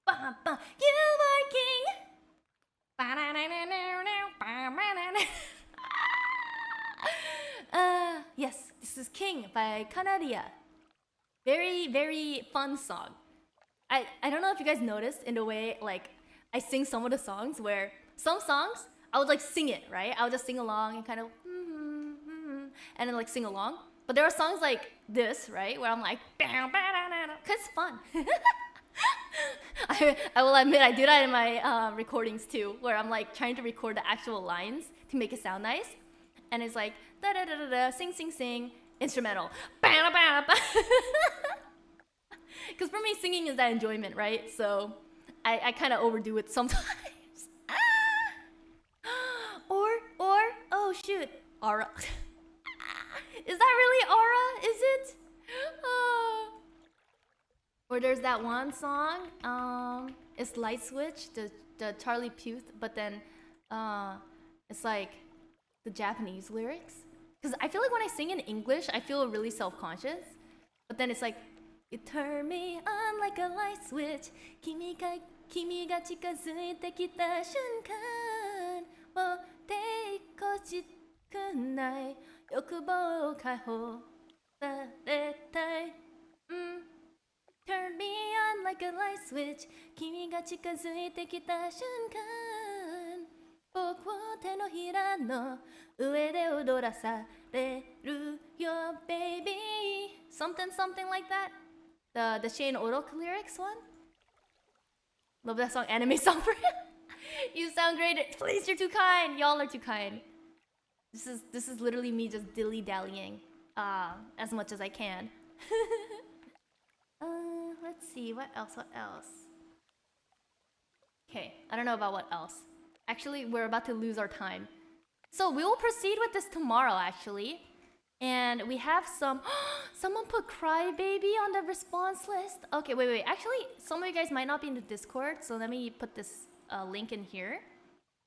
バンバン You are king バナナナナナバナナナYes, this is King by Kanaria. Very fun song. I don't know if you guys noticed in the way like I sing some of the songs where some songs I would like sing it, right? I would just sing along and kind of and then like sing along. But there are songs like this, right? Where I'm like cause it's fun. I will admit I do that in my recordings too, where I'm like trying to record the actual lines to make it sound nice. And it's like da da da da da, sing sing sing, instrumental, because for me singing is that enjoyment, right? So I kind of overdo it sometimes. or oh shoot, aura. Is that really aura? Is it? Or there's that one song, it's Light Switch, the Charlie Puth, but then it's like the Japanese lyrics. Because I feel like when I sing in English, I feel really self-conscious. But then it's like, you turn me on like a light switch. 君が君が近づいてきた瞬間もう抵抗しくない欲望を解放されたい、Turn me on like a light switch 君が近づいてきた瞬間僕を手のひらの上で踊らされるよ baby something something like that the Shane Orok lyrics one love that song anime song for him you sound great please you're too kind y'all are too kind this is literally me just dilly-dallying as much as I can let's see what else okay I don't know about what else actually we're about to lose our time so we will proceed with this tomorrow actually and we have someone put crybaby on the response list okay wait actually some of you guys might not be in the Discord so let me put this link in here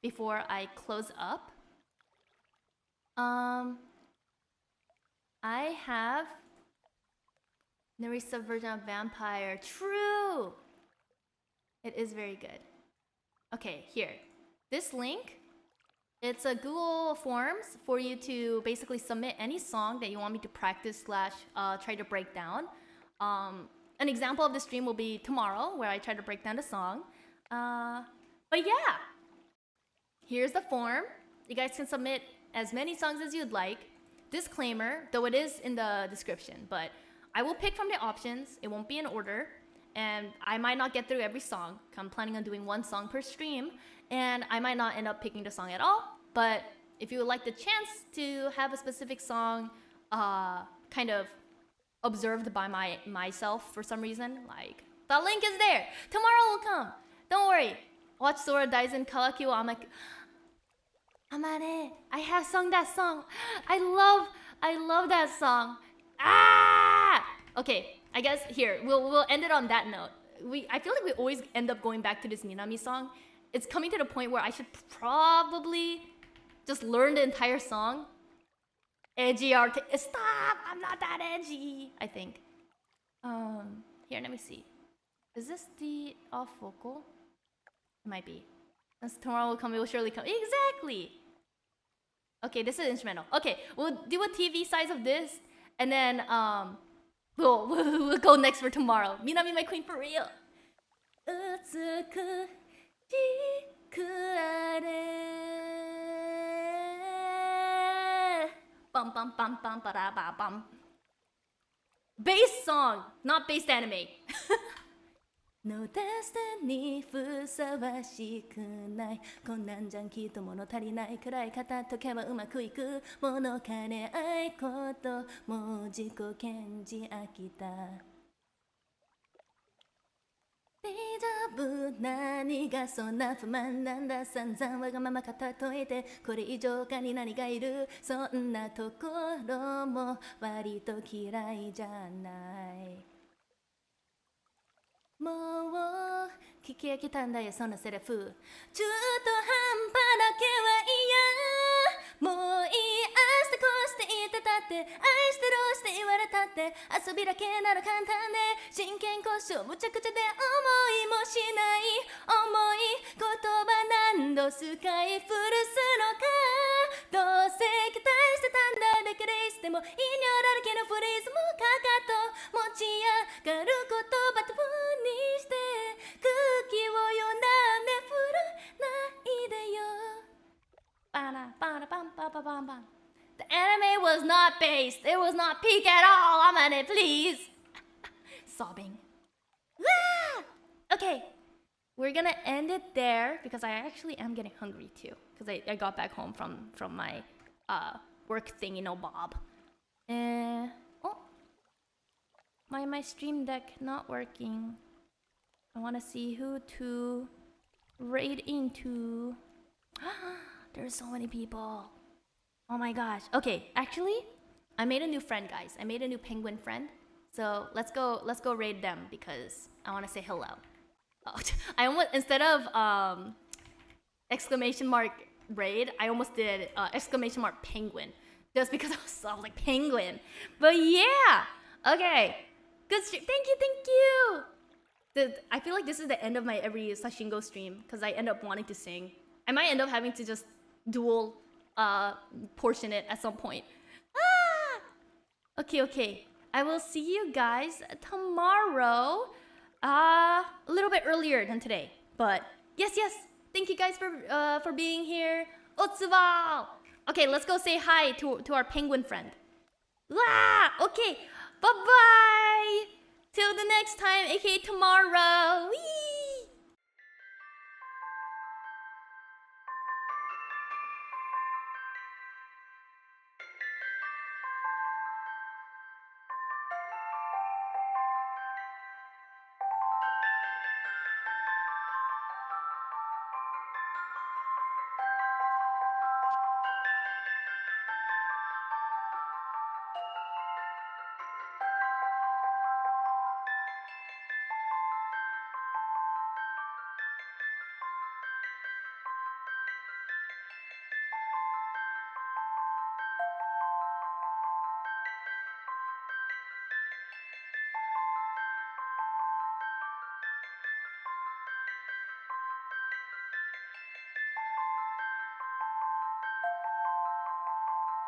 before I close up I have Nerissa version of Vampire. True! It is very good. Okay, here. This link, it's a Google Forms for you to basically submit any song that you want me to practice / try to break down. An example of the stream will be tomorrow, where I try to break down the song. But yeah! Here's the form. You guys can submit as many songs as you'd like. Disclaimer, though it is in the description, but I will pick from the options. It won't be in order. And I might not get through every song. I'm planning on doing one song per stream. And I might not end up picking the song at all. But if you would like the chance to have a specific song kind of observed by myself for some reason, like, the link is there. Tomorrow will come. Don't worry. Watch Sora Daisen Kawaki wa Amare. I have sung that song. I love that song. Ah! Okay, I guess here we'll end it on that note. I feel like we always end up going back to this Minami song. It's coming to the point where I should probably just learn the entire song. Edgy art. Stop! I'm not that edgy. I think. Here, let me see. Is this the off vocal? It might be. Since tomorrow will come, it will surely come. Exactly. Okay, this is instrumental. Okay, we'll do a TV size of this, and then we'll go next for tomorrow. Minami, my queen, for real. Bum bum bum bum ba da ba bum. Bass song, not based anime. No destiny ふさわしくないこんなんじゃんきっと物足りないくらい語っとけばうまくいく物金愛こともう自己顕示飽きた大丈夫何がそんな不満なんだ散々わがまま語っといてこれ以上他に何がいるそんなところも割と嫌いじゃないもう聞き飽きたんだよそのセリフ中途半端だけは嫌もういいああしてこうして言ってたって愛してるして言われたって遊びだけなら簡単で真剣交渉むちゃくちゃで思いもしない重い言葉何度使い古すのかどうせ期待してたんだだけでいつでも意味あるだけのフレーズもかかと持ち上がる言葉とにして空気を読んだ目振らないでよバラバラバンバババンバン The anime was not based. It was not peak at all. I'm on it, please. Sobbing. Okay, we're gonna end it there because I actually am getting hungry too. Because I got back home from my work thingy, no bob. Oh, my stream deck not working. I want to see who to raid into. There's so many people. Oh my gosh. Okay, actually, I made a new friend, guys. I made a new penguin friend. So let's go raid them because I want to say hello. Oh, I almost instead of exclamation mark raid, I almost did exclamation mark penguin just because I was like penguin. But yeah, okay. Good stream. Thank you. I feel like this is the end of my every Sashingo stream because I end up wanting to sing. I might end up having to just dual portion it at some point. Ah! Okay. I will see you guys tomorrow. A little bit earlier than today. But yes. Thank you guys for being here. Otsuba! Okay, let's go say hi to our penguin friend. Wah! Okay, bye-bye! Till the next time, aka tomorrow. Whee!